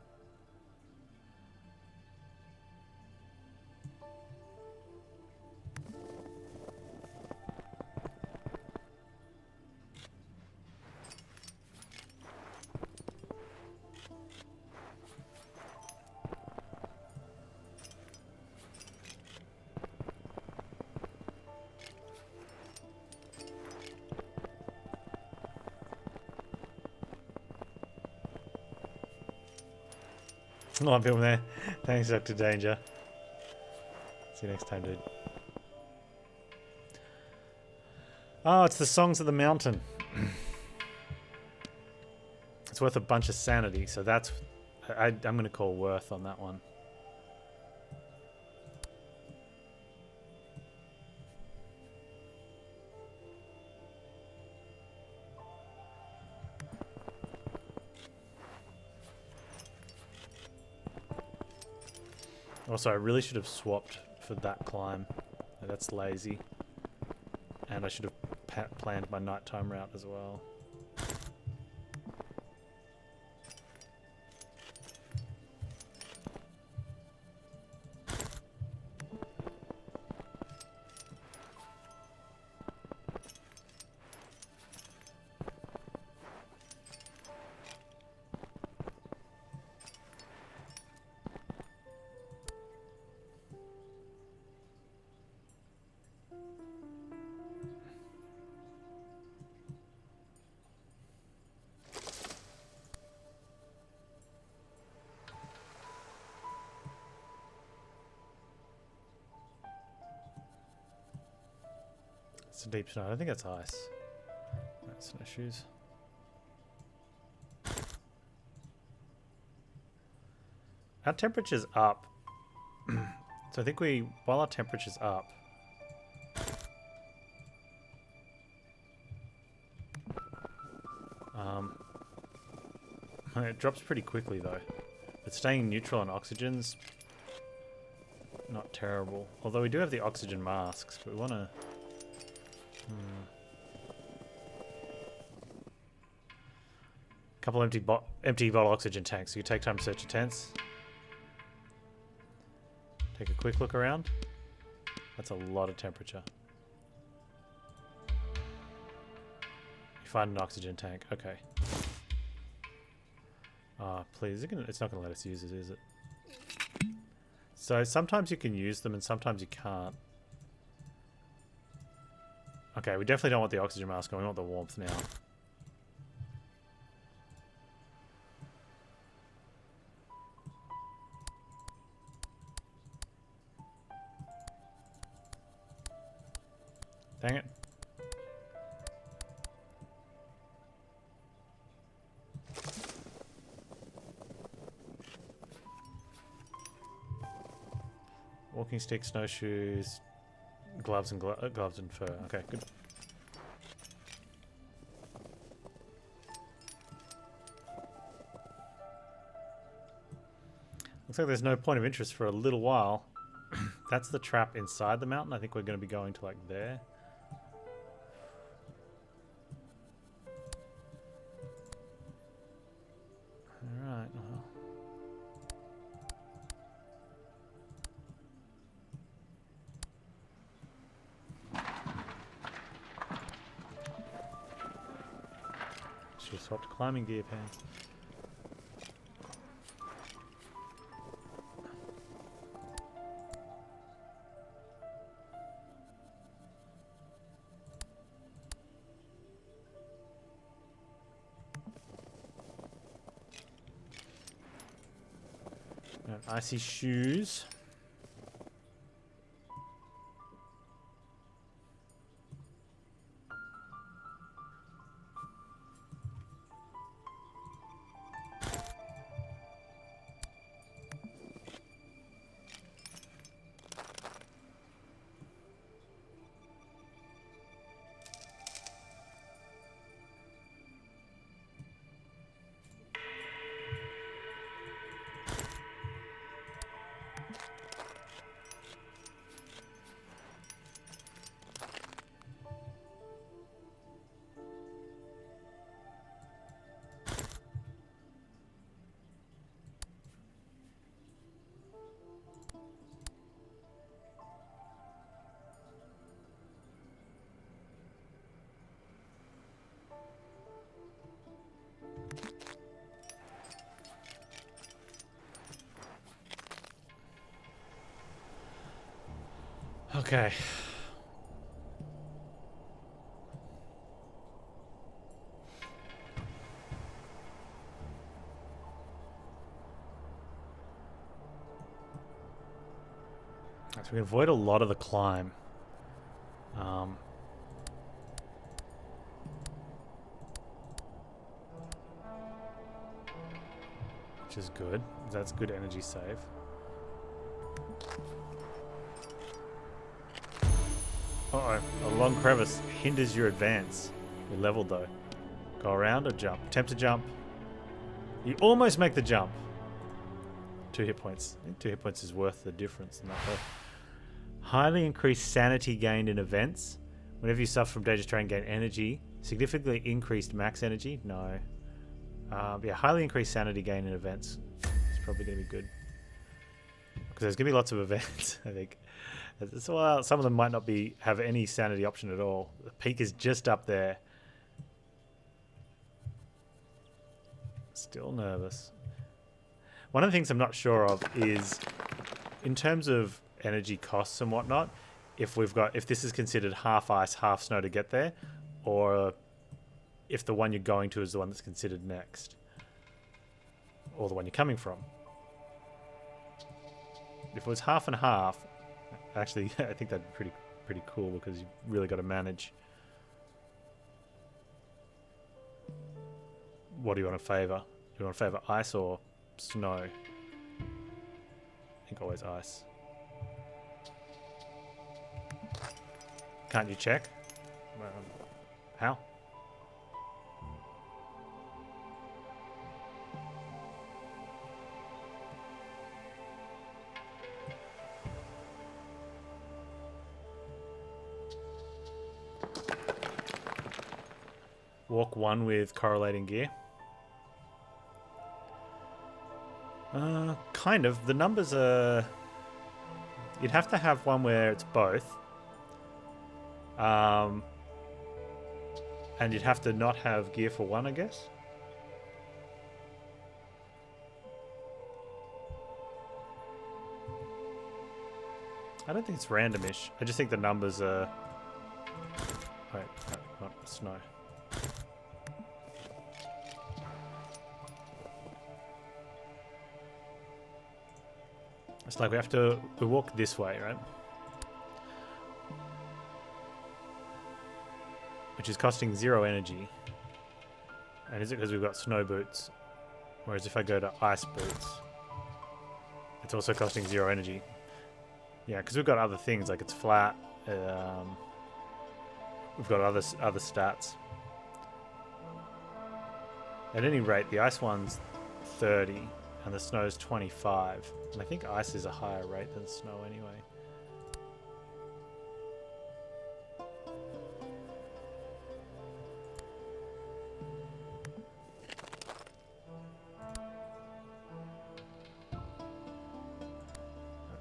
A lot of people there. Thanks, Dr. Danger. See you next time, dude. Oh, it's the Songs of the Mountain. That's worth a bunch of sanity, so that's... I'm going to call worth on that one. Also, I really should have swapped for that climb. That's lazy. And I should have planned my nighttime route as well. It's a deep snow. I don't think that's ice. Right, snowshoes. Our temperature's up. So I think while our temperature's up, it drops pretty quickly though. But staying neutral on oxygen's not terrible. Although we do have the oxygen masks, but we want to... Couple empty bottle oxygen tanks. So you take time to search your tents. Take a quick look around. That's a lot of temperature. You find an oxygen tank. Okay. Please. It's not going to let us use it, is it? So sometimes you can use them and sometimes you can't. Okay, we definitely don't want the oxygen mask on. We want the warmth now. Dang it. Walking stick, snowshoes, gloves and fur. Okay, good. Looks like there's no point of interest for a little while. That's the trap inside the mountain. I think we're going to be going to like there. Alright. She swapped climbing gear, Panz. Icy shoes. Okay. So we can avoid a lot of the climb. which is good. That's good energy save. Uh-oh, a long crevice hinders your advance. You're leveled though. Go around or jump. Attempt to jump. You almost make the jump. 2 hit points. I think 2 hit points is worth the difference in that way. Highly increased sanity gained in events. Whenever you suffer from dangerous terrain, gain energy. Significantly increased max energy. No. Yeah, highly increased sanity gain in events. It's probably going to be good. Because there's going to be lots of events, I think. Well, some of them might not have any sanity option at all. The peak is just up there. Still nervous. One of the things I'm not sure of is, in terms of energy costs and whatnot, if this is considered half ice, half snow to get there, or if the one you're going to is the one that's considered next, or the one you're coming from. If it was half and half, actually, I think that'd be pretty cool, because you've really got to manage. What do you want to favour? Do you want to favour ice or snow? I think always ice. Can't you check? How? Walk 1 with correlating gear. Kind of. The numbers are... You'd have to have one where it's both. And you'd have to not have gear for 1, I guess. I don't think it's randomish. I just think the numbers are... Wait, no, not snow. It's like we walk this way, right? Which is costing 0 energy. And is it because we've got snow boots? Whereas if I go to ice boots, it's also costing 0 energy. Yeah, because we've got other things, like it's flat. We've got other stats. At any rate, the ice one's 30 and the snow's 25. And I think ice is a higher rate than snow anyway.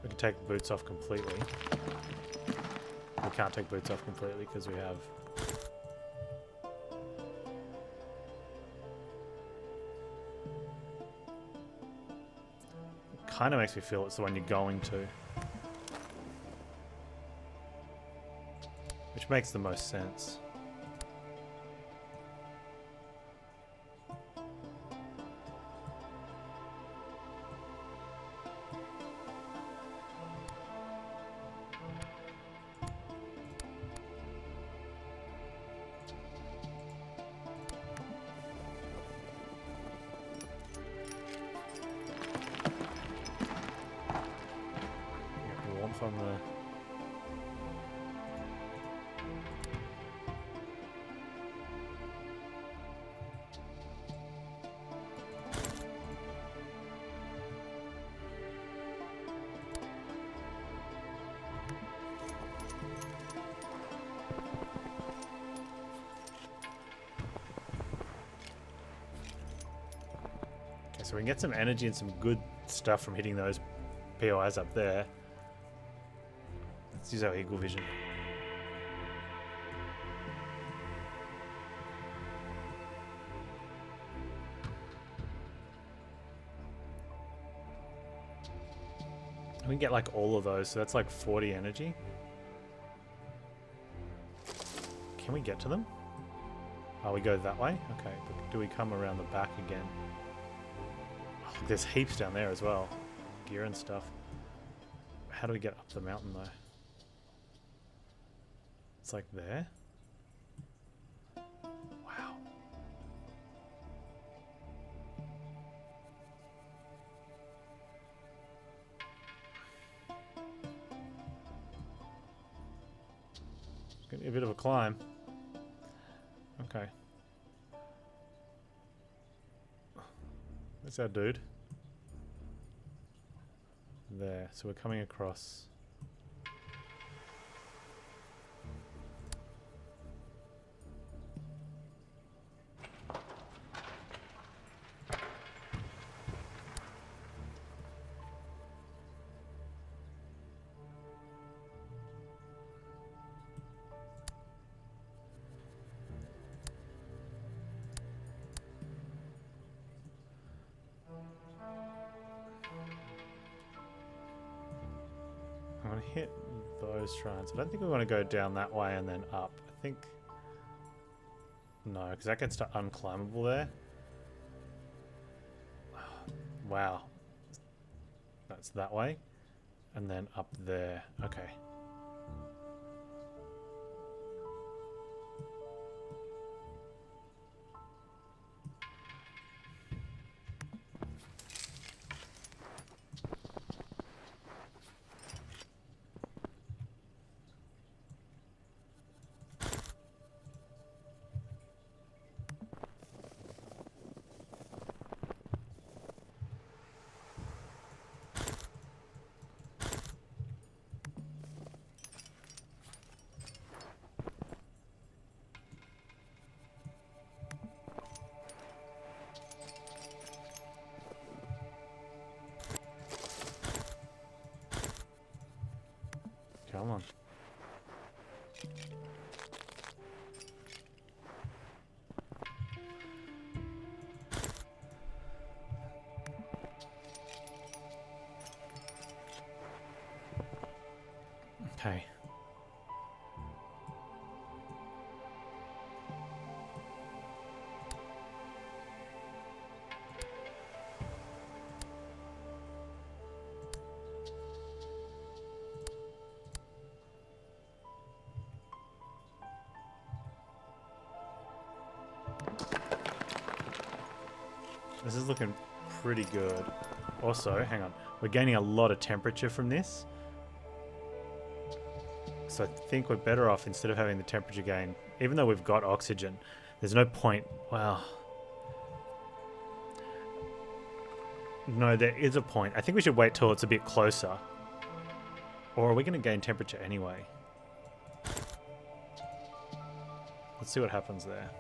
We can take boots off completely. We can't take boots off completely because we have... Kind of makes me feel it's the one you're going to. Which makes the most sense. On the okay, so we can get some energy and some good stuff from hitting those POIs up there. Let's use our eagle vision. We can get like all of those, so that's like 40 energy. Can we get to them? Oh, we go that way? Okay, but do we come around the back again? Oh, look, there's heaps down there as well. Gear and stuff. How do we get up the mountain though? It's like there. Wow. A bit of a climb. Okay. That's our dude. There. So we're coming across. I'm going to hit those shrines. I don't think we want to go down that way and then up. I think... No, because that gets to unclimbable there. Wow. That's that way. And then up there. Okay. Come on. Okay. This is looking pretty good. Also, hang on. We're gaining a lot of temperature from this. So I think we're better off, instead of having the temperature gain, even though we've got oxygen, there's no point. Wow. No, there is a point. I think we should wait till it's a bit closer. Or are we going to gain temperature anyway? Let's see what happens there.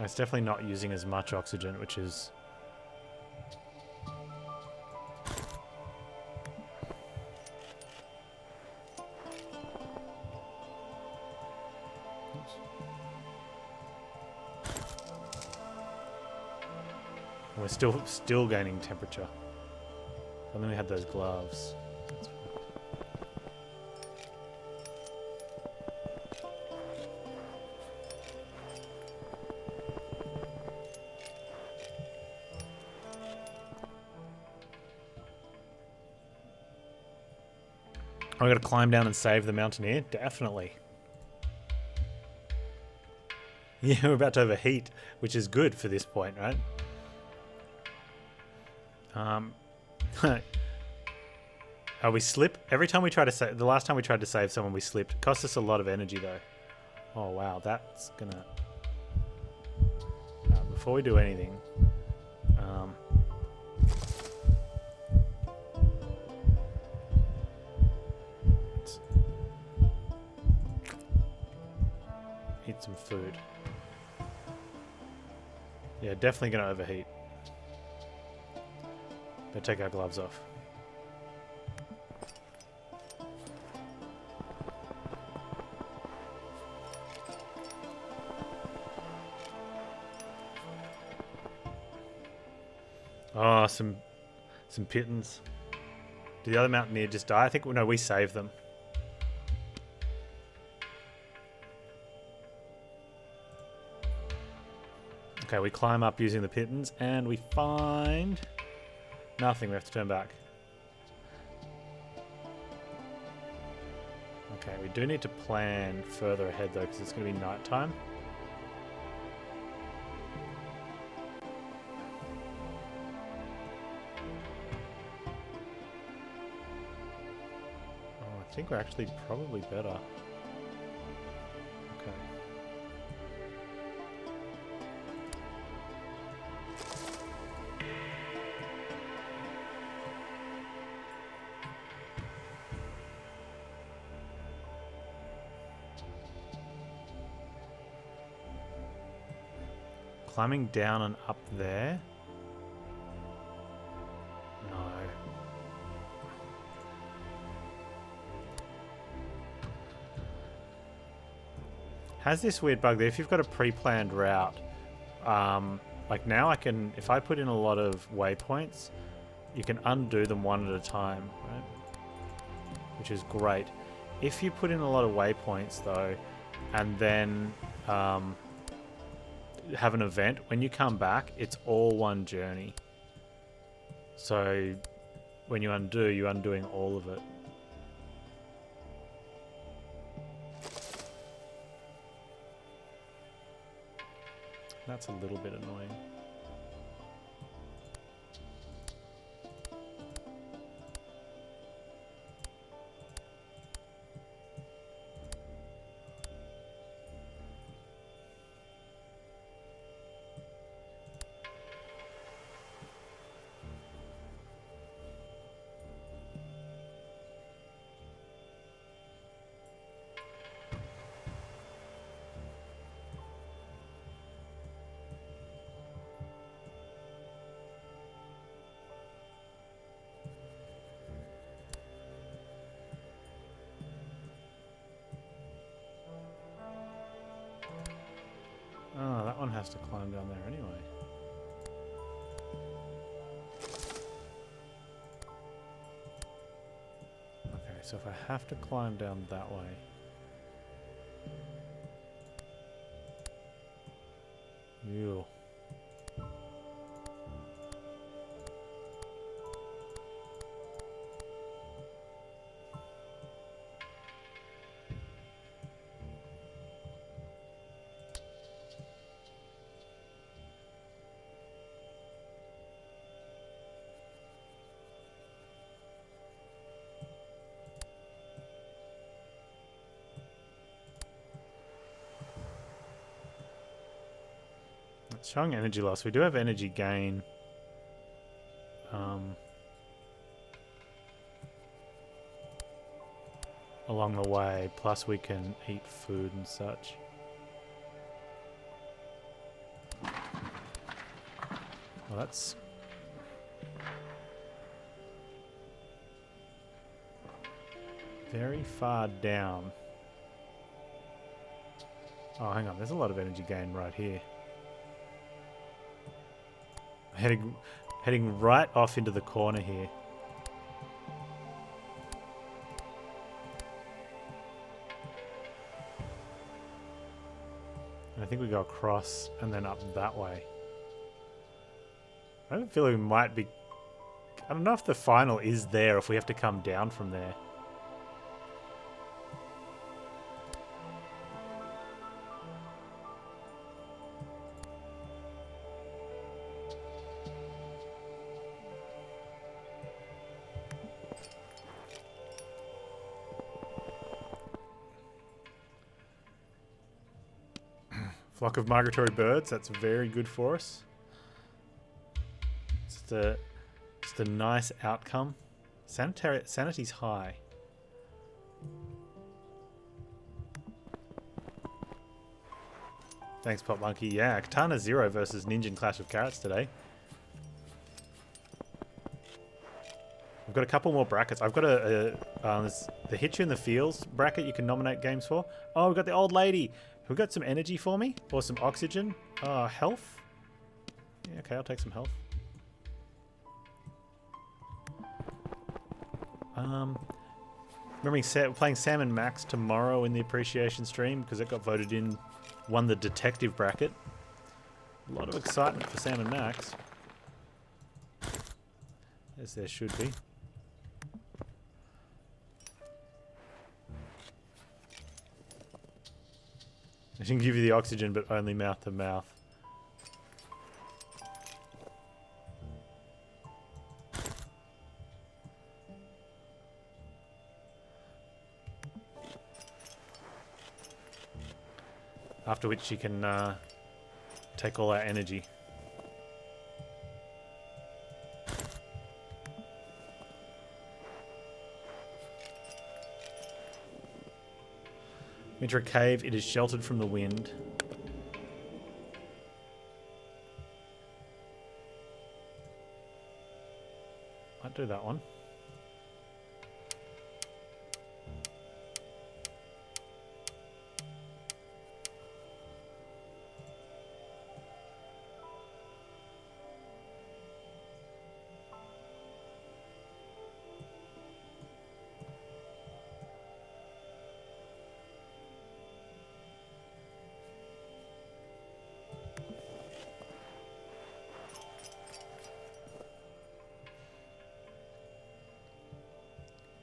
It's definitely not using as much oxygen, which is... Oops. We're still gaining temperature. And then we had those gloves. I got to climb down and save the mountaineer? Definitely. Yeah, we're about to overheat, which is good for this point, right? We slip. Every time we try to save... The last time we tried to save someone, we slipped. It cost us a lot of energy, though. Oh, wow. That's gonna... before we do anything... eat some food. Yeah, definitely gonna overheat. Better take our gloves off. Oh, some pittons. Did the other mountaineer just die? I think, no, we saved them. Okay, we climb up using the pittons, and we find nothing. We have to turn back. Okay, we do need to plan further ahead, though, because it's going to be nighttime. think we're actually probably better. Okay. Climbing down and up there? No. Has this weird bug that if you've got a pre-planned route, like now I can, if I put in a lot of waypoints, you can undo them one at a time, right? Which is great. If you put in a lot of waypoints though, and then have an event, when you come back, it's all one journey. So when you undo, you're undoing all of it. That's a little bit annoying. Oh, that one has to climb down there anyway. Okay, so if I have to climb down that way... Ew. It's showing energy loss. We do have energy gain. Along the way, plus we can eat food and such. Well, that's very far down. Oh, hang on. There's a lot of energy gain right here. Heading right off into the corner here. And I think we go across and then up that way. I have a feeling we might be... I don't know if the final is there, if we have to come down from there. Flock of migratory birds, that's very good for us. Just a nice outcome. Sanity's high. Thanks, Pop Monkey. Yeah, Katana 0 versus Ninja Clash of Carrots today. I've got a couple more brackets. I've got there's the Hit You in the Fields bracket you can nominate games for. Oh, we've got the old lady. Who got some energy for me? Or some oxygen? Health? Yeah, okay, I'll take some health. Remember playing Sam and Max tomorrow in the appreciation stream because it got voted in, won the detective bracket. A lot of excitement for Sam and Max. As there should be. I can give you the oxygen, but only mouth to mouth. After which she can take all our energy. Enter a cave. It is sheltered from the wind. Might do that one.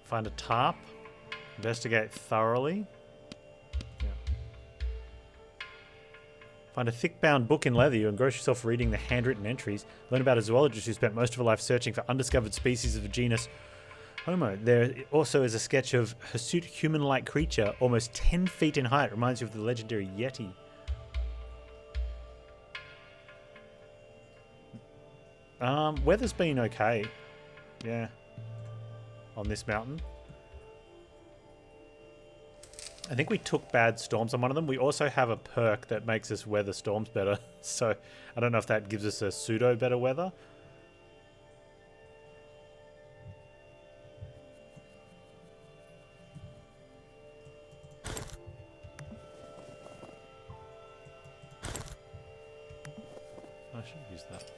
Find a tarp. Investigate thoroughly. Yeah. Find a thick-bound book in leather. You engross yourself reading the handwritten entries. Learn about a zoologist who spent most of her life searching for undiscovered species of the genus Homo. There also is a sketch of hirsute human-like creature, almost 10 feet in height. Reminds you of the legendary Yeti. Weather's been okay. Yeah. On this mountain. I think we took bad storms on one of them. We also have a perk that makes us weather storms better. So I don't know if that gives us a pseudo better weather. I should use that.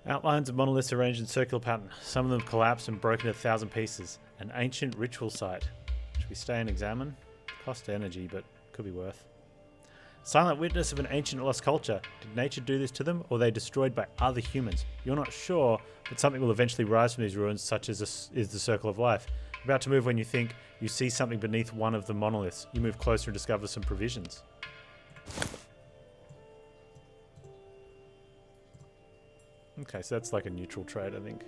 Outlines of monoliths arranged in circular pattern. Some of them collapsed and broken into 1,000 pieces. An ancient ritual site. Should we stay and examine? Cost energy, but could be worth. Silent witness of an ancient lost culture. Did nature do this to them, or were they destroyed by other humans? You're not sure, but something will eventually rise from these ruins, such as is the circle of life. You're about to move when you think you see something beneath one of the monoliths. You move closer and discover some provisions. Okay, so that's like a neutral trade, I think.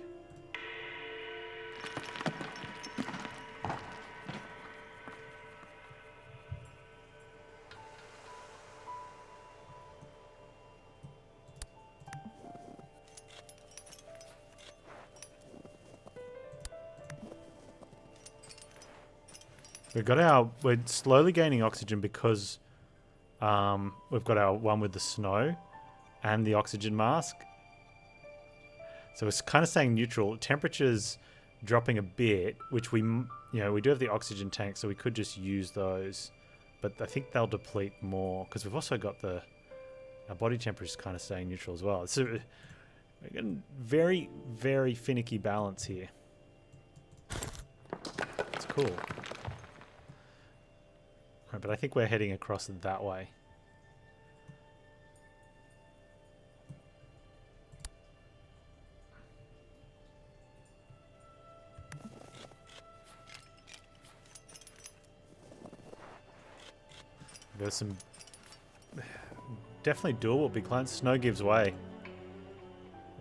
We're slowly gaining oxygen because we've got our one with the snow and the oxygen mask. So it's kind of staying neutral. Temperature's dropping a bit, which we do have the oxygen tank, so we could just use those. But I think they'll deplete more because we've also got our body temperature's kind of staying neutral as well. So we're getting very, very finicky balance here. It's cool. Right, but I think we're heading across that way. There's some definitely doable big climbs. Snow gives way.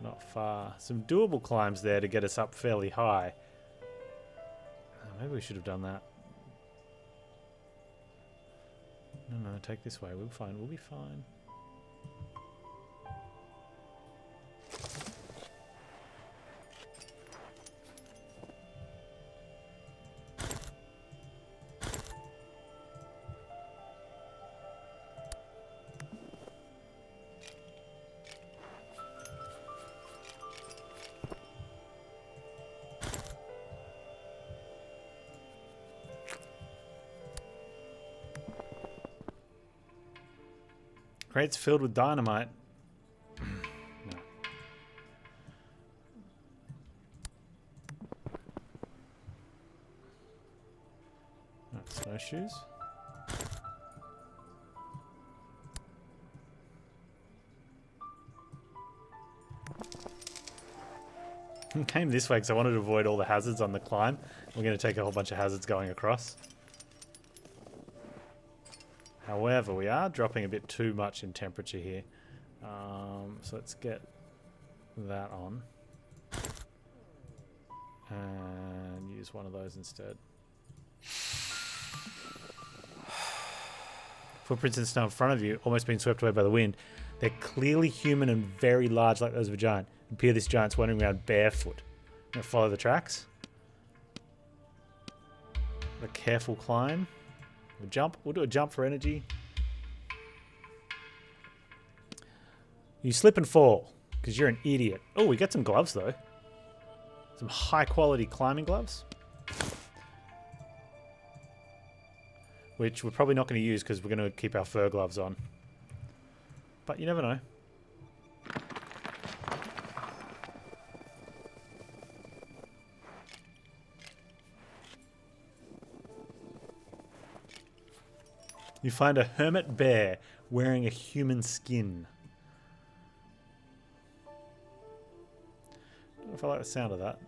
Not far. Some doable climbs there to get us up fairly high. Maybe we should have done that. No, take this way. We'll be fine. We'll be fine. Crates filled with dynamite. No. Snowshoes. Came this way because I wanted to avoid all the hazards on the climb. We're going to take a whole bunch of hazards going across. However, we are dropping a bit too much in temperature here. So let's get that on. And use one of those instead. Footprints in the snow in front of you, almost being swept away by the wind. They're clearly human and very large, like those of a giant. It appears this giant's wandering around barefoot. I'm gonna follow the tracks. A careful climb. We'll jump. We'll do a jump for energy. You slip and fall because you're an idiot. Oh, we get some gloves though. Some high quality climbing gloves. Which we're probably not going to use because we're going to keep our fur gloves on. But you never know. You find a hermit bear wearing a human skin. I don't know if I like the sound of that.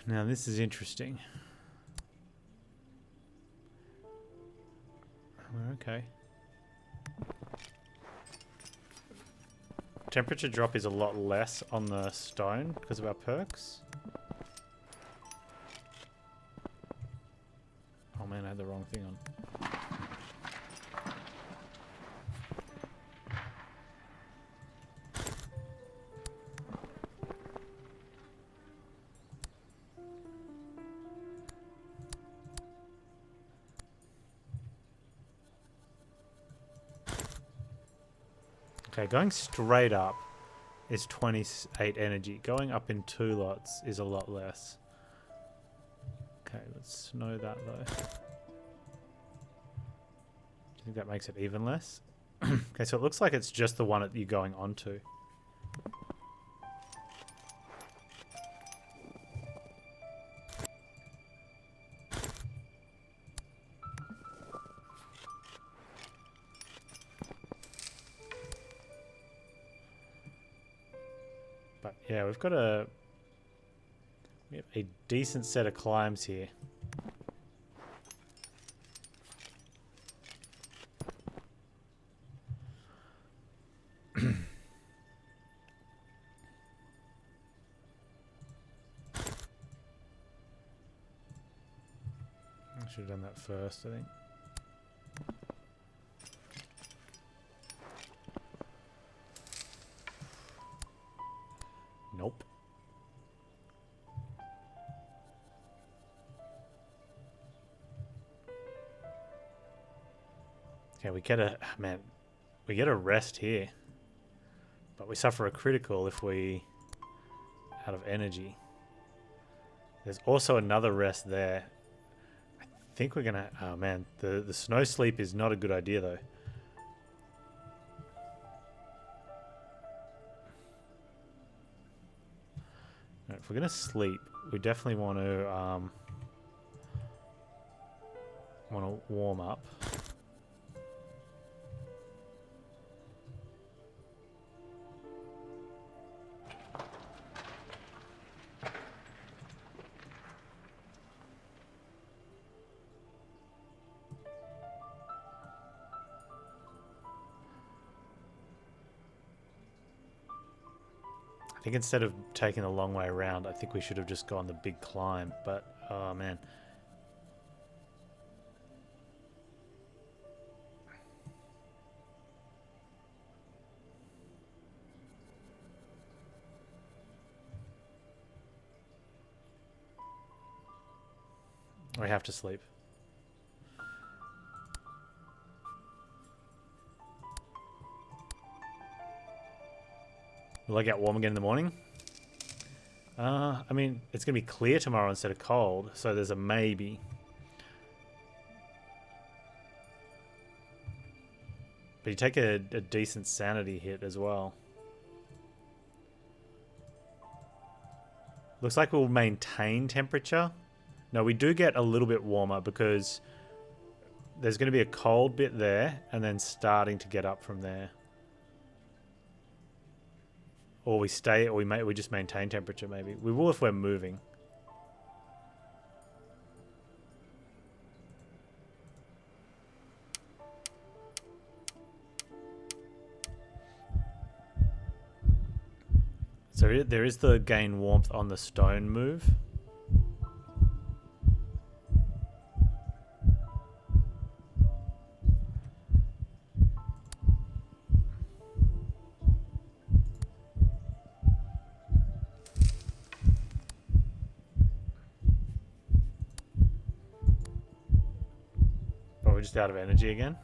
Now this is interesting. Okay. Temperature drop is a lot less on the stone because of our perks. Oh man, I had the wrong thing on. Okay, going straight up is 28 energy. Going up in 2 lots is a lot less. Okay, let's snow that though. Do you think that makes it even less? Okay, so it looks like it's just the one that you're going onto. But yeah, we have a decent set of climbs here. I should have done that first, I think. Nope. Okay, we get a rest here, but we suffer a critical if we out of energy. There's also another rest there. I think we're gonna. Oh man, the snow sleep is not a good idea though. If we're gonna sleep, we definitely want to warm up. I think instead of taking the long way around, I think we should have just gone the big climb, but oh man. We have to sleep. Will I get warm again in the morning? I mean, it's going to be clear tomorrow instead of cold, so there's a maybe. But you take a decent sanity hit as well. Looks like we'll maintain temperature. No, we do get a little bit warmer because there's going to be a cold bit there and then starting to get up from there. Or we stay, or we just maintain temperature maybe. We will if we're moving. So there is the gain warmth on the stone move. But we're just out of energy again.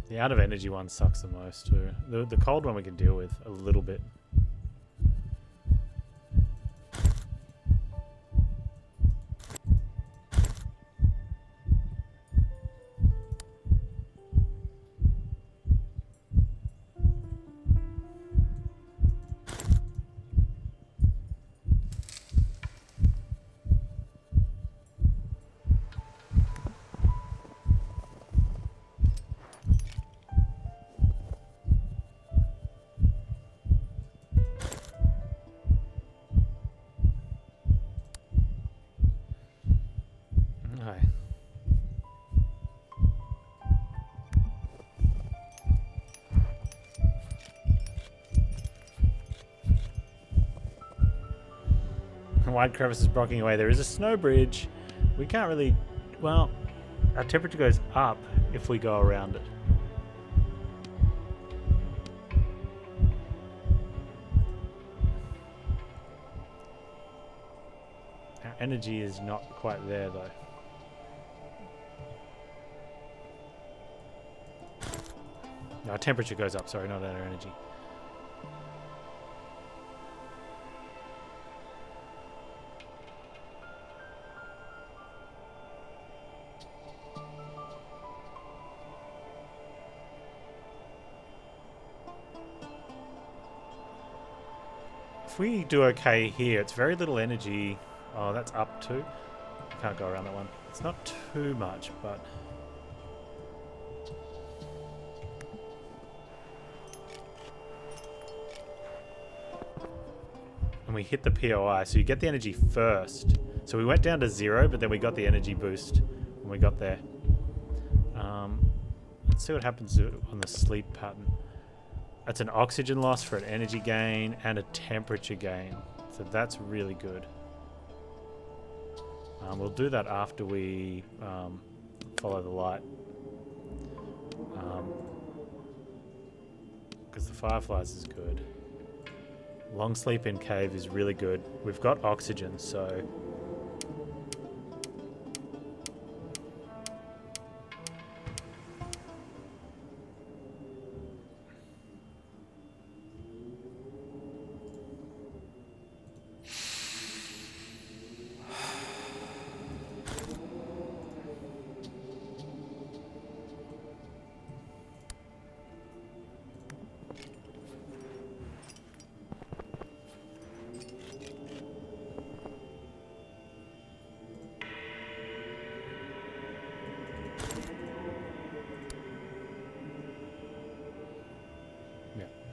The out of energy one sucks the most too. The cold one we can deal with a little bit. Wide crevice is blocking away. There is a snow bridge. We can't really... Well, our temperature goes up if we go around it. Our energy is not quite there though. No, our temperature goes up, sorry, not our energy. If we do okay here, it's very little energy. Oh, that's up too. Can't go around that one. It's not too much, but... And we hit the POI, so you get the energy first. So we went down to 0, but then we got the energy boost when we got there. Let's see what happens on the sleep pattern. That's an oxygen loss for an energy gain and a temperature gain. So that's really good. We'll do that after we follow the light. Because the fireflies is good. Long sleep in cave is really good. We've got oxygen, so...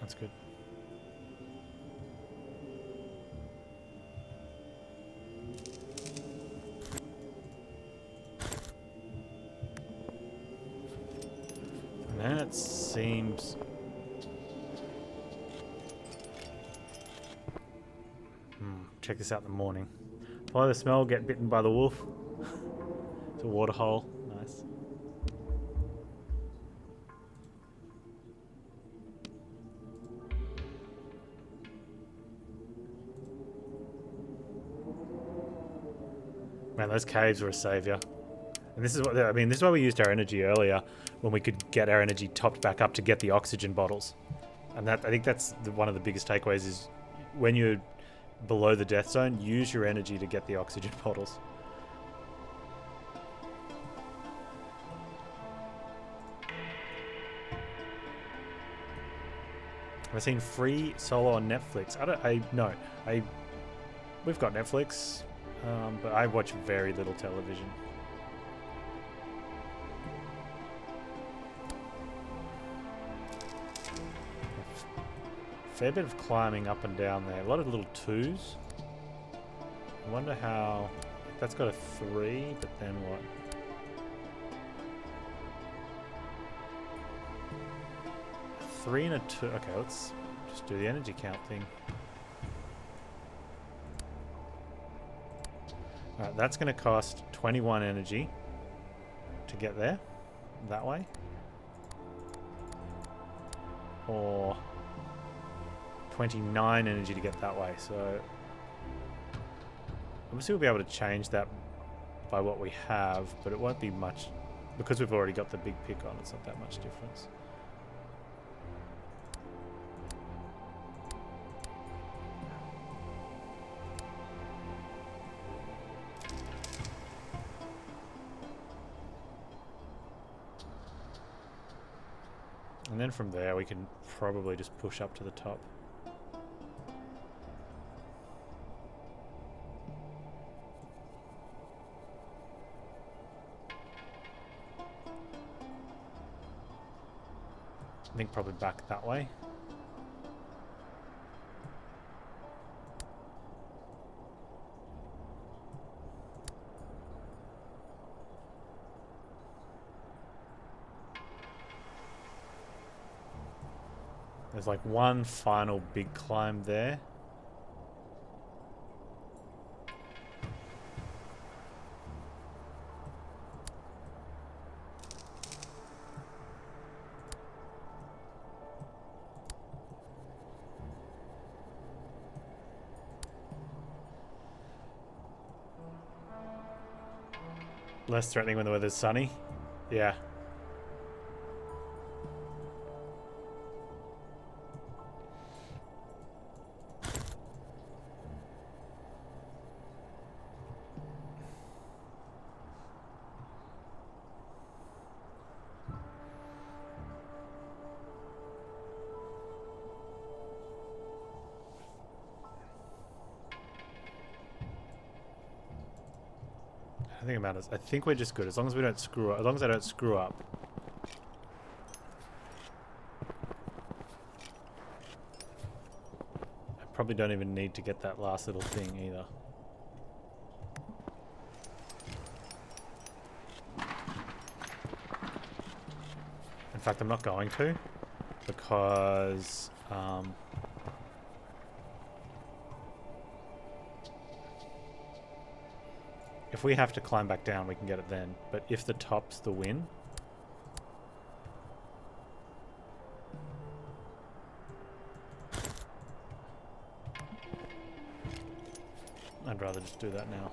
That's good. And then it seems... check this out in the morning. Follow the smell, get bitten by the wolf. It's a water hole. Nice. Man, those caves were a savior. And this is what I mean. This is why we used our energy earlier, when we could get our energy topped back up to get the oxygen bottles. And that, I think that's one of the biggest takeaways is when you're below the death zone, use your energy to get the oxygen bottles. I've seen free solo on Netflix. We've got Netflix, but I watch very little television. Fair bit of climbing up and down there. A lot of little 2s. I wonder how... That's got a 3, but then what? A 3 and a 2. Okay, let's just do the energy count thing. Alright, that's going to cost 21 energy to get there. That way. Or 29 energy to get that way. So obviously we'll be able to change that by what we have, but it won't be much because we've already got the big pick on. It's not that much difference. And then from there we can probably just push up to the top. I think probably back that way. There's like one final big climb there. Less threatening when the weather's sunny. Yeah. I think it matters. I think we're just good as long as we don't screw up. As long as I don't screw up. I probably don't even need to get that last little thing either. In fact, I'm not going to because if we have to climb back down, we can get it then. But if the top's the win... I'd rather just do that now.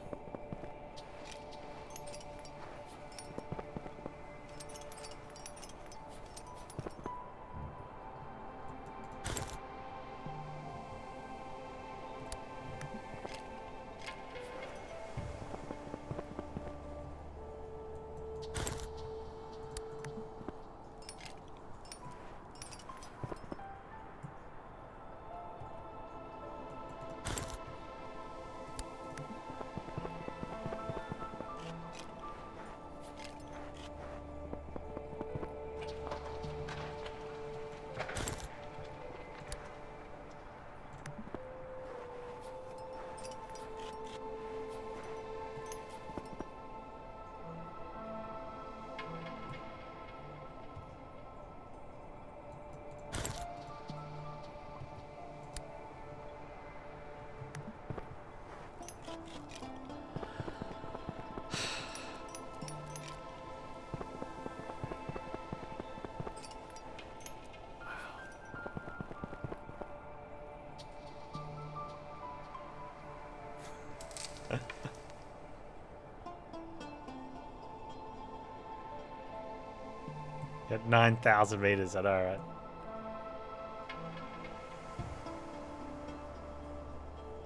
At 9,000 meters, I know, right?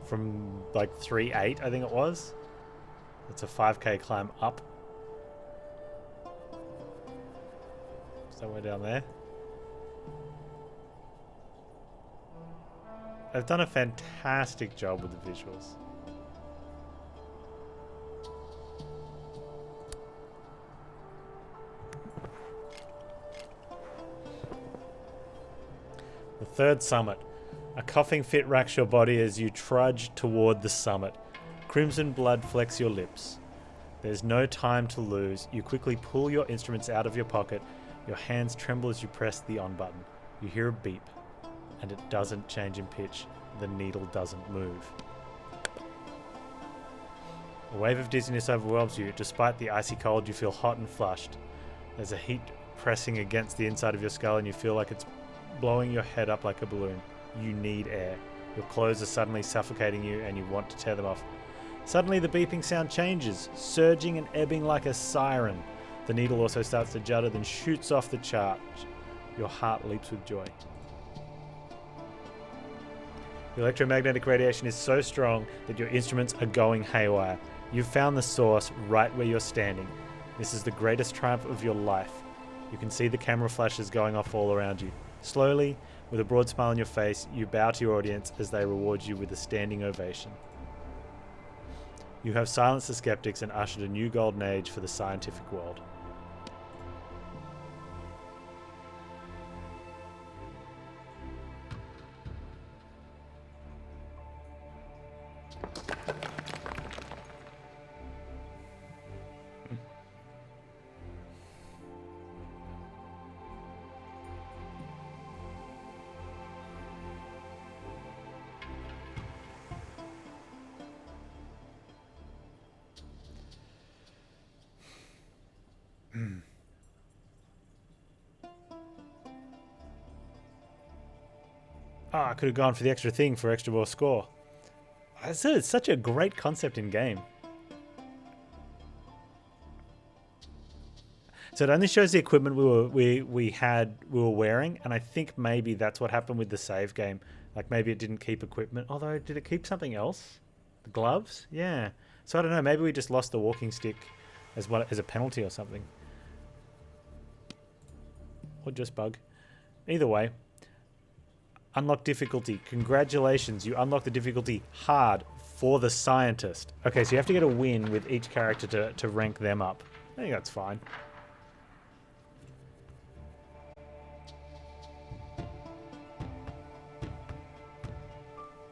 From like 3.8, I think it was. It's a 5k climb up. Somewhere down there. They've done a fantastic job with the visuals. The third summit. A coughing fit racks your body as you trudge toward the summit. Crimson blood flecks your lips. There's no time to lose. You quickly pull your instruments out of your pocket. Your hands tremble as you press the on button. You hear a beep, and it doesn't change in pitch. The needle doesn't move. A wave of dizziness overwhelms you. Despite the icy cold, you feel hot and flushed. There's a heat pressing against the inside of your skull, and you feel like it's blowing your head up like a balloon. You need air. Your clothes are suddenly suffocating you, and you want to tear them off. Suddenly the beeping sound changes, surging and ebbing like a siren. The needle also starts to judder, then shoots off the charge. Your heart leaps with joy. The electromagnetic radiation is so strong that your instruments are going haywire. You've found the source right where you're standing. This is the greatest triumph of your life. You can see the camera flashes going off all around you. Slowly, with a broad smile on your face, you bow to your audience as they reward you with a standing ovation. You have silenced the skeptics and ushered a new golden age for the scientific world. I could have gone for the extra thing for extra more score. I said it's such a great concept in game. So it only shows the equipment we were wearing, and I think maybe that's what happened with the save game. Like maybe it didn't keep equipment. Although, did it keep something else? The gloves? Yeah. So I don't know. Maybe we just lost the walking stick as a penalty or something. Or just bug. Either way. Unlock difficulty. Congratulations, you unlock the difficulty hard for the scientist. Okay, so you have to get a win with each character to rank them up. I think that's fine.